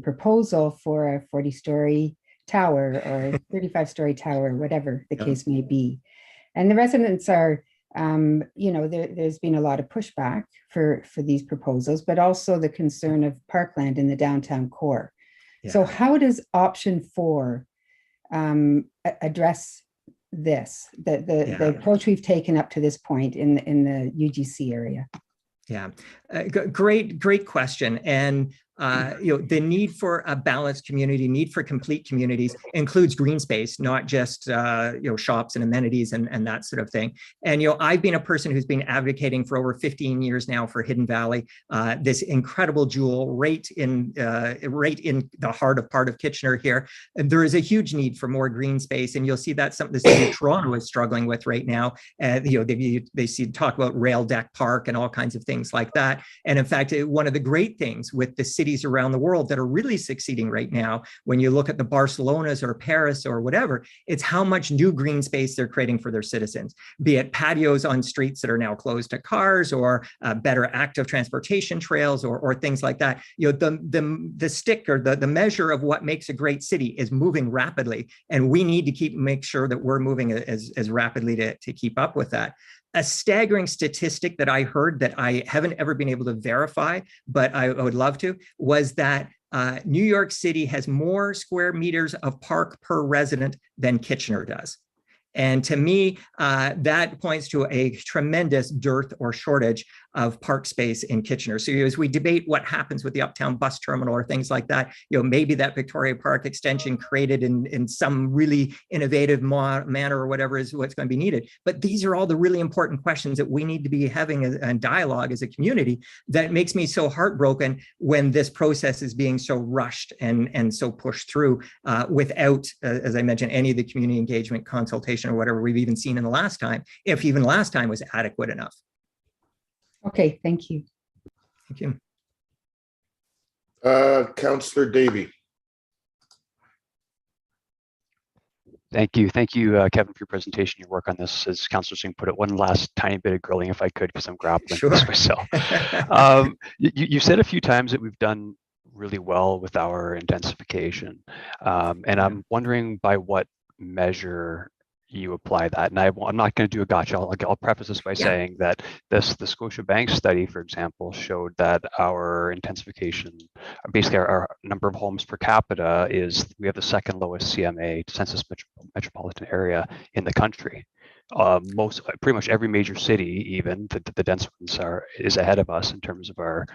Speaker 6: proposal for a 40-story tower or a 35-story tower, whatever the case may be. And the residents are, there's been a lot of pushback for these proposals, but also the concern of parkland in the downtown core. Yeah. So how does option 4 address this, the approach we've taken up to this point in the UGC area?
Speaker 15: Yeah, great question. And the need for a balanced community, need for complete communities includes green space, not just shops and amenities and that sort of thing. And I've been a person who's been advocating for over 15 years now for Hidden Valley, this incredible jewel right in the heart of part of Kitchener here. And there is a huge need for more green space, and you'll see that's something the city of Toronto is struggling with right now. They talk about Rail Deck Park and all kinds of things like that. And in fact, one of the great things with the cities around the world that are really succeeding right now, when you look at the Barcelonas or Paris or whatever, it's how much new green space they're creating for their citizens, be it patios on streets that are now closed to cars, or better active transportation trails, or things like that. The stick or the measure of what makes a great city is moving rapidly, and we need to make sure that we're moving as rapidly to keep up with that. A staggering statistic that I heard that I haven't ever been able to verify, but I would love to, was that New York City has more square meters of park per resident than Kitchener does. And to me, that points to a tremendous dearth or shortage of park space in Kitchener. So as we debate what happens with the Uptown bus terminal or things like that, maybe that Victoria Park extension created in some really innovative manner or whatever is what's going to be needed. But these are all the really important questions that we need to be having a dialogue as a community, that makes me so heartbroken when this process is being so rushed and so pushed through without, as I mentioned, any of the community engagement, consultation, or whatever we've even seen in the last time, if even last time was adequate enough.
Speaker 6: Okay, thank you.
Speaker 15: Thank you.
Speaker 2: Councillor Davey.
Speaker 8: Thank you, Kevin, for your presentation, your work on this. As Councillor Singh put it, one last tiny bit of grilling, if I could, because I'm grappling with this myself. You said a few times that we've done really well with our intensification, and I'm wondering by what measure you apply that. And I'm not going to do a gotcha. I'll preface this by saying that the Scotiabank study, for example, showed that our intensification, basically our number of homes per capita, we have the second lowest CMA, census metropolitan area, in the country. Pretty much every major city, even the dense ones, is ahead of us in terms of our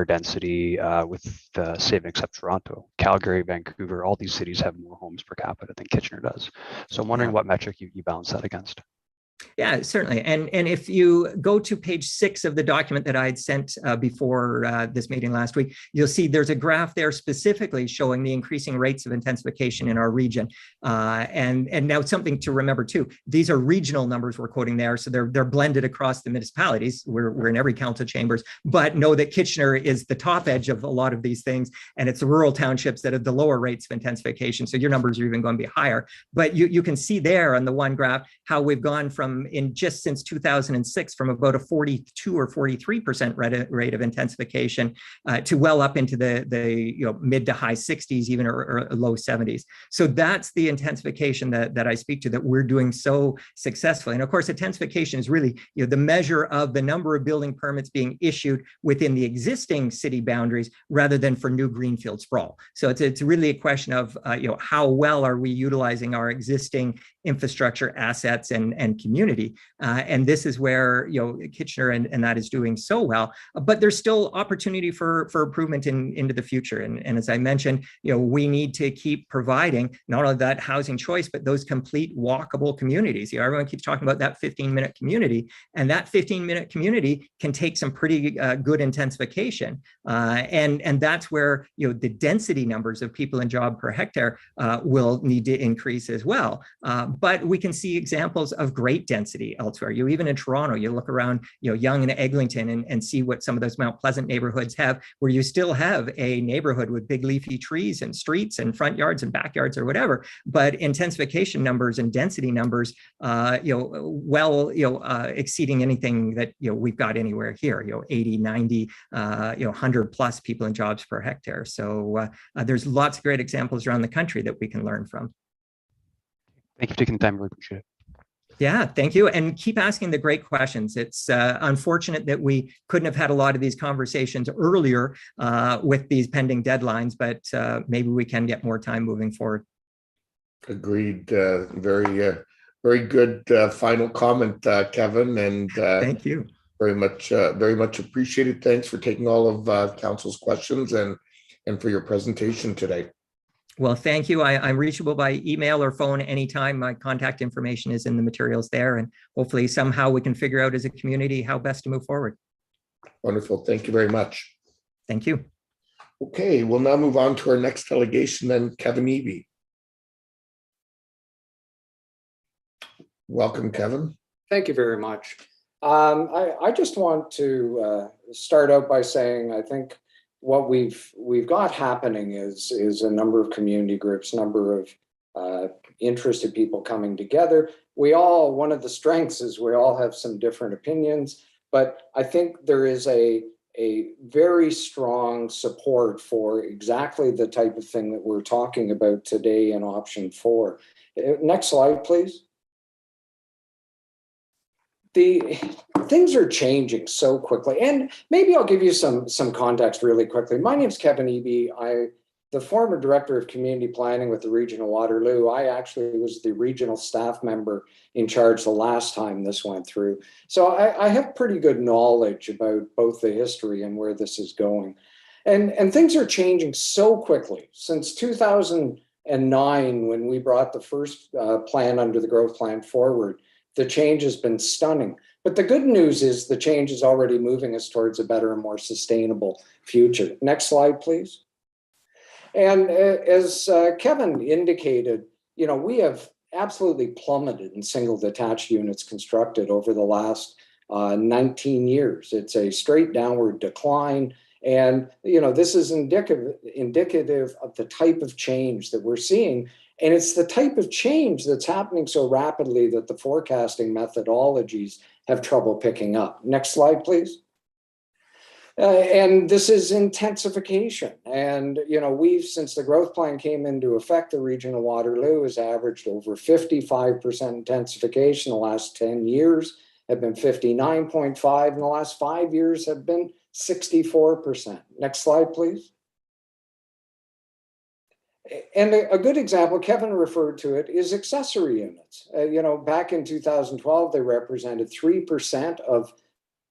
Speaker 8: density, with saving except Toronto. Calgary, Vancouver, all these cities have more homes per capita than Kitchener does. So I'm wondering what metric you balance that against.
Speaker 15: Yeah, certainly. And if you go to page 6 of the document that I had sent before this meeting last week, you'll see there's a graph there specifically showing the increasing rates of intensification in our region. And now something to remember too, these are regional numbers we're quoting there. So they're blended across the municipalities. We're in every council chambers, but know that Kitchener is the top edge of a lot of these things. And it's the rural townships that have the lower rates of intensification. So your numbers are even going to be higher. But you can see there on the one graph how we've gone from in just since 2006 from about a 42 or 43% rate of intensification to well up into the mid to high 60s, even or low 70s. So that's the intensification that I speak to, that we're doing so successfully. And of course, intensification is really the measure of the number of building permits being issued within the existing city boundaries rather than for new greenfield sprawl. So it's really a question of how well are we utilizing our existing infrastructure assets and community. And this is where Kitchener and that is doing so well, but there's still opportunity for improvement into the future. And as I mentioned, we need to keep providing not only that housing choice, but those complete walkable communities. Everyone keeps talking about that 15-minute community, and that 15-minute community can take some pretty good intensification. And that's where the density numbers of people and job per hectare will need to increase as well. But we can see examples of great density elsewhere. Even in Toronto, you look around, Yonge and Eglinton and see what some of those Mount Pleasant neighborhoods have, where you still have a neighborhood with big leafy trees and streets and front yards and backyards or whatever. But intensification numbers and density numbers, exceeding anything that we've got anywhere here. 80, 90, 100 plus people and jobs per hectare. So there's lots of great examples around the country that we can learn from.
Speaker 8: Thank you for taking the time. Really appreciate it.
Speaker 15: Yeah, thank you. And keep asking the great questions. It's unfortunate that we couldn't have had a lot of these conversations earlier with these pending deadlines, but maybe we can get more time moving forward.
Speaker 2: Agreed. Very good final comment, Kevin. And
Speaker 15: thank you.
Speaker 2: Very much appreciated. Thanks for taking all of council's questions and for your presentation today.
Speaker 15: Well, thank you. I'm reachable by email or phone anytime. My contact information is in the materials there, and hopefully somehow we can figure out as a community how best to move forward.
Speaker 2: Wonderful. Thank you very much.
Speaker 15: Thank you.
Speaker 2: Okay, we'll now move on to our next delegation, then Kevin Eby. Welcome, Kevin.
Speaker 16: Thank you very much. I just want to start out by saying I think what we've got happening is a number of community groups, number of interested people coming together. One of the strengths is we all have some different opinions, but I think there is a very strong support for exactly the type of thing that we're talking about today in option 4. Next slide, please. The things are changing so quickly, and maybe I'll give you some context really quickly. My name is Kevin Eby. The former director of community planning with the region of Waterloo. I actually was the regional staff member in charge the last time this went through. So I have pretty good knowledge about both the history and where this is going. And things are changing so quickly. Since 2009, when we brought the first plan under the growth plan forward, the change has been stunning. But the good news is the change is already moving us towards a better and more sustainable future. Next slide, please. And as Kevin indicated, we have absolutely plummeted in single detached units constructed over the last 19 years. It's a straight downward decline. And this is indicative of the type of change that we're seeing. And it's the type of change that's happening so rapidly that the forecasting methodologies have trouble picking up. Next slide, please. And this is intensification. And, we've, since the growth plan came into effect, the region of Waterloo has averaged over 55% intensification. The last 10 years have been 59.5, and the last 5 years have been 64%. Next slide, please. And a good example, Kevin referred to it, is accessory units. Back in 2012, they represented 3% of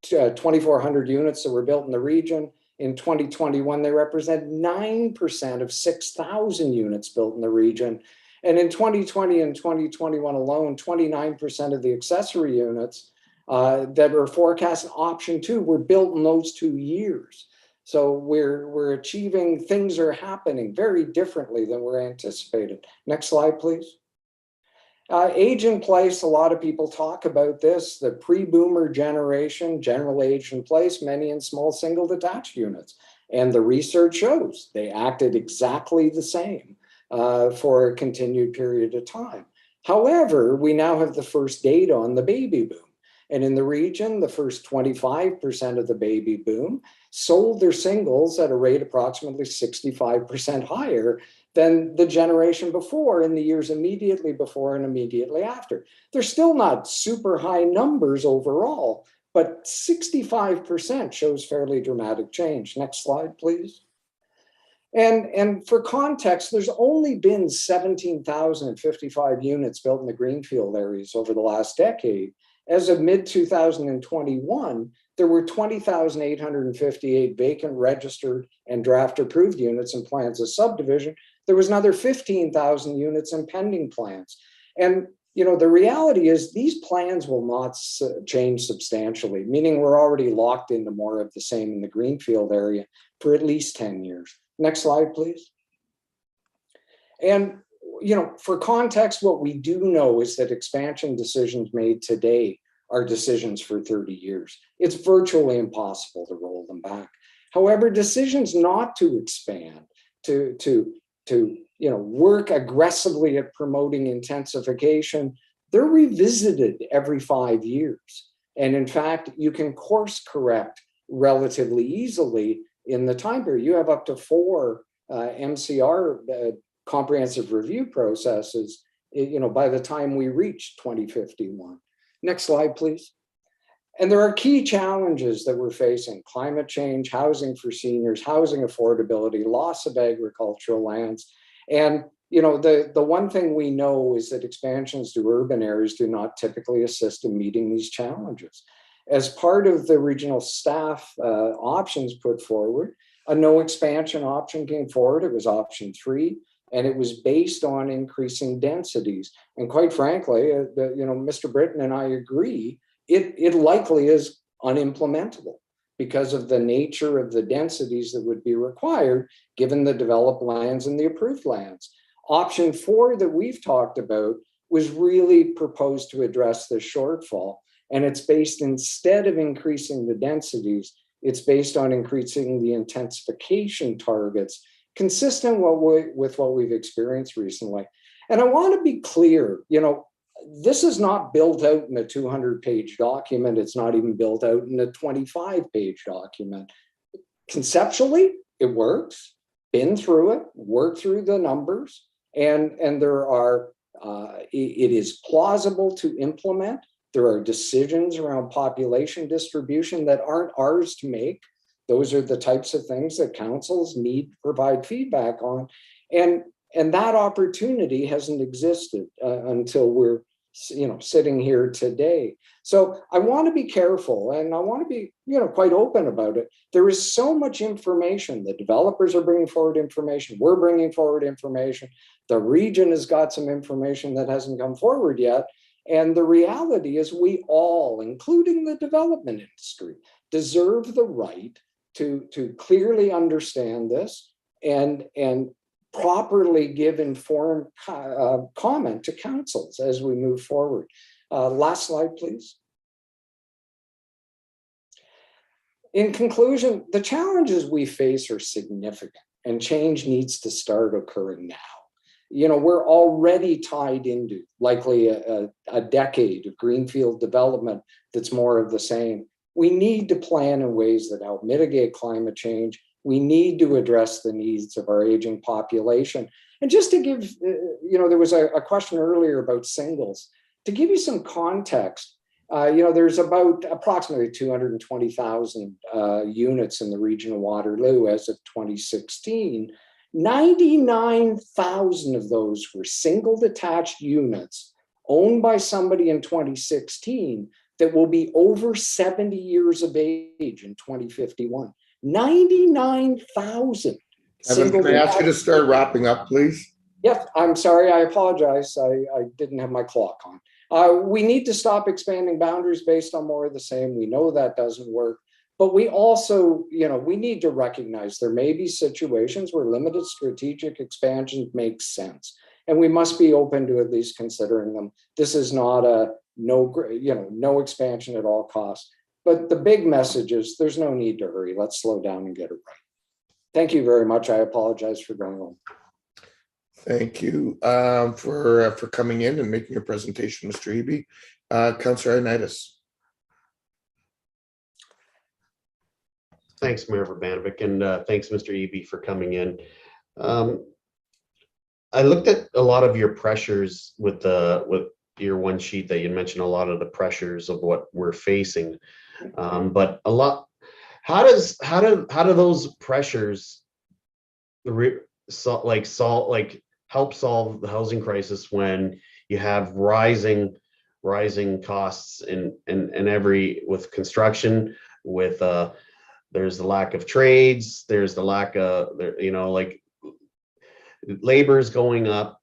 Speaker 16: 2,400 units that were built in the region. In 2021, they represent 9% of 6,000 units built in the region. And in 2020 and 2021 alone, 29% of the accessory units that were forecast in option 2 were built in those 2 years. So we're achieving, things are happening very differently than we're anticipated. Next slide, please. Age in place, a lot of people talk about this, the pre-boomer generation, general age in place, many in small single detached units. And the research shows they acted exactly the same for a continued period of time. However, we now have the first data on the baby boom. And in the region, the first 25% of the baby boom sold their singles at a rate approximately 65% higher than the generation before in the years immediately before and immediately after. They're still not super high numbers overall, but 65% shows fairly dramatic change. Next slide, please. And for context, there's only been 17,055 units built in the greenfield areas over the last decade. As of mid-2021, there were 20,858 vacant, registered, and draft-approved units in plans of subdivision. There was another 15,000 units in pending plans. And the reality is these plans will not change substantially, meaning we're already locked into more of the same in the greenfield area for at least 10 years. Next slide, please. And for context, what we do know is that expansion decisions made today are decisions for 30 years. It's virtually impossible to roll them back. However, decisions not to expand, to work aggressively at promoting intensification, they're revisited every 5 years. And in fact, you can course correct relatively easily in the time period. You have up to 4 MCR comprehensive review processes, by the time we reach 2051. Next slide, please. And there are key challenges that we're facing: climate change, housing for seniors, housing affordability, loss of agricultural lands. And the one thing we know is that expansions to urban areas do not typically assist in meeting these challenges. As part of the regional staff options put forward, a no expansion option came forward. It was option 3. And it was based on increasing densities. And quite frankly, Mr. Britton and I agree, it likely is unimplementable because of the nature of the densities that would be required given the developed lands and the approved lands. Option 4 that we've talked about was really proposed to address the shortfall. And it's based, instead of increasing the densities, it's based on increasing the intensification targets consistent with what we've experienced recently. And I want to be clear, this is not built out in a 200-page document. It's not even built out in a 25-page document. Conceptually, it works. Been through it, worked through the numbers, and there are, it is plausible to implement. There are decisions around population distribution that aren't ours to make. Those are the types of things that councils need to provide feedback on. And that opportunity hasn't existed until we're sitting here today. So I want to be careful, and I want to be quite open about it. There is so much information. The developers are bringing forward information. We're bringing forward information. The region has got some information that hasn't come forward yet. And the reality is we all, including the development industry, deserve the right to clearly understand this and properly give informed comment to councils as we move forward. Last slide, please. In conclusion, the challenges we face are significant and change needs to start occurring now. We're already tied into likely a decade of greenfield development that's more of the same. We need to plan in ways that help mitigate climate change. We need to address the needs of our aging population. And just to give, there was a question earlier about singles. To give you some context, there's about approximately 220,000 units in the region of Waterloo as of 2016. 99,000 of those were single detached units owned by somebody in 2016 that will be over 70 years of age in 2051. 99,000.
Speaker 2: Kevin, can I ask you to start wrapping up, please?
Speaker 16: Yes, I'm sorry. I apologize. I didn't have my clock on. We need to stop expanding boundaries based on more of the same. We know that doesn't work. But we also, we need to recognize there may be situations where limited strategic expansion makes sense. And we must be open to at least considering them. This is not a no expansion at all costs. But the big message is there's no need to hurry. Let's slow down and get it right. Thank you very much. I apologize for going on.
Speaker 2: Thank you for coming in and making your presentation, Mr. Eby. Councillor Ioannidis.
Speaker 12: Thanks, Mayor Urbanovic, and thanks, Mr. Eby, for coming in. I looked at a lot of your pressures with your one sheet that you mentioned, a lot of the pressures of what we're facing, but a lot. How do those pressures help solve the housing crisis when you have rising costs in every, with construction, with there's the lack of trades, there's the lack of labor is going up.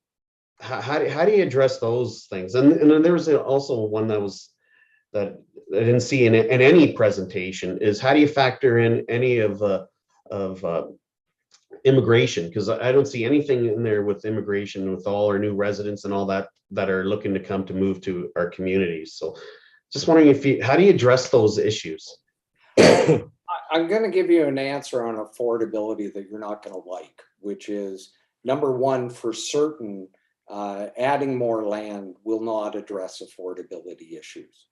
Speaker 12: How do you address those things? And then there was also one that I didn't see in any presentation, is how do you factor in any of immigration? Because I don't see anything in there with immigration, with all our new residents and all that are looking to move to our communities. So just wondering how do you address those issues?
Speaker 16: I'm going to give you an answer on affordability that you're not going to like, which is, number one, for certain, adding more land will not address affordability issues.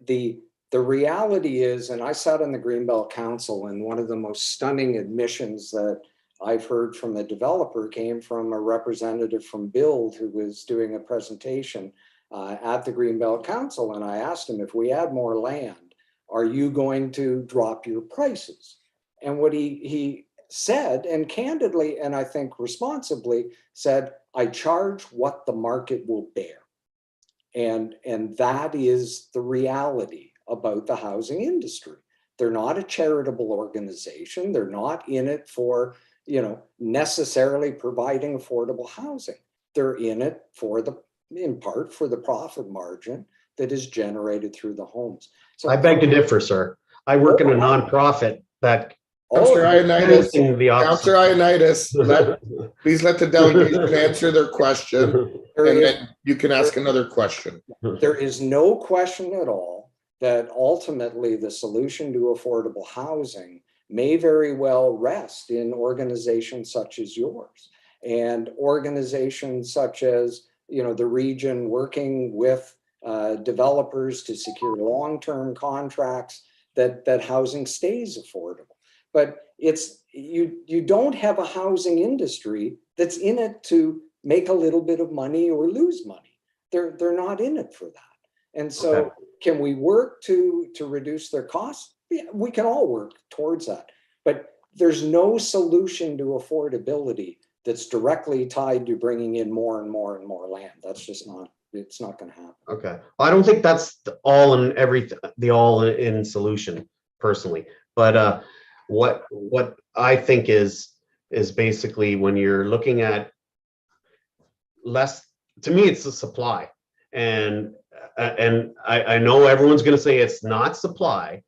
Speaker 16: The reality is, and I sat on the Greenbelt Council, and one of the most stunning admissions that I've heard from a developer came from a representative from Build who was doing a presentation at the Greenbelt Council. And I asked him, if we add more land, are you going to drop your prices? And what he said, and candidly, and I think responsibly, said, I charge what the market will bear. And that is the reality about the housing industry. They're not a charitable organization. They're not in it for, necessarily providing affordable housing. They're in it in part for the profit margin that is generated through the homes. So
Speaker 12: I beg to differ, sir. I work in a nonprofit that.
Speaker 2: Councillor Ioannidis, please let the delegation answer their question, and then you can ask another question.
Speaker 16: There is no question at all that ultimately the solution to affordable housing may very well rest in organizations such as yours, and organizations such as the region working with developers to secure long-term contracts that housing stays affordable. But you don't have a housing industry that's in it to make a little bit of money or lose money. They're not in it for that. And so can we work to reduce their costs? Yeah, we can all work towards that. But there's no solution to affordability that's directly tied to bringing in more and more and more land. That's just not, it's not going to happen.
Speaker 12: Okay. I don't think that's the all-in solution personally. But what I think is basically, when you're looking at less, to me, it's the supply. And I know everyone's going to say it's not supply,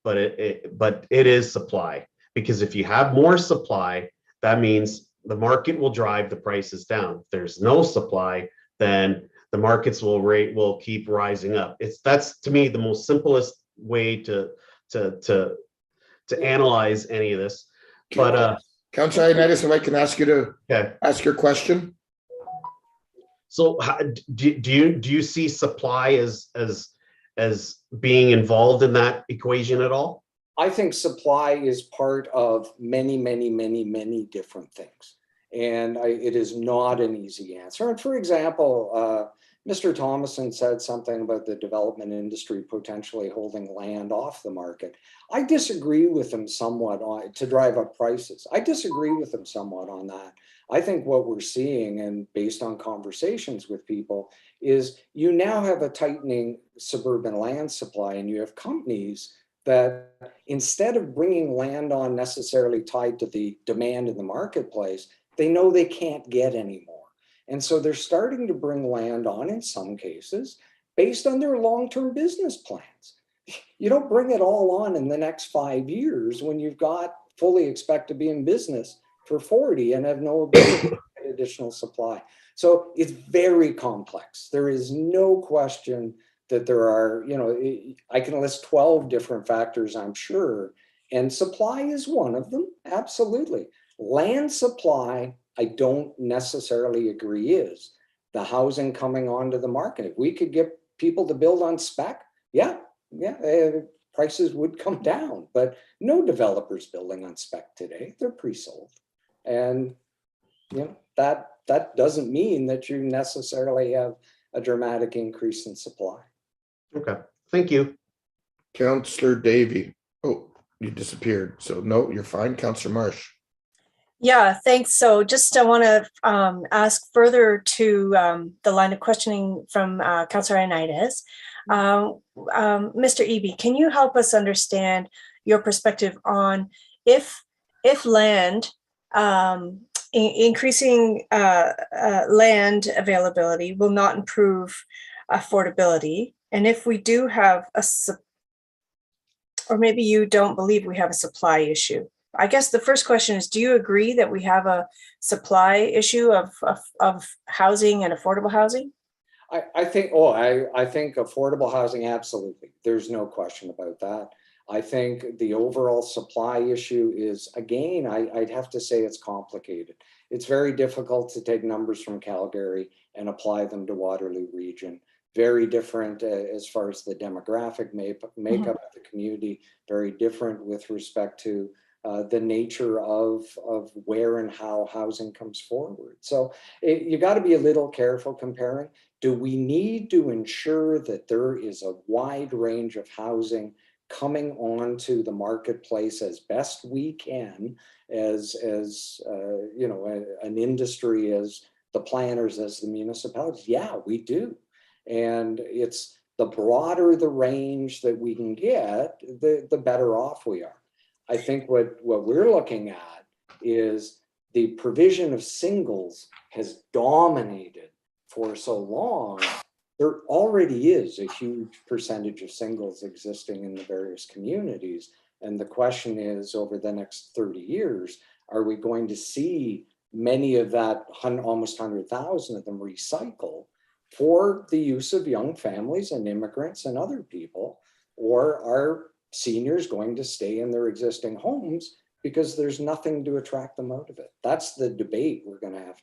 Speaker 12: but it is supply. Because if you have more supply, that means the market will drive the prices down. If there's no supply, then the markets will keep rising up. That's to me the most simplest way to analyze any of this. But
Speaker 2: Councillor Ioannidis, if I can ask you to ask your question.
Speaker 12: So do you see supply as being involved in that equation at all?
Speaker 16: I think supply is part of many, many, many, many different things. And it is not an easy answer. And for example, Mr. Thomason said something about the development industry potentially holding land off the market. I disagree with him somewhat to drive up prices. I disagree with him somewhat on that. I think what we're seeing, and based on conversations with people, is you now have a tightening suburban land supply, and you have companies that instead of bringing land on necessarily tied to the demand in the marketplace, they know they can't get any more. And so they're starting to bring land on in some cases based on their long-term business plans. You don't bring it all on in the next 5 years when you've got fully expect to be in business for 40 and have no ability to get additional supply. So it's very complex. There is no question that there are, I can list 12 different factors, I'm sure, and supply is one of them, absolutely. Land supply, I don't necessarily agree is the housing coming onto the market. If we could get people to build on spec, prices would come down, but no developers building on spec today, they're pre-sold. And that doesn't mean that you necessarily have a dramatic increase in supply.
Speaker 12: Okay, thank you.
Speaker 2: Councillor Davey. Oh, you disappeared. So no, you're fine. Councillor Marsh.
Speaker 5: Yeah, thanks. So just I want to ask further to the line of questioning from Councillor Anides. Mr. Eby, can you help us understand your perspective on if land, increasing land availability will not improve affordability, and if we do have or maybe you don't believe we have a supply issue? I guess the first question is, do you agree that we have a supply issue of housing and affordable housing?
Speaker 16: I think affordable housing, absolutely. There's no question about that. I think the overall supply issue is, again, I'd have to say it's complicated. It's very difficult to take numbers from Calgary and apply them to Waterloo region. Very different as far as the demographic makeup of the community, very different with respect to the nature of where and how housing comes forward. So you got to be a little careful comparing. Do we need to ensure that there is a wide range of housing coming onto the marketplace as best we can, as an industry, as the planners, as the municipalities? Yeah, we do. And it's the broader the range that we can get, the better off we are. I think what we're looking at is the provision of singles has dominated for so long. There already is a huge percentage of singles existing in the various communities. And the question is, over the next 30 years, are we going to see many of that, almost 100,000 of them, recycle for the use of young families and immigrants and other people? Or are seniors going to stay in their existing homes because there's nothing to attract them out of it? That's the debate we're going to have.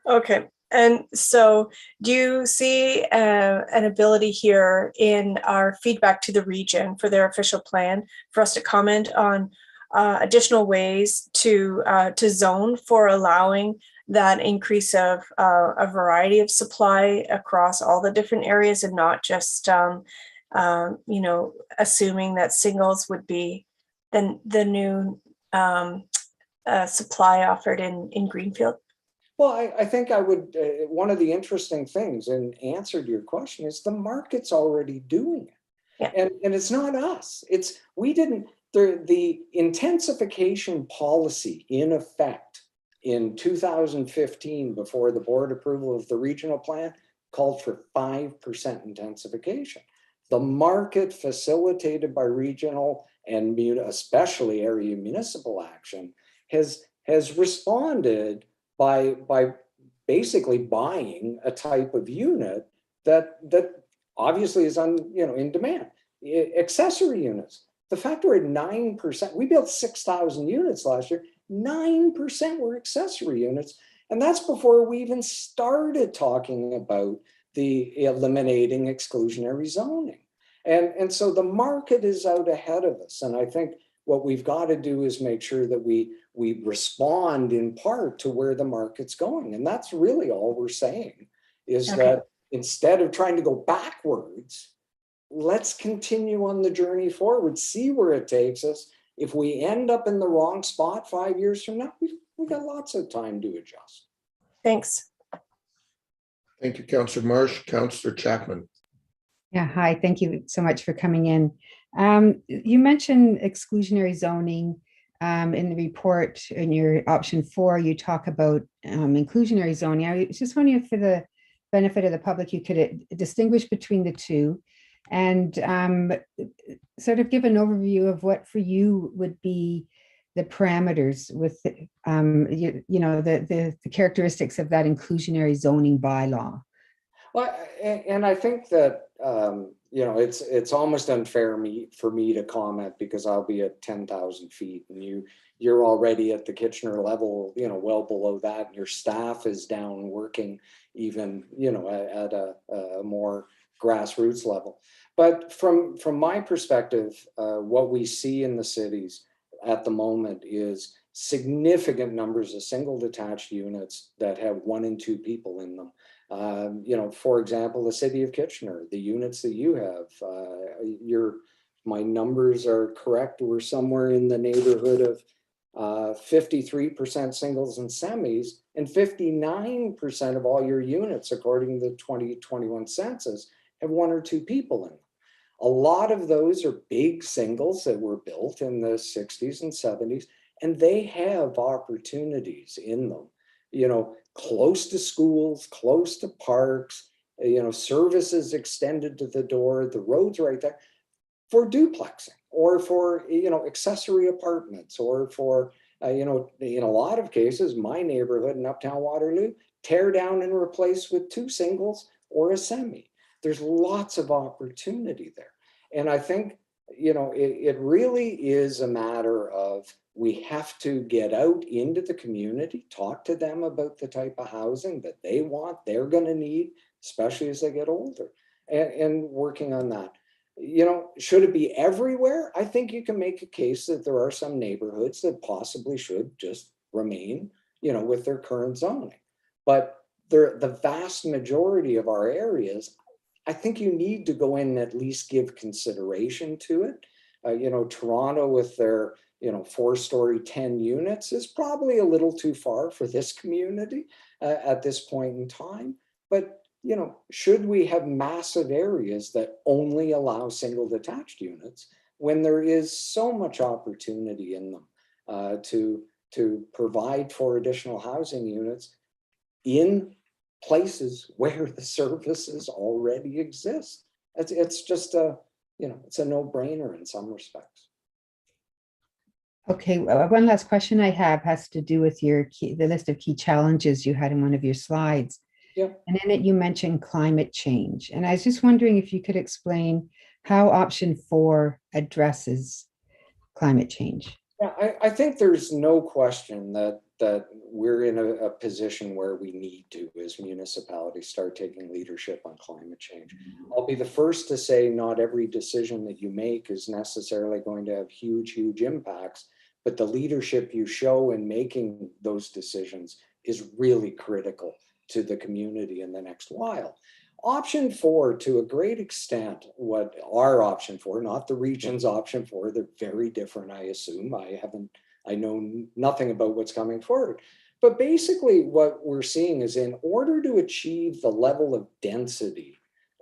Speaker 5: Okay. And so do you see an ability here in our feedback to the region for their official plan for us to comment on additional ways to zone for allowing that increase of a variety of supply across all the different areas, and not just assuming that singles would be the new supply offered in Greenfield?
Speaker 16: Well, I think I would, one of the interesting things in answer to your question is the market's already doing it. Yeah. And it's not us. The intensification policy in effect in 2015, before the board approval of the regional plan, called for 5% intensification. The market, facilitated by regional and especially area municipal action, has responded by basically buying a type of unit that obviously is in demand. Accessory units. The fact we're at 9%, we built 6,000 units last year, 9% were accessory units. And that's before we even started talking about the eliminating exclusionary zoning. And so the market is out ahead of us. And I think what we've got to do is make sure that we respond in part to where the market's going. And that's really all we're saying, is that instead of trying to go backwards, let's continue on the journey forward, see where it takes us. If we end up in the wrong spot 5 years from now, we've got lots of time to adjust.
Speaker 5: Thanks.
Speaker 2: Thank you, Councillor Marsh. Councillor Chapman.
Speaker 6: Yeah, hi, thank you so much for coming in. You mentioned exclusionary zoning. in the report, in your option 4, you talk about inclusionary zoning. I was just wondering if, for the benefit of the public, you could distinguish between the two and sort of give an overview of what for you would be the parameters with the characteristics of that inclusionary zoning bylaw.
Speaker 16: Well, and I think that it's almost unfair for me to comment because I'll be at 10,000 feet and you're already at the Kitchener level, well below that, and your staff is down working even, at a more grassroots level. But from my perspective, what we see in the cities at the moment is significant numbers of single detached units that have 1 and 2 people in them. For example, the city of Kitchener, the units that you have, my numbers are correct. We're somewhere in the neighborhood of 53% singles and semis, and 59% of all your units, according to the 2021 census, have 1 or 2 people in them. A lot of those are big singles that were built in the 60s and 70s, and they have opportunities in them, close to schools, close to parks, services extended to the door, the roads right there, for duplexing or for, accessory apartments, or for, in a lot of cases, my neighborhood in Uptown Waterloo, tear down and replace with 2 singles or a semi. There's lots of opportunity there. And I think, it really is a matter of, we have to get out into the community, talk to them about the type of housing that they want, they're going to need, especially as they get older, and working on that. Should it be everywhere? I think you can make a case that there are some neighborhoods that possibly should just remain, with their current zoning. But the vast majority of our areas, I think you need to go in and at least give consideration to it. Toronto with their 4-story, 10 units is probably a little too far for this community at this point in time. But, should we have massive areas that only allow single detached units when there is so much opportunity in them to provide for additional housing units in places where the services already exist? It's just it's a no-brainer in some respects.
Speaker 6: Okay, one last question I have has to do with the list of key challenges you had in one of your slides.
Speaker 16: Yeah.
Speaker 6: And in it, you mentioned climate change. And I was just wondering if you could explain how option 4 addresses climate change.
Speaker 16: Yeah, I think there's no question that we're in a position where we need to, as municipalities, start taking leadership on climate change. I'll be the first to say not every decision that you make is necessarily going to have huge impacts, but the leadership you show in making those decisions is really critical to the community in the next while. Option 4, to a great extent, what our option 4, not the region's option 4, they're very different, I assume. I know nothing about what's coming forward. But basically what we're seeing is, in order to achieve the level of density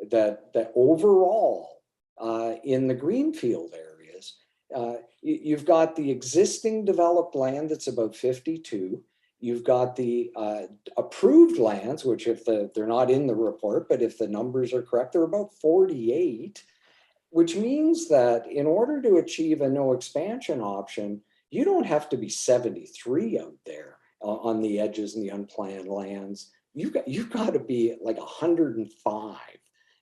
Speaker 16: that overall in the greenfield areas, you've got the existing developed land that's about 52. You've got the approved lands, which they're not in the report, but if the numbers are correct, they're about 48, which means that in order to achieve a no expansion option, you don't have to be 73 out there on the edges and the unplanned lands. You've got to be like 105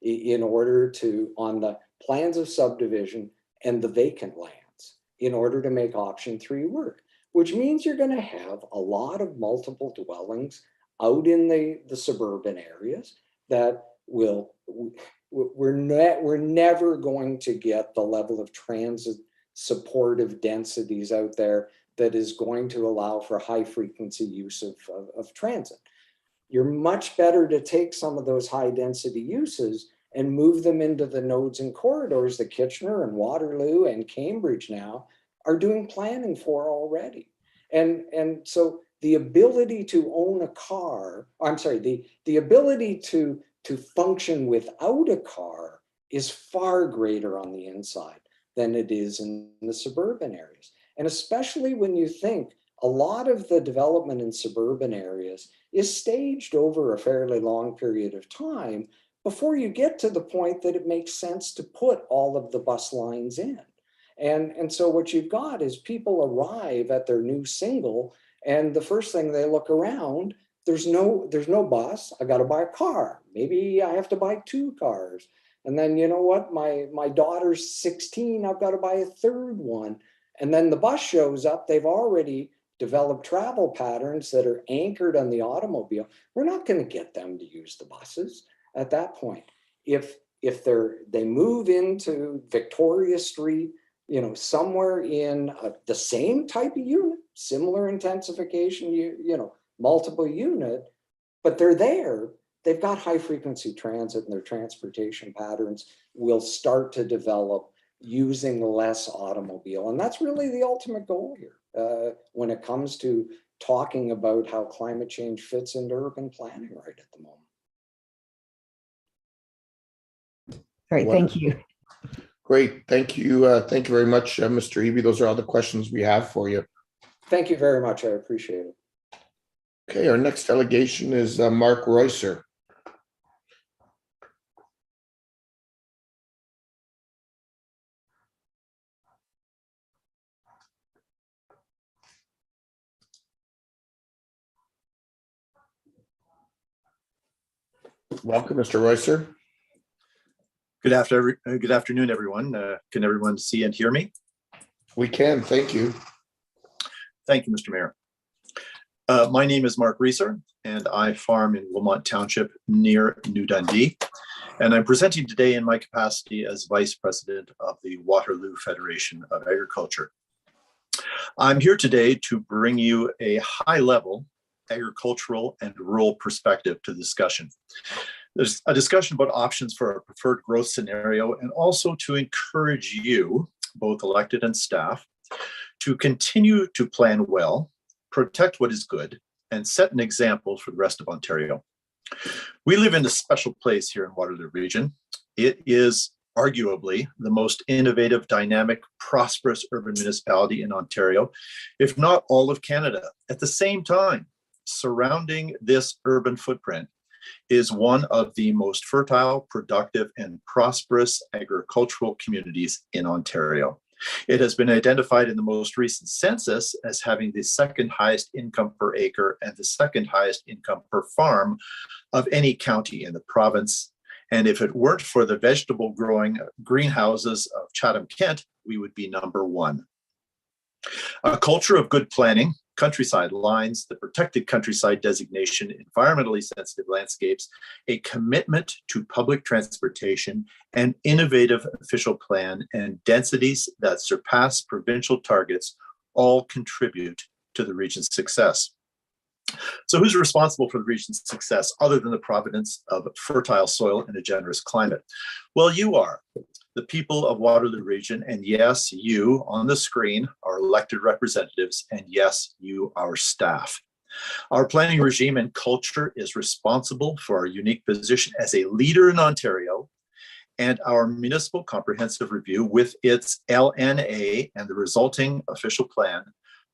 Speaker 16: in order to, on the plans of subdivision and the vacant lands, in order to make option 3 work. Which means you're going to have a lot of multiple dwellings out in the suburban areas that we're never going to get the level of transit supportive densities out there that is going to allow for high frequency use of transit. You're much better to take some of those high density uses and move them into the nodes and corridors that Kitchener and Waterloo and Cambridge now are doing planning for already. And so the ability to own a car, the ability to function without a car is far greater on the inside than it is in the suburban areas. And especially when you think a lot of the development in suburban areas is staged over a fairly long period of time before you get to the point that it makes sense to put all of the bus lines in. And so what you've got is people arrive at their new single, and the first thing they look around, there's no bus. I got to buy a car. Maybe I have to buy 2 cars. And then, you know what? My daughter's 16. I've got to buy a 3rd one. And then the bus shows up. They've already developed travel patterns that are anchored on the automobile. We're not going to get them to use the buses at that point. If they move into Victoria Street, you know, somewhere in the same type of unit, similar intensification, you know, multiple unit, but they're there, they've got high frequency transit, and their transportation patterns will start to develop using less automobile. And that's really the ultimate goal here when it comes to talking about how climate change fits into urban planning right at the moment.
Speaker 6: Great, thank you.
Speaker 2: Great, thank you. Thank you very much, Mr. Eby. Those are all the questions we have for you.
Speaker 16: Thank you very much. I appreciate it.
Speaker 2: Okay, our next delegation is Mark Reusser. Welcome, Mr. Reusser.
Speaker 17: Good afternoon, everyone. Can everyone see and hear me?
Speaker 2: We can, thank you.
Speaker 17: Thank you, Mr. Mayor. My name is Mark Reusser, and I farm in Wilmot Township near New Dundee. And I'm presenting today in my capacity as Vice President of the Waterloo Federation of Agriculture. I'm here today to bring you a high-level agricultural and rural perspective to the discussion. There's a discussion about options for a preferred growth scenario, and also to encourage you, both elected and staff, to continue to plan well, protect what is good, and set an example for the rest of Ontario. We live in a special place here in Waterloo Region. It is arguably the most innovative, dynamic, prosperous urban municipality in Ontario, if not all of Canada. At the same time, surrounding this urban footprint is one of the most fertile, productive, and prosperous agricultural communities in Ontario. It has been identified in the most recent census as having the 2nd highest income per acre and the 2nd highest income per farm of any county in the province. And if it weren't for the vegetable growing greenhouses of Chatham-Kent, we would be number 1. A culture of good planning, countryside lines, the protected countryside designation, environmentally sensitive landscapes, a commitment to public transportation, an innovative official plan, and densities that surpass provincial targets all contribute to the region's success. So who's responsible for the region's success other than the providence of fertile soil and a generous climate? Well, you are. The people of Waterloo Region, and yes, you on the screen, our elected representatives, and yes, you, our staff. Our planning regime and culture is responsible for our unique position as a leader in Ontario, and our municipal comprehensive review with its LNA and the resulting official plan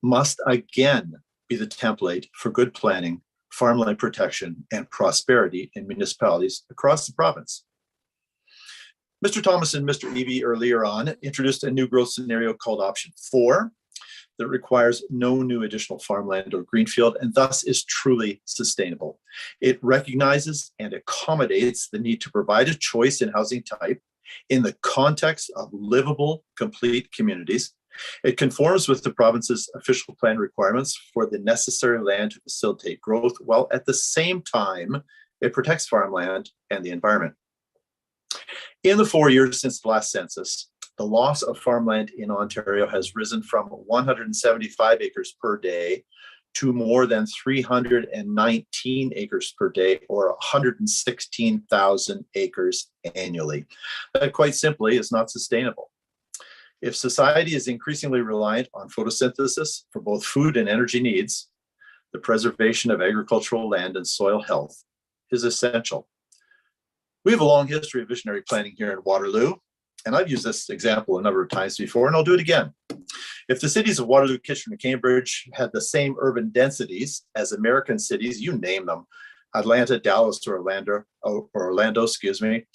Speaker 17: must again be the template for good planning, farmland protection, and prosperity in municipalities across the province. Mr. Thomas and Mr. Eby earlier on introduced a new growth scenario called Option 4 that requires no new additional farmland or greenfield, and thus is truly sustainable. It recognizes and accommodates the need to provide a choice in housing type in the context of livable, complete communities. It conforms with the province's official plan requirements for the necessary land to facilitate growth, while at the same time, it protects farmland and the environment. In the 4 years since the last census, the loss of farmland in Ontario has risen from 175 acres per day to more than 319 acres per day, or 116,000 acres annually. That quite simply is not sustainable. If society is increasingly reliant on photosynthesis for both food and energy needs, the preservation of agricultural land and soil health is essential. We have a long history of visionary planning here in Waterloo. and I've used this example a number of times before, and I'll do it again. If the cities of Waterloo, Kitchener, and Cambridge had the same urban densities as American cities, you name them, Atlanta, Dallas, or Orlando, excuse me,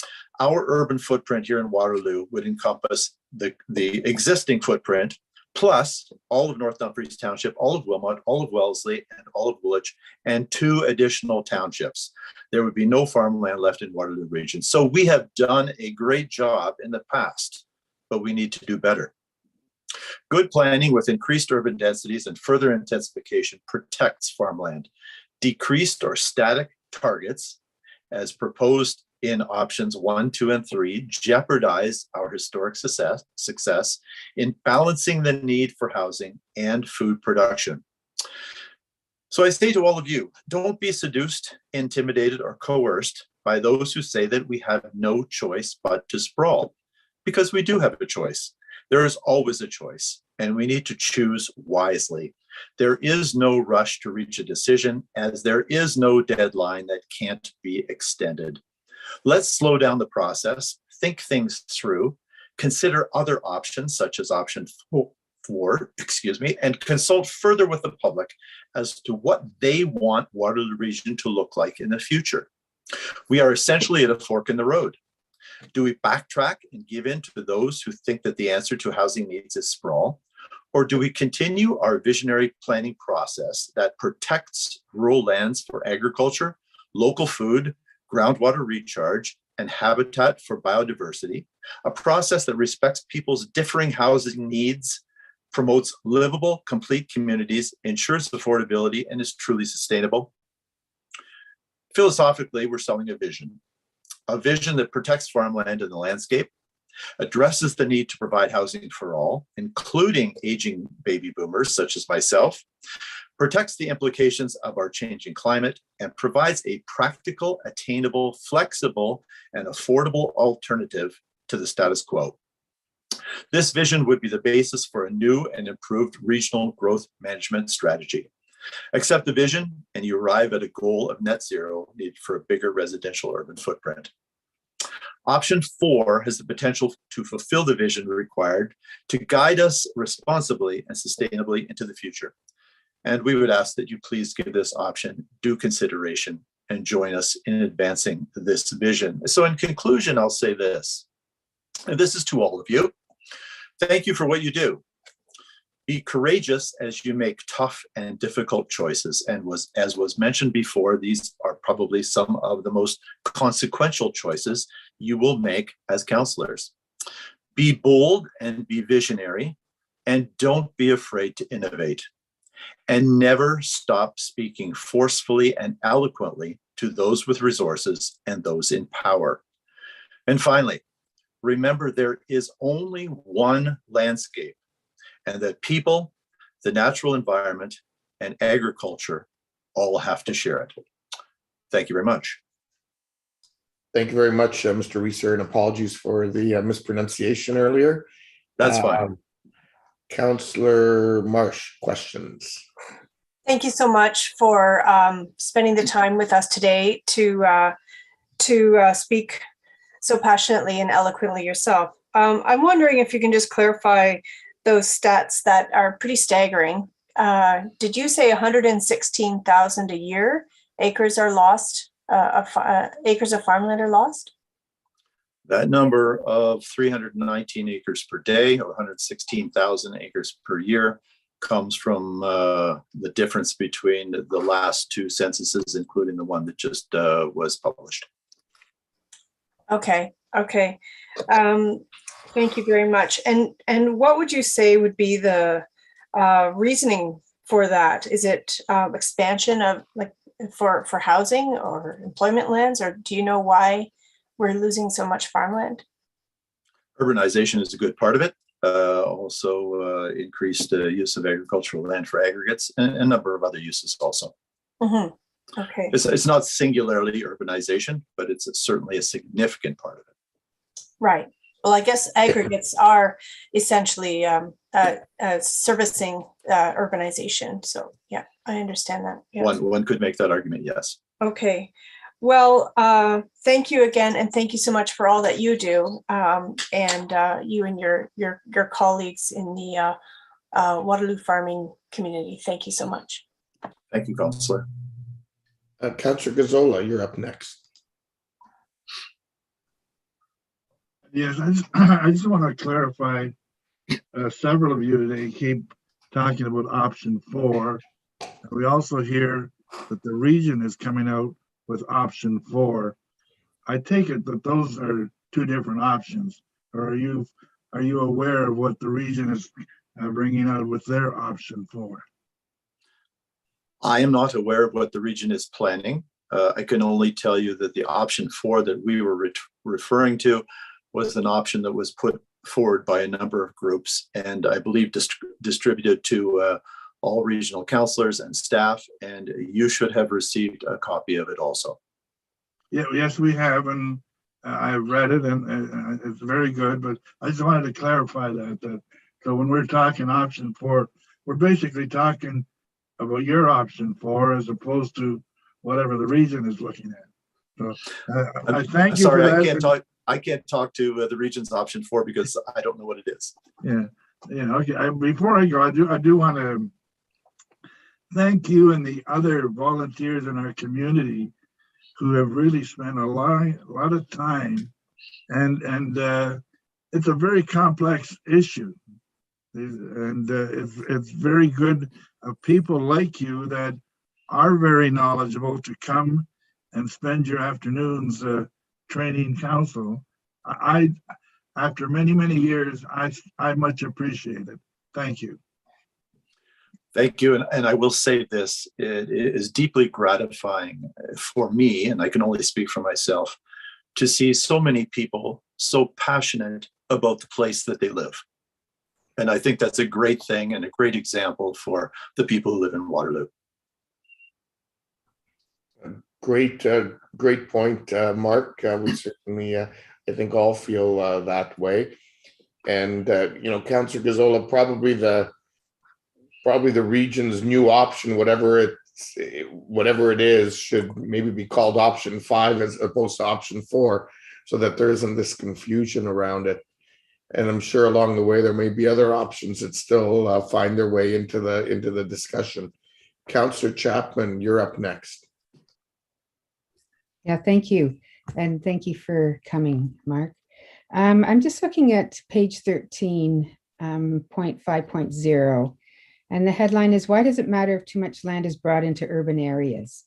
Speaker 17: our urban footprint here in Waterloo would encompass the existing footprint, plus all of North Dumfries Township, all of Wilmot, all of Wellesley, and all of Woolwich, and 2 additional townships. There would be no farmland left in Waterloo region. So we have done a great job in the past, but we need to do better. Good planning with increased urban densities and further intensification protects farmland. Decreased or static targets, as proposed in options 1, 2, and 3, jeopardize our historic success in balancing the need for housing and food production. So I say to all of you, don't be seduced, intimidated, or coerced by those who say that we have no choice but to sprawl, because we do have a choice. There is always a choice, and we need to choose wisely. There is no rush to reach a decision, as there is no deadline that can't be extended. Let's slow down the process, think things through, consider other options such as option 4, and consult further with the public as to what they want Waterloo Region to look like in the future. We are essentially at a fork in the road. Do we backtrack and give in to those who think that the answer to housing needs is sprawl? Or do we continue our visionary planning process that protects rural lands for agriculture, local food, groundwater recharge, and habitat for biodiversity, a process that respects people's differing housing needs, promotes livable, complete communities, ensures affordability, and is truly sustainable? Philosophically, we're selling a vision that protects farmland and the landscape, addresses the need to provide housing for all, including aging baby boomers such as myself, protects the implications of our changing climate, and provides a practical, attainable, flexible, and affordable alternative to the status quo. This vision would be the basis for a new and improved regional growth management strategy. Accept the vision, and you arrive at a goal of net zero needed for a bigger residential urban footprint. Option 4 has the potential to fulfill the vision required to guide us responsibly and sustainably into the future. And we would ask that you please give this option due consideration and join us in advancing this vision. So in conclusion, I'll say this, and this is to all of you. Thank you for what you do. Be courageous as you make tough and difficult choices. And as was mentioned before, these are probably some of the most consequential choices you will make as councillors. Be bold and be visionary, and don't be afraid to innovate. And never stop speaking forcefully and eloquently to those with resources and those in power. And finally, remember there is only one landscape, and that people, the natural environment, and agriculture all have to share it. Thank you very much.
Speaker 2: Thank you very much, Mr. Reeser, and apologies for the mispronunciation earlier.
Speaker 17: That's fine.
Speaker 2: Councillor Marsh, questions?
Speaker 5: Thank you so much for spending the time with us today to speak so passionately and eloquently yourself. I'm wondering if you can just clarify those stats that are pretty staggering. Did you say 116,000 a year acres are lost, acres of farmland are lost?
Speaker 17: That number of 319 acres per day, or 116,000 acres per year, comes from the difference between the last 2 censuses, including the one that just was published.
Speaker 5: Okay. Thank you very much. And what would you say would be the reasoning for that? Is it expansion of for housing or employment lands, or do you know why we're losing so much farmland?
Speaker 17: Urbanization is a good part of it. Also increased use of agricultural land for aggregates, and a number of other uses also.
Speaker 5: Mm-hmm. Okay.
Speaker 17: It's not singularly urbanization, but it's certainly a significant part of it.
Speaker 5: Right. Well, I guess aggregates are essentially servicing urbanization. So yeah, I understand that. Yeah.
Speaker 17: One could make that argument, yes.
Speaker 5: Okay. Well, thank you again, and thank you so much for all that you do, and you and your colleagues in the Waterloo farming community. Thank you so much.
Speaker 17: Thank you, Councillor.
Speaker 2: Councillor Gazzola, you're up next.
Speaker 11: Yes, I just want to clarify. Several of you today keep talking about option 4. We also hear that the region is coming out with option 4. I take it that those are 2 different options, or are you aware of what the region is bringing out with their option 4?
Speaker 17: I am not aware of what the region is planning. I can only tell you that the option 4 that we were referring to was an option that was put forward by a number of groups, and I believe distributed to all regional councillors and staff, and you should have received a copy of it also.
Speaker 11: Yeah, yes, we have, and I've read it, and it's very good, but I just wanted to clarify that so when we're talking option 4, we're basically talking about your option 4 as opposed to whatever the region is looking at. So I thank you.
Speaker 17: Sorry,
Speaker 11: for that.
Speaker 17: I can't talk to the region's option 4 because I don't know what it is.
Speaker 11: Yeah, okay. Before I go, I do want to thank you and the other volunteers in our community who have really spent a lot of time, and it's a very complex issue, and it's very good of people like you that are very knowledgeable to come and spend your afternoons training council. I after many years, I much appreciate it. Thank you.
Speaker 17: Thank you, and I will say this, it is deeply gratifying for me, and I can only speak for myself, to see so many people so passionate about the place that they live. And I think that's a great thing and a great example for the people who live in Waterloo.
Speaker 2: Great point, Mark. We certainly, I think, all feel that way. And Councillor Gazzola, probably the region's new option, whatever it is, should maybe be called option 5 as opposed to option 4, so that there isn't this confusion around it. And I'm sure along the way there may be other options that still find their way into the discussion. Councillor Chapman, you're up next.
Speaker 6: Yeah, thank you. And thank you for coming, Mark. I'm just looking at page 13, 5.0. And the headline is, why does it matter if too much land is brought into urban areas?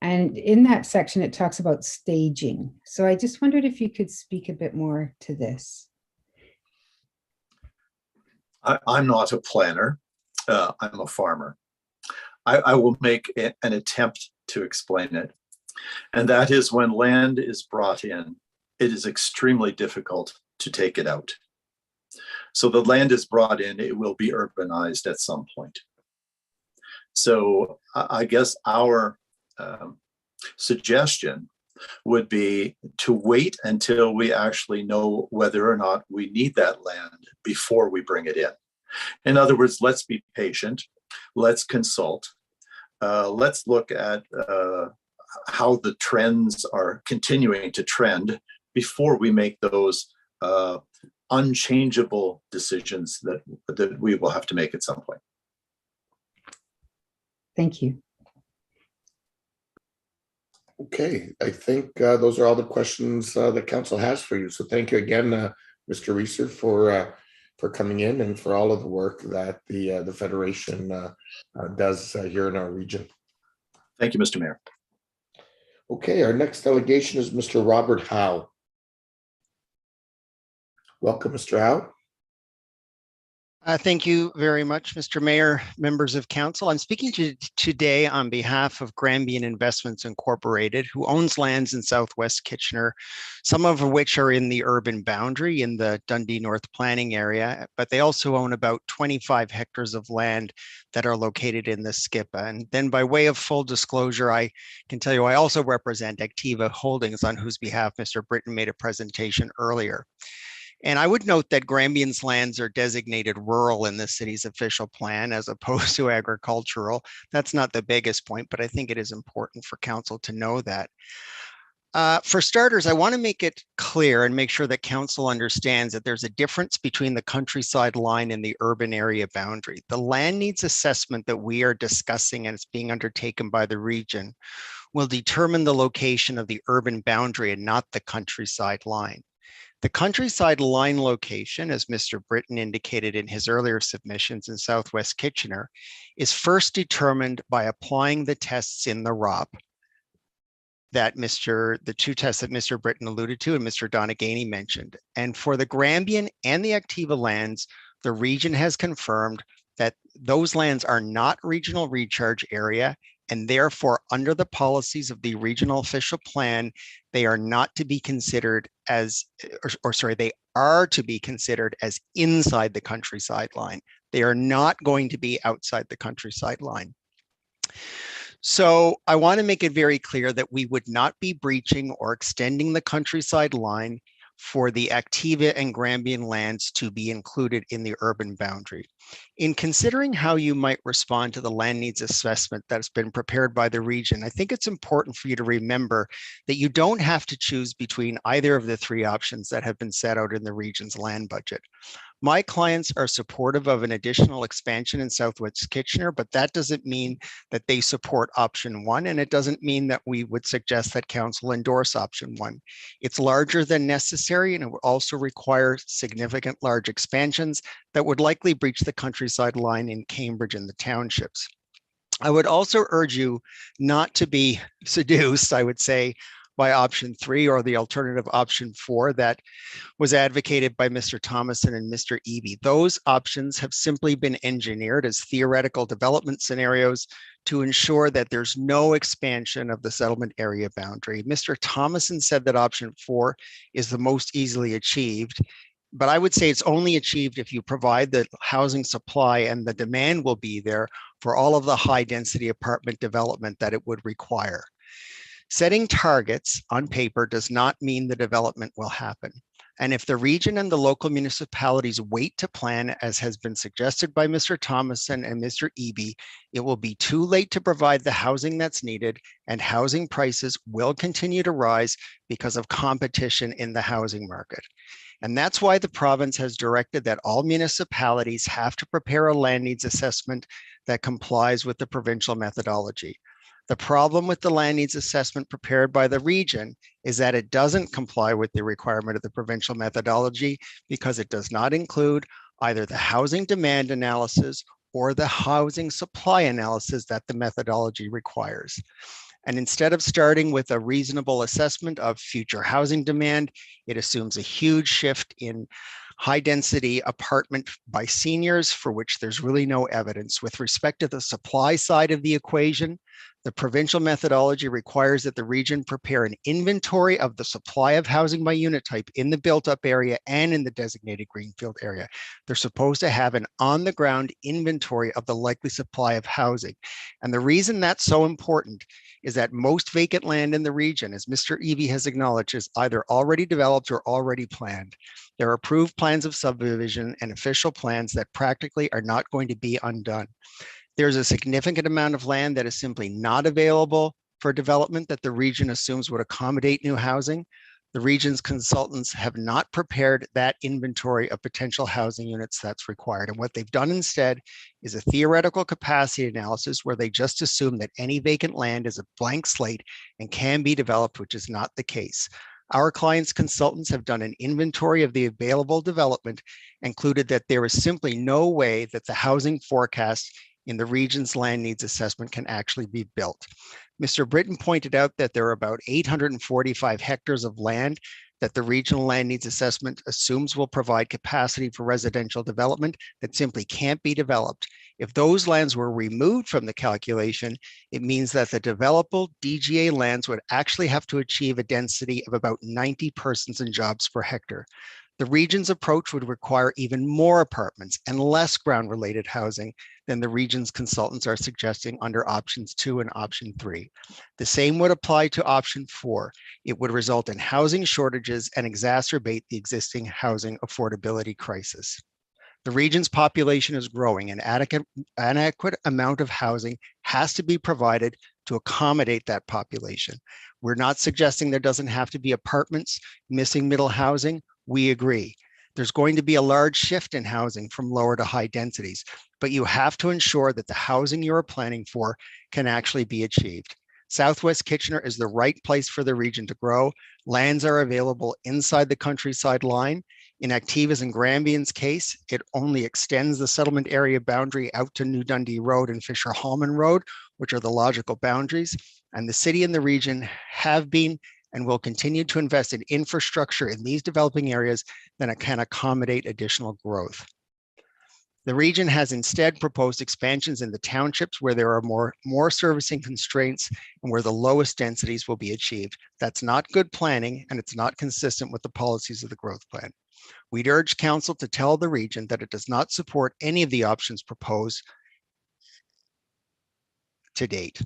Speaker 6: And in that section, it talks about staging. So I just wondered if you could speak a bit more to this.
Speaker 17: I'm not a planner. I'm a farmer. I will make an attempt to explain it. And that is, when land is brought in, it is extremely difficult to take it out. So the land is brought in, it will be urbanized at some point. So I guess our suggestion would be to wait until we actually know whether or not we need that land before we bring it in. In other words, let's be patient, let's consult, let's look at how the trends are continuing to trend before we make those unchangeable decisions that we will have to make at some point.
Speaker 6: Thank you.
Speaker 2: Okay, I think those are all the questions that council has for you. So thank you again, Mr. Reeser, for coming in and for all of the work that the Federation does here in our region.
Speaker 17: Thank you, Mr. Mayor.
Speaker 2: Okay, our next delegation is Mr. Robert Howe. Welcome, Mr. Howe.
Speaker 18: Thank you very much, Mr. Mayor, members of council. I'm speaking to you today on behalf of Grambian Investments Incorporated, who owns lands in Southwest Kitchener, some of which are in the urban boundary in the Dundee North planning area, but they also own about 25 hectares of land that are located in the SCIPA. And then by way of full disclosure, I can tell you I also represent Activa Holdings, on whose behalf Mr. Britton made a presentation earlier. And I would note that Grambian's lands are designated rural in the city's official plan as opposed to agricultural. That's not the biggest point, but I think it is important for council to know that. For starters, I want to make it clear and make sure that council understands that there's a difference between the countryside line and the urban area boundary. The land needs assessment that we are discussing and it's being undertaken by the region will determine the location of the urban boundary and not the countryside line. The countryside line location, as Mr. Britton indicated in his earlier submissions in Southwest Kitchener, is first determined by applying the tests in the ROP that the two tests that Mr. Britton alluded to and Mr. Donagany mentioned. And for the Grambian and the Activa lands, the region has confirmed that those lands are not regional recharge area, and therefore under the policies of the regional official plan, they are not to be considered as, they are to be considered as inside the countryside line. They are not going to be outside the countryside line. So I want to make it very clear that we would not be breaching or extending the countryside line for the Activa and Grambian lands to be included in the urban boundary. In considering how you might respond to the land needs assessment that's been prepared by the region, I think it's important for you to remember that you don't have to choose between either of the three options that have been set out in the region's land budget. My clients are supportive of an additional expansion in Southwest Kitchener, but that doesn't mean that they support option one, and it doesn't mean that we would suggest that council endorse option one. It's larger than necessary, and it would also require significant large expansions that would likely breach the countryside line in Cambridge and the townships. I would also urge you not to be seduced, I would say, by option three or the alternative option four that was advocated by Mr. Thomason and Mr. Eby. Those options have simply been engineered as theoretical development scenarios to ensure that there's no expansion of the settlement area boundary. Mr. Thomason said that option four is the most easily achieved, but I would say it's only achieved if you provide the housing supply, and the demand will be there for all of the high density apartment development that it would require. Setting targets on paper does not mean the development will happen. And if the region and the local municipalities wait to plan, as has been suggested by Mr. Thomason and Mr. Eby, it will be too late to provide the housing that's needed, and housing prices will continue to rise because of competition in the housing market. And that's why the province has directed that all municipalities have to prepare a land needs assessment that complies with the provincial methodology. The problem with the land needs assessment prepared by the region is that it doesn't comply with the requirement of the provincial methodology because it does not include either the housing demand analysis or the housing supply analysis that the methodology requires. And instead of starting with a reasonable assessment of future housing demand, it assumes a huge shift in high density apartment by seniors, for which there's really no evidence. With respect to the supply side of the equation, the provincial methodology requires that the region prepare an inventory of the supply of housing by unit type in the built up area and in the designated greenfield area. They're supposed to have an on the ground inventory of the likely supply of housing. And the reason that's so important is that most vacant land in the region, as Mr. Eby has acknowledged, is either already developed or already planned. There are approved plans of subdivision and official plans that practically are not going to be undone. There's a significant amount of land that is simply not available for development that the region assumes would accommodate new housing. The region's consultants have not prepared that inventory of potential housing units that's required. And what they've done instead is a theoretical capacity analysis where they just assume that any vacant land is a blank slate and can be developed, which is not the case. Our clients' consultants have done an inventory of the available development, included that there is simply no way that the housing forecast in the region's land needs assessment can actually be built. Mr. Britton pointed out that there are about 845 hectares of land that the regional land needs assessment assumes will provide capacity for residential development that simply can't be developed. If those lands were removed from the calculation, it means that the developable DGA lands would actually have to achieve a density of about 90 persons and jobs per hectare. The region's approach would require even more apartments and less ground-related housing than the region's consultants are suggesting under options 2 and option 3. The same would apply to option 4. It would result in housing shortages and exacerbate the existing housing affordability crisis. The region's population is growing and adequate amount of housing has to be provided to accommodate that population. We're not suggesting there doesn't have to be apartments, missing middle housing. We agree. There's going to be a large shift in housing from lower to high densities, but you have to ensure that the housing you are planning for can actually be achieved. Southwest Kitchener is the right place for the region to grow. Lands are available inside the countryside line. In Activa's and Grambion's case, it only extends the settlement area boundary out to New Dundee Road and Fisher-Hallman Road, which are the logical boundaries. And the city and the region have been and will continue to invest in infrastructure in these developing areas that can accommodate additional growth. The region has instead proposed expansions in the townships where there are more servicing constraints and where the lowest densities will be achieved. That's not good planning, and it's not consistent with the policies of the growth plan. We'd urge council to tell the region that it does not support any of the options proposed to date.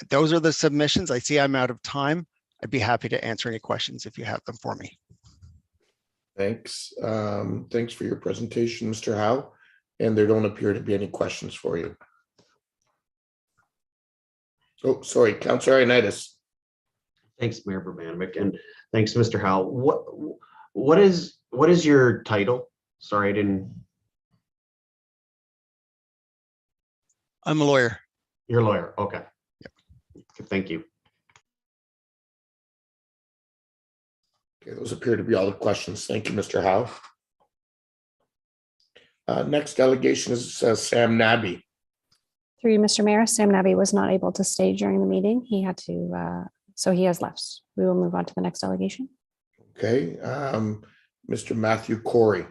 Speaker 18: Those are the submissions. I see I'm out of time. I'd be happy to answer any questions if you have them for me.
Speaker 2: Thanks. Thanks for your presentation, Mr. Howe. And there don't appear to be any questions for you. Oh, sorry, Councillor Ioannidis.
Speaker 12: Thanks, Mayor Urbanovic, and thanks, Mr. Howe. What is your title? Sorry, I didn't.
Speaker 18: I'm a lawyer.
Speaker 12: You're a lawyer. Okay. Yep. Thank you.
Speaker 2: Okay, those appear to be all the questions. Thank you, Mr. Howe. Next delegation is Sam Nabby.
Speaker 19: Through you, Mr. Mayor, Sam Nabby was not able to stay during the meeting. He had to, so he has left. We will move on to the next delegation.
Speaker 2: Okay, Mr. Matthew Corey.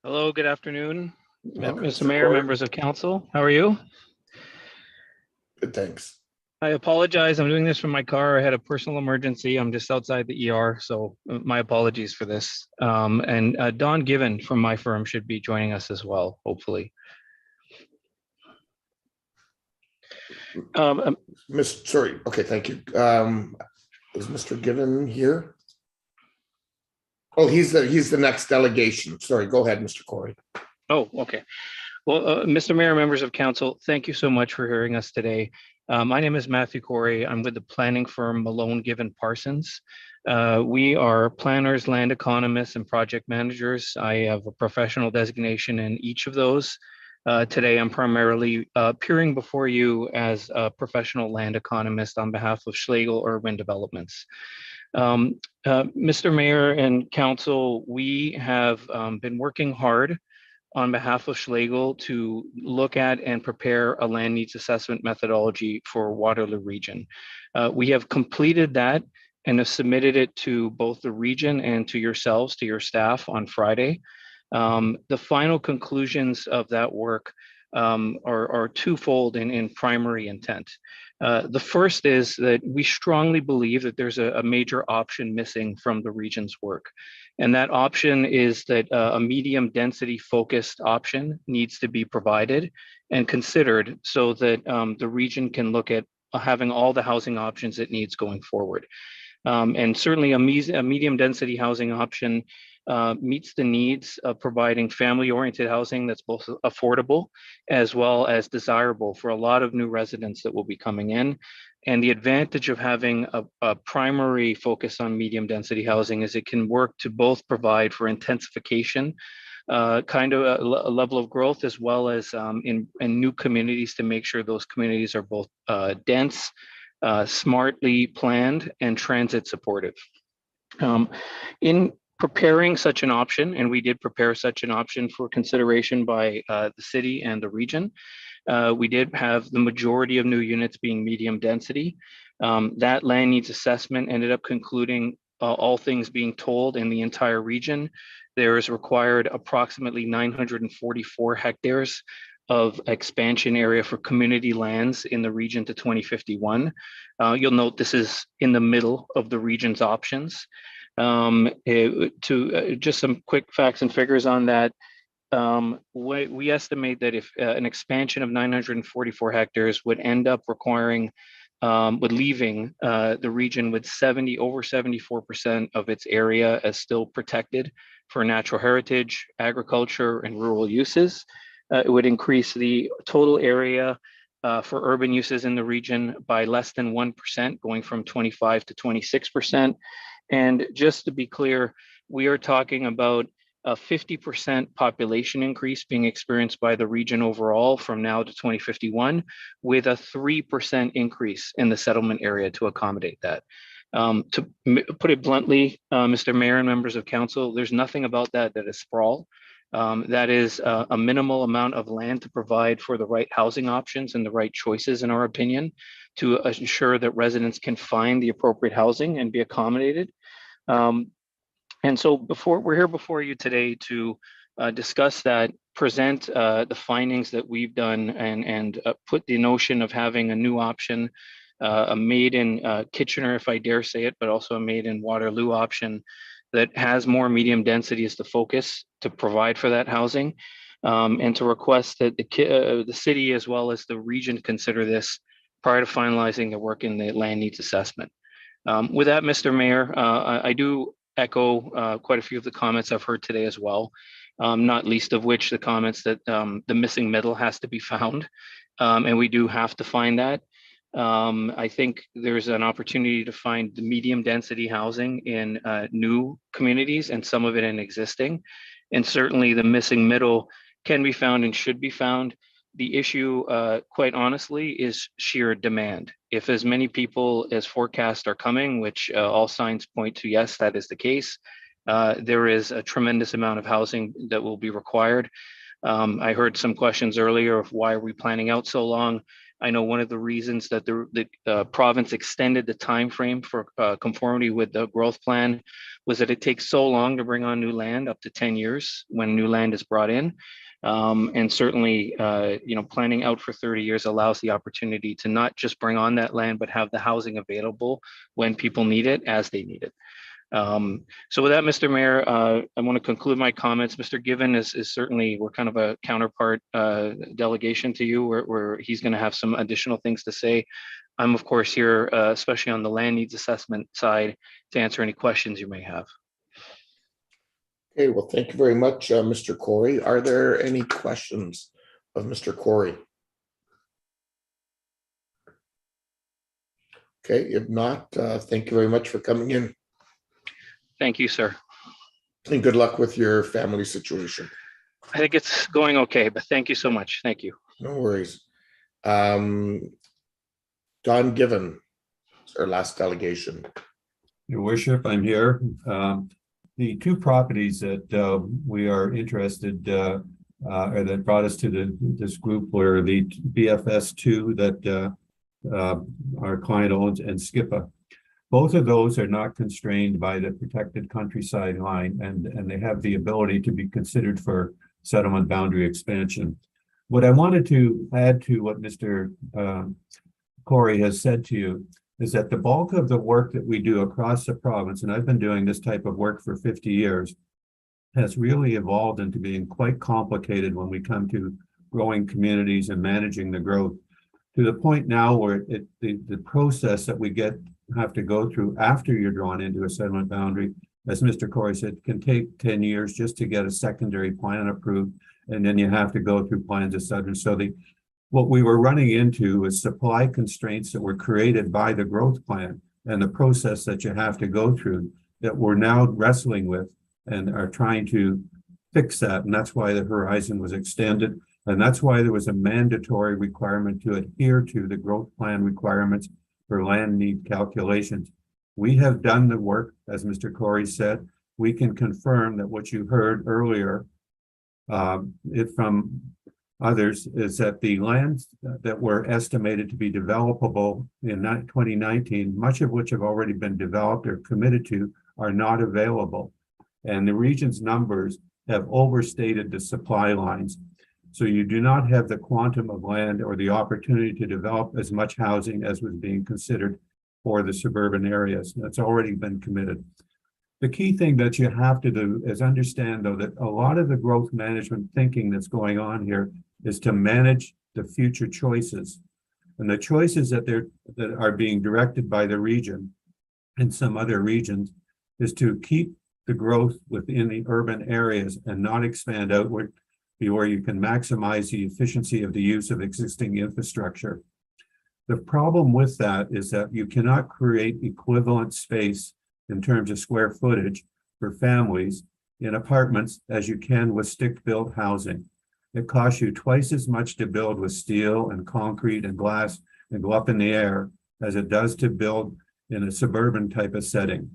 Speaker 20: Hello, good afternoon,
Speaker 2: Welcome,
Speaker 20: Mr. Mayor,
Speaker 2: Corey.
Speaker 20: members of council. How are you?
Speaker 2: Good, thanks.
Speaker 20: I apologize. I'm doing this from my car. I had a personal emergency. I'm just outside the ER, so my apologies for this. And Don Given from my firm should be joining us as well, hopefully.
Speaker 2: Sorry. Okay, thank you. Is Mr. Given here? Oh, he's the next delegation. Sorry, go ahead, Mr. Corey.
Speaker 20: Oh, okay. Well, Mr. Mayor, members of council, thank you so much for hearing us today. My name is Matthew Corey. I'm with the planning firm Malone Given Parsons. We are planners, land economists, and project managers. I have a professional designation in each of those. Today, I'm primarily appearing before you as a professional land economist on behalf of Schlegel Urban Developments. Mr. Mayor and council, we have been working hard on behalf of Schlegel to look at and prepare a land needs assessment methodology for Waterloo region. We have completed that and have submitted it to both the region and to yourselves, to your staff on Friday. The final conclusions of that work are twofold in primary intent. The first is that we strongly believe that there's a major option missing from the region's work. And that option is that a medium density focused option needs to be provided and considered so that the region can look at having all the housing options it needs going forward. And certainly a medium density housing option meets the needs of providing family-oriented housing that's both affordable as well as desirable for a lot of new residents that will be coming in. And the advantage of having a primary focus on medium density housing is it can work to both provide for intensification, kind of a level of growth, as well as in new communities to make sure those communities are both dense, smartly planned, and transit supportive. In preparing such an option, and we did prepare such an option for consideration by the city and the region, we did have the majority of new units being medium density. That land needs assessment ended up concluding all things being told in the entire region. There is required approximately 944 hectares of expansion area for community lands in the region to 2051. You'll note this is in the middle of the region's options. Just some quick facts and figures on that. We estimate that if an expansion of 944 hectares would end up requiring with leaving the region with over 74% of its area as still protected for natural heritage, agriculture, and rural uses. It would increase the total area for urban uses in the region by less than 1%, going from 25 to 26%. And just to be clear, we are talking about a 50% population increase being experienced by the region overall from now to 2051, with a 3% increase in the settlement area to accommodate that. To put it bluntly, Mr. Mayor and members of council, there's nothing about that is sprawl. That is a minimal amount of land to provide for the right housing options and the right choices, in our opinion, to ensure that residents can find the appropriate housing and be accommodated. And so we're here before you today to discuss that, present the findings that we've done, and put the notion of having a new option, a made in Kitchener, if I dare say it, but also a made in Waterloo option that has more medium density as the focus to provide for that housing, and to request that the city as well as the region consider this prior to finalizing the work in the land needs assessment. With that, Mr. Mayor, I do echo quite a few of the comments I've heard today as well, not least of which the comments that the missing middle has to be found, and we do have to find that. I think there's an opportunity to find the medium density housing in new communities and some of it in existing. And certainly the missing middle can be found and should be found. The issue, quite honestly, is sheer demand. If as many people as forecast are coming, which all signs point to yes, that is the case, there is a tremendous amount of housing that will be required. I heard some questions earlier of why are we planning out so long? I know one of the reasons that the province extended the time frame for conformity with the growth plan was that it takes so long to bring on new land, up to 10 years when new land is brought in. And certainly, planning out for 30 years allows the opportunity to not just bring on that land, but have the housing available when people need it, as they need it. So with that, Mr. Mayor, I want to conclude my comments. Mr. Given is certainly, we're kind of a counterpart delegation to you, where he's going to have some additional things to say. I'm of course here, especially on the land needs assessment side, to answer any questions you may have.
Speaker 2: Okay, well, thank you very much, Mr. Corey. Are there any questions of Mr. Corey? Okay, if not, thank you very much for coming in.
Speaker 20: Thank you, sir.
Speaker 2: And good luck with your family situation.
Speaker 20: I think it's going okay, but thank you so much. Thank you.
Speaker 2: No worries. Don Given, our last delegation.
Speaker 21: Your Worship, I'm here. The two properties that we are interested or that brought us to this group were the BFS 2 that our client owns and Skippa. Both of those are not constrained by the protected countryside line, and they have the ability to be considered for settlement boundary expansion. What I wanted to add to what Mr. Corey has said to you is that the bulk of the work that we do across the province, and I've been doing this type of work for 50 years, has really evolved into being quite complicated when we come to growing communities and managing the growth, to the point now where the process that we have to go through after you're drawn into a settlement boundary, as Mr. Corey said, can take 10 years just to get a secondary plan approved, and then you have to go through plans, etc. So what we were running into is supply constraints that were created by the growth plan and the process that you have to go through that we're now wrestling with and are trying to fix that. And that's why the horizon was extended. And that's why there was a mandatory requirement to adhere to the growth plan requirements for land need calculations. We have done the work, as Mr. Corey said. We can confirm that what you heard earlier from others is that the lands that were estimated to be developable in 2019, much of which have already been developed or committed to, are not available. And the region's numbers have overstated the supply lines. So you do not have the quantum of land or the opportunity to develop as much housing as was being considered for the suburban areas. That's already been committed. The key thing that you have to do is understand, though, that a lot of the growth management thinking that's going on here is to manage the future choices. And the choices that are being directed by the region and some other regions is to keep the growth within the urban areas and not expand outward, where you can maximize the efficiency of the use of existing infrastructure. The problem with that is that you cannot create equivalent space in terms of square footage for families in apartments as you can with stick-built housing. It costs you twice as much to build with steel and concrete and glass and go up in the air as it does to build in a suburban type of setting.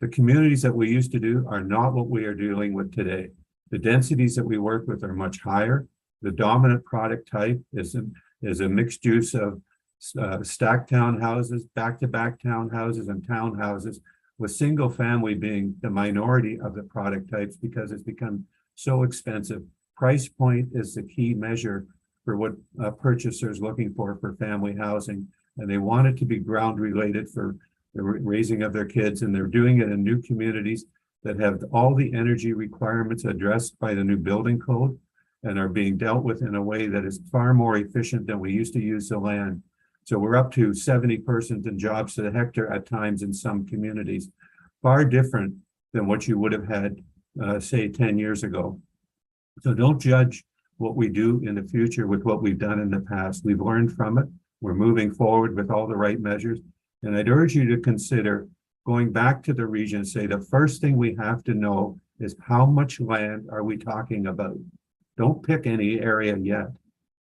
Speaker 21: The communities that we used to do are not what we are dealing with today. The densities that we work with are much higher. The dominant product type is a mixed use of stacked townhouses, back-to-back townhouses, and townhouses, with single family being the minority of the product types because it's become so expensive. Price point is the key measure for what purchasers looking for family housing, and they want it to be ground related for the raising of their kids, and they're doing it in new communities that have all the energy requirements addressed by the new building code and are being dealt with in a way that is far more efficient than we used to use the land. So we're up to 70 persons and jobs to the hectare at times in some communities, far different than what you would have had, say, 10 years ago. So don't judge what we do in the future with what we've done in the past. We've learned from it. We're moving forward with all the right measures. And I'd urge you to consider going back to the region and say, the first thing we have to know is how much land are we talking about? Don't pick any area yet.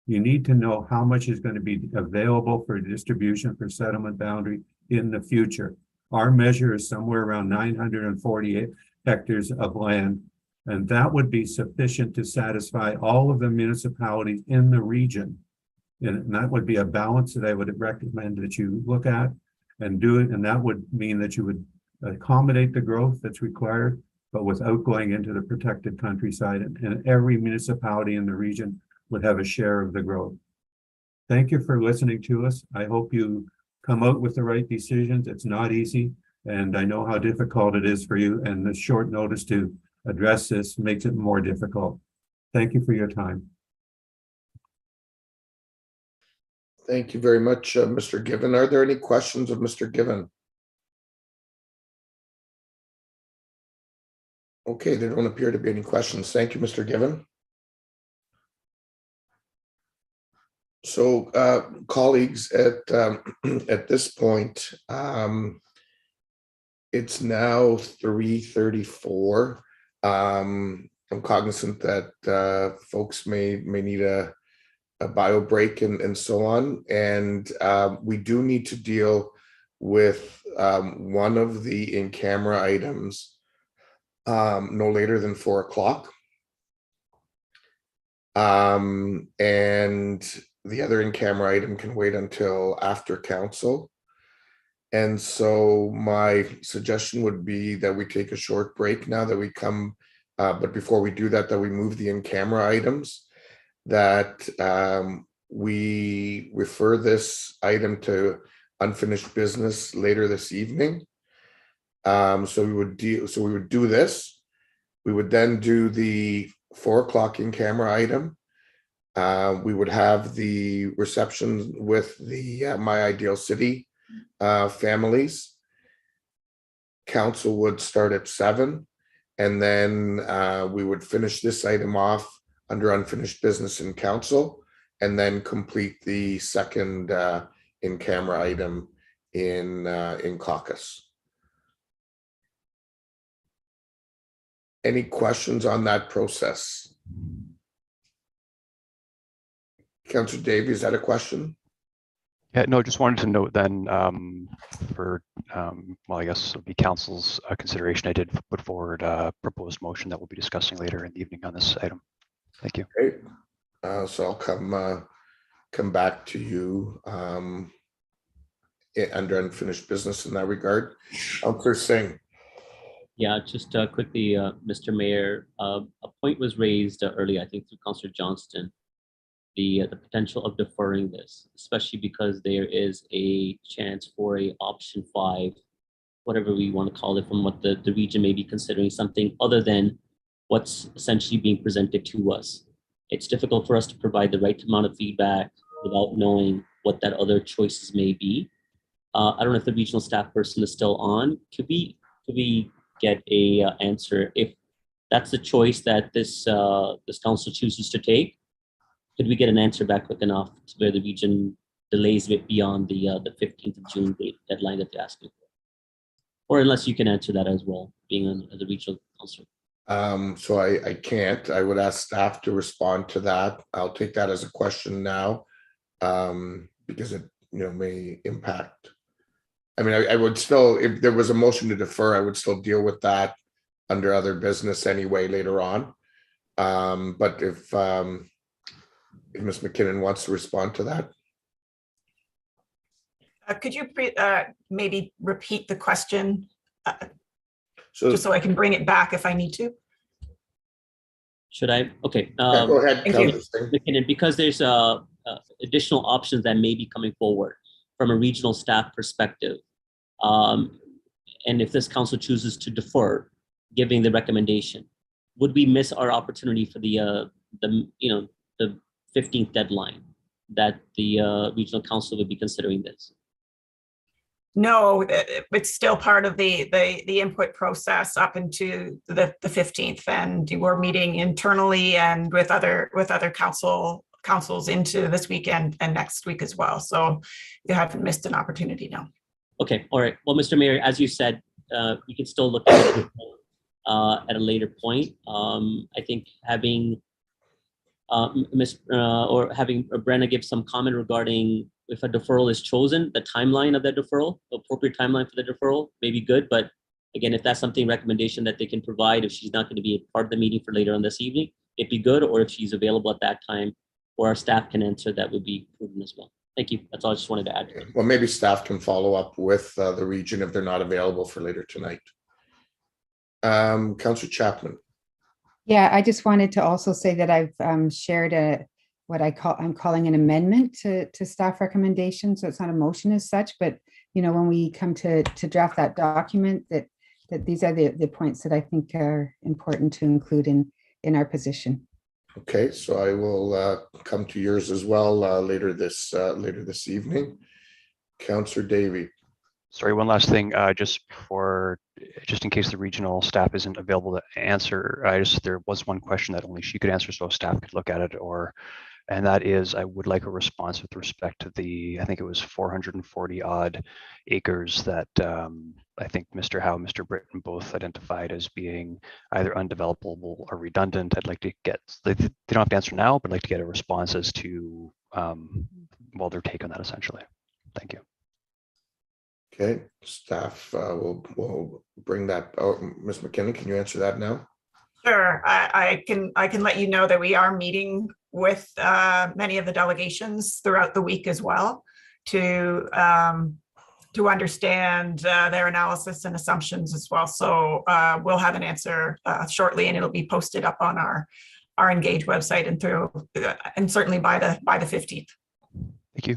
Speaker 21: You need to know how much is going to be available for distribution for settlement boundary in the future. Our measure is somewhere around 948 hectares of land, and that would be sufficient to satisfy all of the municipalities in the region. And that would be a balance that I would recommend that you look at and do it. And that would mean that you would accommodate the growth that's required, but without going into the protected countryside. And every municipality in the region would have a share of the growth. Thank you for listening to us. I hope you come out with the right decisions. It's not easy, and I know how difficult it is for you, and the short notice to address this makes it more difficult. Thank you for your time.
Speaker 2: Thank you very much, Mr. Given. Are there any questions of Mr. Given? Okay, there don't appear to be any questions. Thank you, Mr. Given. So, colleagues, at this point, it's now 3:34. I'm cognizant that folks may need a bio break and so on, and we do need to deal with one of the in-camera items no later than 4 o'clock. And the other in-camera item can wait until after council. And so my suggestion would be that we take a short break now that we come, but before we do that, that we move the in-camera items, that we refer this item to unfinished business later this evening. So we would do this. We would then do the 4 o'clock in-camera item. We would have the reception with the My Ideal City families. Council would start at 7, and then we would finish this item off under unfinished business in council, and then complete the second in-camera item in caucus. Any questions on that process? Councillor Davey, is that a question?
Speaker 8: Yeah, no, just wanted to note then for, well, I guess it'll be council's consideration. I did put forward a proposed motion that we'll be discussing later in the evening on this item. Thank you.
Speaker 2: Great. So I'll come back to you under unfinished business in that regard. Councillor Singh.
Speaker 4: Yeah, just quickly, Mr. Mayor, a point was raised earlier, I think through Councillor Johnston, the potential of deferring this, especially because there is a chance for a option 5, whatever we want to call it, from what the region may be considering, something other than what's essentially being presented to us. It's difficult for us to provide the right amount of feedback without knowing what that other choices may be. I don't know if the regional staff person is still on. Could we get a answer if that's the choice that this council chooses to take? Could we get an answer back quick enough to where the region delays a bit beyond the 15th of June date deadline that they're asking for? Or unless you can answer that as well, being on the regional council.
Speaker 2: So I can't. I would ask staff to respond to that. I'll take that as a question now, because it may impact. I mean, I would still, if there was a motion to defer, I would still deal with that under other business anyway later on. But if Ms. McKinnon wants to respond to that.
Speaker 9: Could you maybe repeat the question
Speaker 2: just
Speaker 9: so I can bring it back if I need to?
Speaker 4: Should I? Okay.
Speaker 2: Go ahead,
Speaker 4: McKinnon, because there's additional options that may be coming forward from a regional staff perspective. And if this council chooses to defer, giving the recommendation, would we miss our opportunity for the 15th deadline that the regional council would be considering this?
Speaker 9: No, it's still part of the input process up into the 15th, and we're meeting internally and with other councils into this weekend and next week as well. So you haven't missed an opportunity now.
Speaker 4: Okay, all right. Well, Mr. Mayor, as you said, we can still look at it at a later point. I think having having Brenna give some comment regarding if a deferral is chosen, the timeline of that deferral, the appropriate timeline for the deferral may be good. But again, if that's something recommendation that they can provide, if she's not going to be a part of the meeting for later on this evening, it'd be good. Or if she's available at that time, or our staff can answer, that would be prudent as well. Thank you. That's all I just wanted to add to it.
Speaker 2: Well, maybe staff can follow up with the region if they're not available for later tonight. Councillor Chapman.
Speaker 6: Yeah, I just wanted to also say that I've shared what I'm calling an amendment to staff recommendations. So it's not a motion as such, but when we come to draft that document, that these are the points that I think are important to include in our position.
Speaker 2: Okay, so I will come to yours as well later this evening. Councillor Davey.
Speaker 8: Sorry, one last thing, just in case the regional staff isn't available to answer, there was one question that only she could answer, so staff could look at it, and that is, I would like a response with respect to I think it was 440 odd acres that I think Mr. Howe, Mr. Britton both identified as being either undevelopable or redundant. I'd like to get, they don't have to answer now, but I'd like to get a response as to, their take on that essentially. Thank you.
Speaker 2: Okay, staff will bring that. Oh, Ms. McKinnon, can you answer that now?
Speaker 9: Sure, I can let you know that we are meeting with many of the delegations throughout the week as well to understand their analysis and assumptions as well. So we'll have an answer shortly, and it'll be posted up on our Engage website and certainly by the 15th.
Speaker 8: Thank you.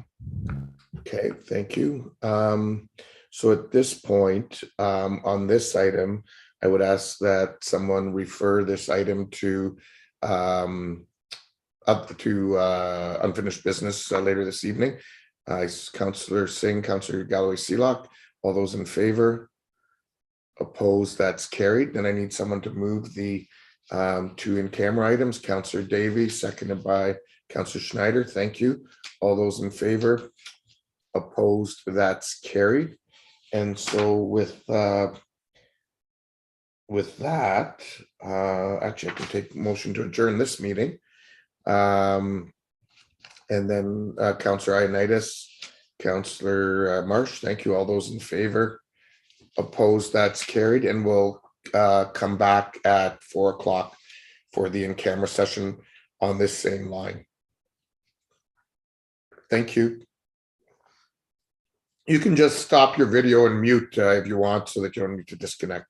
Speaker 2: Okay, thank you. So at this point on this item, I would ask that someone refer this item to unfinished business later this evening. Councillor Singh, Councillor Galloway-Seelock, all those in favor? Opposed? That's carried. Then I need someone to move the two in-camera items. Councillor Davey, seconded by Councillor Schneider. Thank you. All those in favor? Opposed? That's carried. And so with that, actually I can take motion to adjourn this meeting. And then Councillor Ioannidis, Councillor Marsh, thank you. All those in favor? Opposed? That's carried. And we'll come back at 4 o'clock for the in-camera session on this same line. Thank you. You can just stop your video and mute if you want so that you don't need to disconnect.